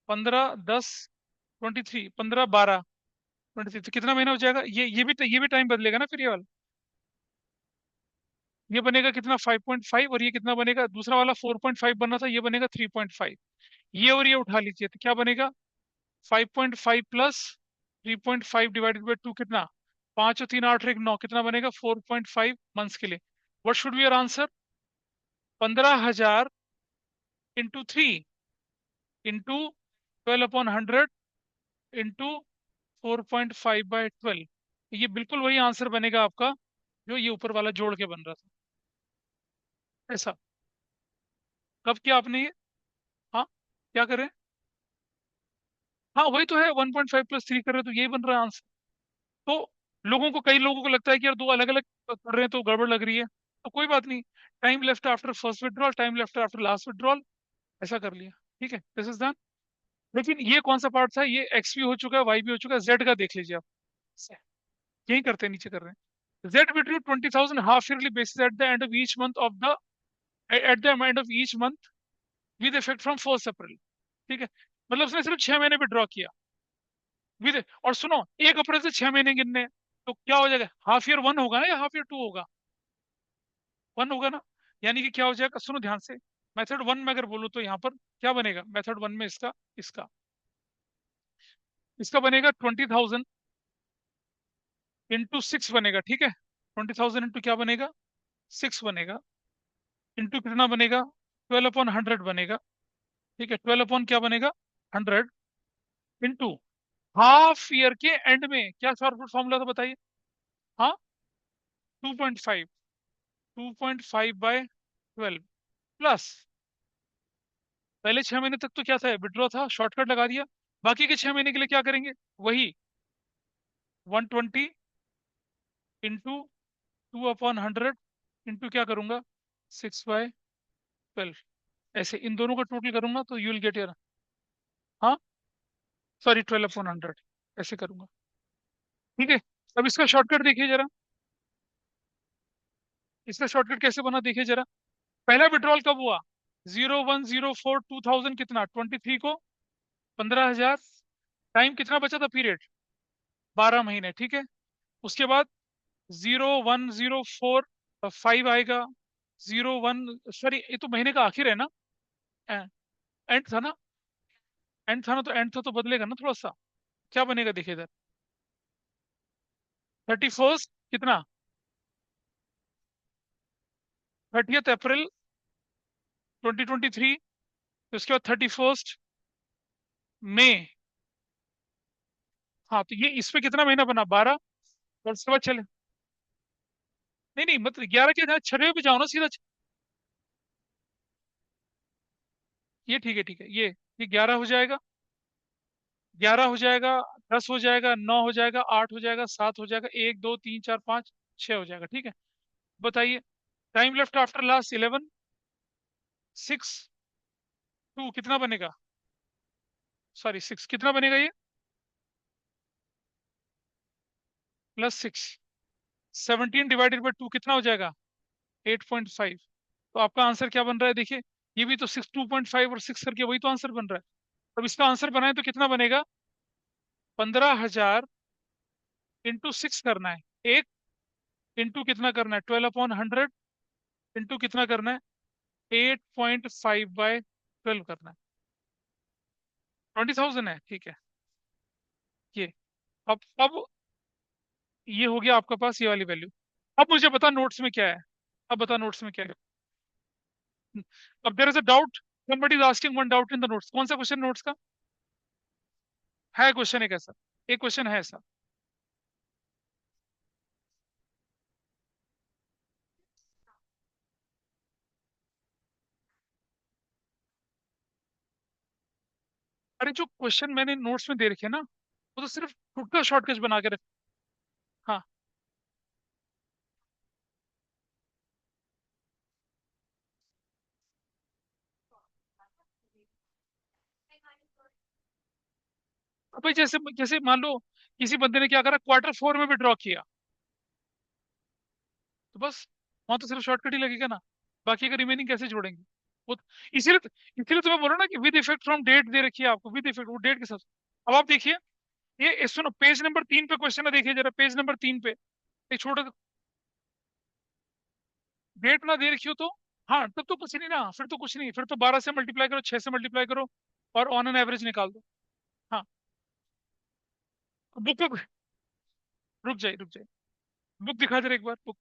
15 10 23, 15 12 23, तो कितना महीना हो जाएगा? ये भी टाइम बदलेगा ना फिर ये वाला। ये बनेगा कितना 5.5, और ये कितना बनेगा? दूसरा वाला 4.5 बनना था, ये बनेगा 3.5। ये और ये उठा लीजिए तो क्या बनेगा? 5.5 प्लस 3.5 डिवाइडेड बाई 2 कितना? 5 और 3 8 और 1 9, कितना बनेगा? 4.5 मंथ्स के लिए। What should be your answer? 15,000 into 3 into 12/100 into 4.5/12। ये बिल्कुल वही आंसर बनेगा आपका जो ये ऊपर वाला जोड़ के बन रहा था। ऐसा कब किया आपने ये? हाँ, क्या करें? हाँ वही तो है, 1.5 प्लस 3 कर रहे हैं तो यही बन रहा है आंसर। तो कई लोगों को लगता है कि यार दो अलग अलग कर रहे हैं तो गड़बड़ लग रही है, तो कोई बात नहीं। Time left after first withdrawal, time left after last withdrawal, ऐसा कर लिया। ठीक है, दिस इज डन। लेकिन ये कौन सा पार्ट था? ये एक्स भी हो चुका है, वाई भी हो चुका है, जेड का देख लीजिए आप। यही करते हैं, नीचे कर रहे हैं। Z withdrew 20,000 half yearly basis at the end of each month of the eight the end of each month with effect from 1 अप्रैल। ठीक है, मतलब उसने सिर्फ 6 महीने में ड्रॉ किया विद। और सुनो, 1 अप्रैल से 6 महीने गिनने हैं, तो क्या हो जाएगा? हाफ ईयर 1 होगा ना, या हाफ ईयर 2 होगा? 1 होगा ना। यानी कि क्या हो जाएगा, सुनो ध्यान से। मेथड 1 में अगर बोलूं तो यहाँ पर क्या बनेगा? मेथड 1 में इसका इसका इसका बनेगा 20,000 इंटू 6 बनेगा। ठीक है, 20,000 इंटू क्या बनेगा? 6 बनेगा। इंटू कितना बनेगा? 12/100 बनेगा। ठीक है, 12 क्या बनेगा? 100 इंटू हाफ ईयर के एंड में क्या फॉर्मूला था बताइए? हाँ, 2.5, 2.5/12 प्लस पहले 6 महीने तक तो क्या था? विड्रॉ था, शॉर्टकट लगा दिया। बाकी के 6 महीने के लिए क्या करेंगे? वही 120 इंटू 2/100 इंटू क्या करूंगा? 6/12। ऐसे इन दोनों का टोटल करूंगा तो यू विल गेट योर, हाँ सॉरी, 12/100, ऐसे करूंगा। ठीक है, अब इसका शॉर्टकट देखिए जरा। इसका शॉर्टकट कैसे बना देखिए जरा। पहला विड्रॉल कब हुआ? 01/04/2000, कितना? 23 को, 15,000। टाइम कितना बचा था पीरियड? 12 महीने। ठीक है, उसके बाद 01/04/5 आएगा। 01, सॉरी ये तो महीने का आखिर है ना, एंड था ना, एंड था ना, तो एंड था तो बदलेगा ना थोड़ा सा। क्या बनेगा देखिए इधर, 31st कितना? 30th अप्रैल 2023। उसके बाद 31st मई। हाँ, तो ये इस पे कितना महीना बना? 12। और उसके बाद चले, नहीं नहीं, मतलब 11 के जगह 6वें पे जाओ ना सीधा। ये ठीक है, ठीक है, ये 11 हो जाएगा, 11 हो जाएगा, 10 हो जाएगा, 9 हो जाएगा, 8 हो जाएगा, 7 हो जाएगा, 1 2 3 4 5 6 हो जाएगा। ठीक है, बताइए। टाइम लेफ्ट आफ्टर लास्ट 11, 6 2 कितना बनेगा? सॉरी 6 कितना बनेगा ये? +6, 17 डिवाइडेड बाई 2 कितना हो जाएगा? 8.5। तो आपका आंसर क्या बन रहा है देखिए। ये भी तो 6, 2.5 और 6 करके वही तो आंसर बन रहा है। अब इसका आंसर बनाए तो कितना बनेगा? 15,000 इंटू 6 करना है, एक इंटू कितना करना है? 12/100 इंटू कितना करना है? 8.5/12 करना है। 20,000 है, ठीक है। ये अब ये हो गया आपके पास ये वाली वैल्यू। अब मुझे बता नोट्स में क्या है। अब बता नोट्स में क्या है। अब there is a doubt, somebody is asking one doubt in the notes। कौन सा क्वेश्चन नोट्स का है? क्वेश्चन एक ऐसा, एक क्वेश्चन है ऐसा। अरे जो क्वेश्चन मैंने नोट्स में दे रखे हैं ना, वो तो सिर्फ खुद का शॉर्टकट बना के रख। हाँ, अब भाई जैसे जैसे मान लो किसी बंदे ने क्या करा, Q4 में विड्रॉ किया, तो बस वहां तो सिर्फ शॉर्टकट ही लगेगा ना, बाकी का रिमेनिंग कैसे जोड़ेंगे वो। इसीलिए इसीलिए तुम्हें बोला ना कि विद इफेक्ट फ्रॉम डेट दे रखी है आपको, विद इफेक्ट वो डेट के साथ। अब आप देखिए, ये सुनो, पेज नंबर 3 पे क्वेश्चन है, देखिए जरा पेज नंबर 3 पे एक छोटा, डेट ना दे रखी हो तो, हाँ तब तो कुछ नहीं ना, फिर तो कुछ नहीं, फिर तो 12 से मल्टीप्लाई करो, 6 से मल्टीप्लाई करो, और ऑन एन एवरेज निकाल दो। हाँ, बुक को, रुक जाइए, बुक दिखा दे रहे एक बार, बुक,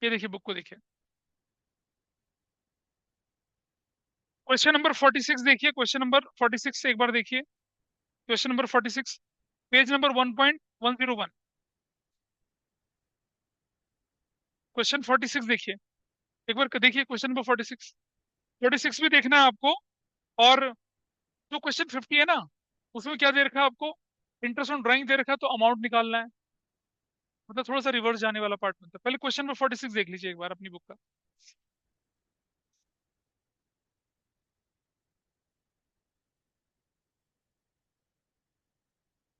ये देखिए बुक को देखिए, क्वेश्चन नंबर 46 देखिए, क्वेश्चन नंबर 46 से एक बार देखिए, question number 46, page number 1.101, question 46 देखिए, एक बार देखिए क्वेश्चन नंबर 46, 46 भी देखना है आपको। और जो क्वेश्चन 50 है ना, उसमें क्या दे रखा है आपको, इंटरेस्ट ऑन ड्राइंग दे रखा है, तो अमाउंट निकालना है, मतलब थोड़ा सा रिवर्स जाने वाला पार्ट बनता है। पहले क्वेश्चन नंबर 46 देख लीजिए एक बार अपनी बुक का।